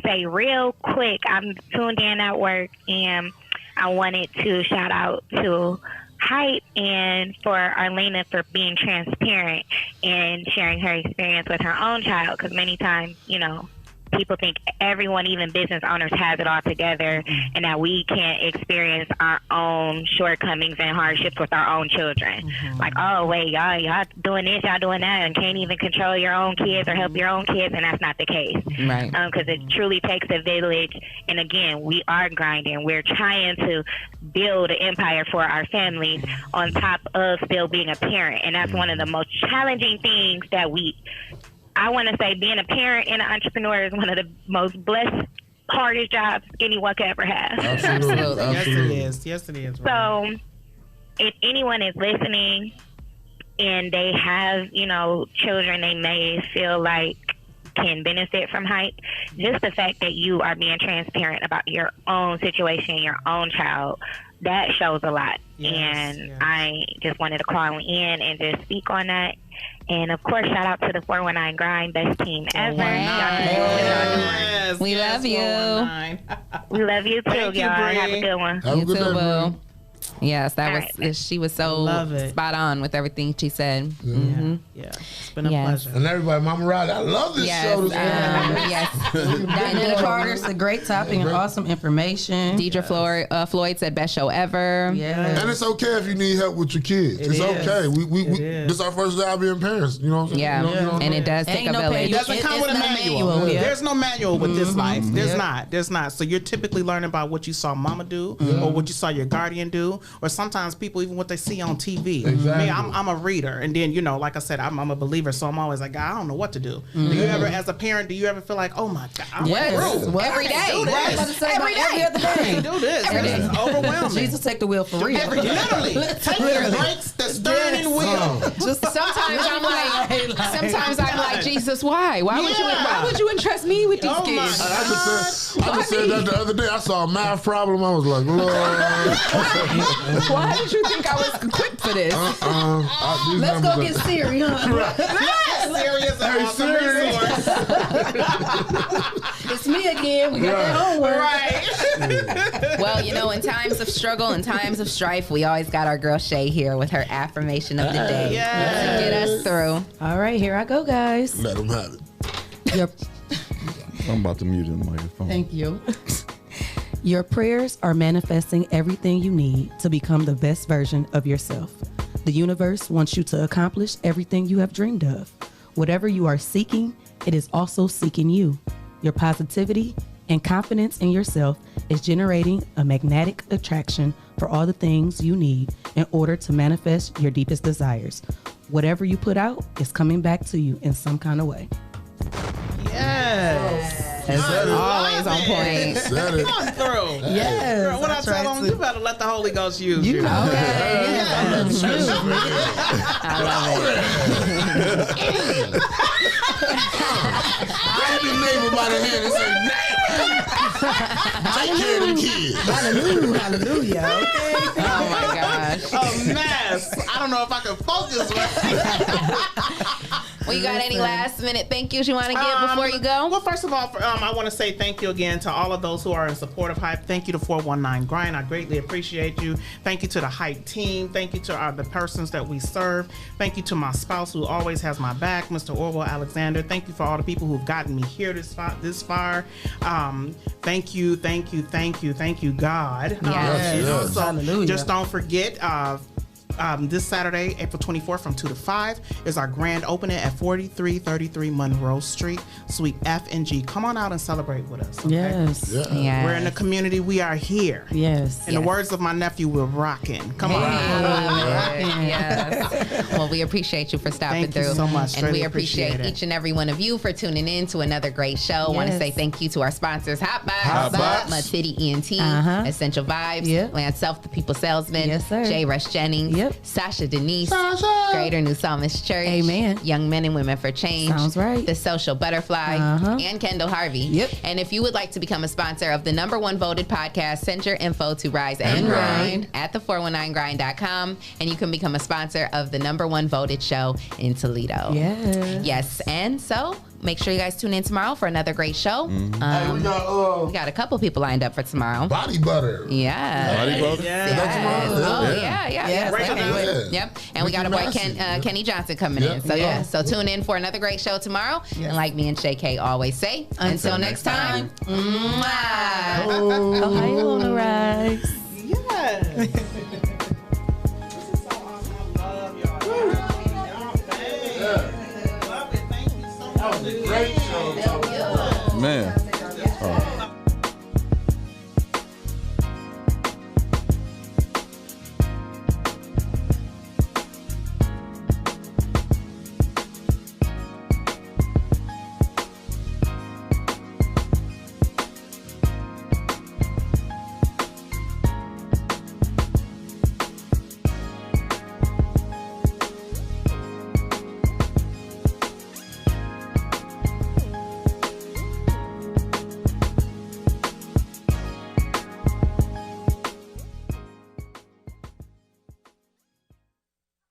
say real quick, I'm tuned in at work, and I wanted to shout out to Hype and for Arlena for being transparent and sharing her experience with her own child, because many times, you know, people think everyone, even business owners, has it all together, and that we can't experience our own shortcomings and hardships with our own children. Like, oh, wait, y'all doing this, y'all doing that, and can't even control your own kids or help your own kids, and that's not the case. Right. Because it truly takes a village, and again, we are grinding. We're trying to build an empire for our families on top of still being a parent, and that's one of the most challenging things that I want to say being a parent and an entrepreneur is one of the most blessed, hardest jobs anyone could ever have. Absolutely. Yes, it is. Yes, it is. So if anyone is listening and they have, children they may feel like can benefit from Hype, just the fact that you are being transparent about your own situation, your own child, that shows a lot. I just wanted to call in and just speak on that. And of course, shout out to the 419 Grind, best team ever. Yes. We love you. We love you too, y'all. Have a good one. You too, boo. Yes, she was so spot on with everything she said. Yeah, it's been a pleasure. And everybody, Mama Rod, I love this show. Yes. Diana Carter's a great topic and awesome information. Deidre Floyd said best show ever. Yeah. And it's okay if you need help with your kids. It's okay. We this is our first job being parents. You know what I'm saying? Yeah. And it does take a village. It doesn't come with a manual. There's no manual with this life. There's not. So you're typically learning about what you saw mama do or what you saw your guardian do. Or sometimes people, even what they see on TV. Exactly. Me, I'm a reader. And then, like I said, I'm a believer. So I'm always like, I don't know what to do. Do you ever, as a parent, feel like, oh my God, I'm through. Every day. Every other day. I can't do this. It's overwhelming. Jesus, take the wheel for real. Literally. Take the brakes, the steering wheel. Sometimes I'm like, Jesus, why? Why would you entrust me with these kids? I just said that the other day. I saw a math problem. I was like, Lord. Why did you think I was equipped for this? Let's go get Siri, huh? Siri is an awesome resource. It's me again. We got that homework. Right. Well, in times of struggle and times of strife, we always got our girl Shae here with her affirmation of the day to get us through. All right, here I go, guys. Let them have it. I'm about to mute the microphone. Thank you. Your prayers are manifesting everything you need to become the best version of yourself. The universe wants you to accomplish everything you have dreamed of. Whatever you are seeking, it is also seeking you. Your positivity and confidence in yourself is generating a magnetic attraction for all the things you need in order to manifest your deepest desires. Whatever you put out is coming back to you in some kind of way. Yes. Always on point. Come through. Yes. Girl, what I tell them, you better let the Holy Ghost use you. Okay. I love it. Grab your neighbor by the hand and say, take care of them kids. Hallelujah. Okay. Oh my gosh. A mess. I don't know if I can focus right. Well, you got any last minute thank yous you want to give before you go? Well, first of all, I want to say thank you again to all of those who are in support of Hype. Thank you to 419 Grind. I greatly appreciate you. Thank you to the Hype team. Thank you to the persons that we serve. Thank you to my spouse who always has my back, Mr. Orwell Alexander. Thank you for all the people who've gotten me here this far. Thank you, God. Yes. So Hallelujah. just don't forget, this Saturday, April 24th from 2 to 5 is our grand opening at 4333 Monroe Street, Suite F and G. Come on out and celebrate with us. Okay? Yes. Yes. We're in the community. We are here. Yes. In the words of my nephew, we're rocking. Come on. Yes. Well, we appreciate you for stopping Thank through. you so much. And Really we appreciate appreciate it. each and every one of you for tuning in to another great show. I want to say thank you to our sponsors, Hot Box, My City ENT, Essential Vibes, Lance Self, the People Salesman, Jay Rush Jennings, Sasha Denise, Greater New Psalmist Church, Amen. Young Men and Women for Change, Sounds right. The Social Butterfly, and Kendall Harvey. Yep. And if you would like to become a sponsor of the #1 voted podcast, send your info to Rise and Grind at the419grind.com, and you can become a sponsor of the #1 voted show in Toledo. Yes. Yes. And so make sure you guys tune in tomorrow for another great show. Hey, we got a couple people lined up for tomorrow. Body butter. Yeah. Body butter? Yes. Oh, yeah. Right now. Yep. And we got a boy Kenny Johnson coming in. So so tune in for another great show tomorrow. And like me and Shae K always say, until next time. Ohio on the rise. Yeah. That was a great show. Man.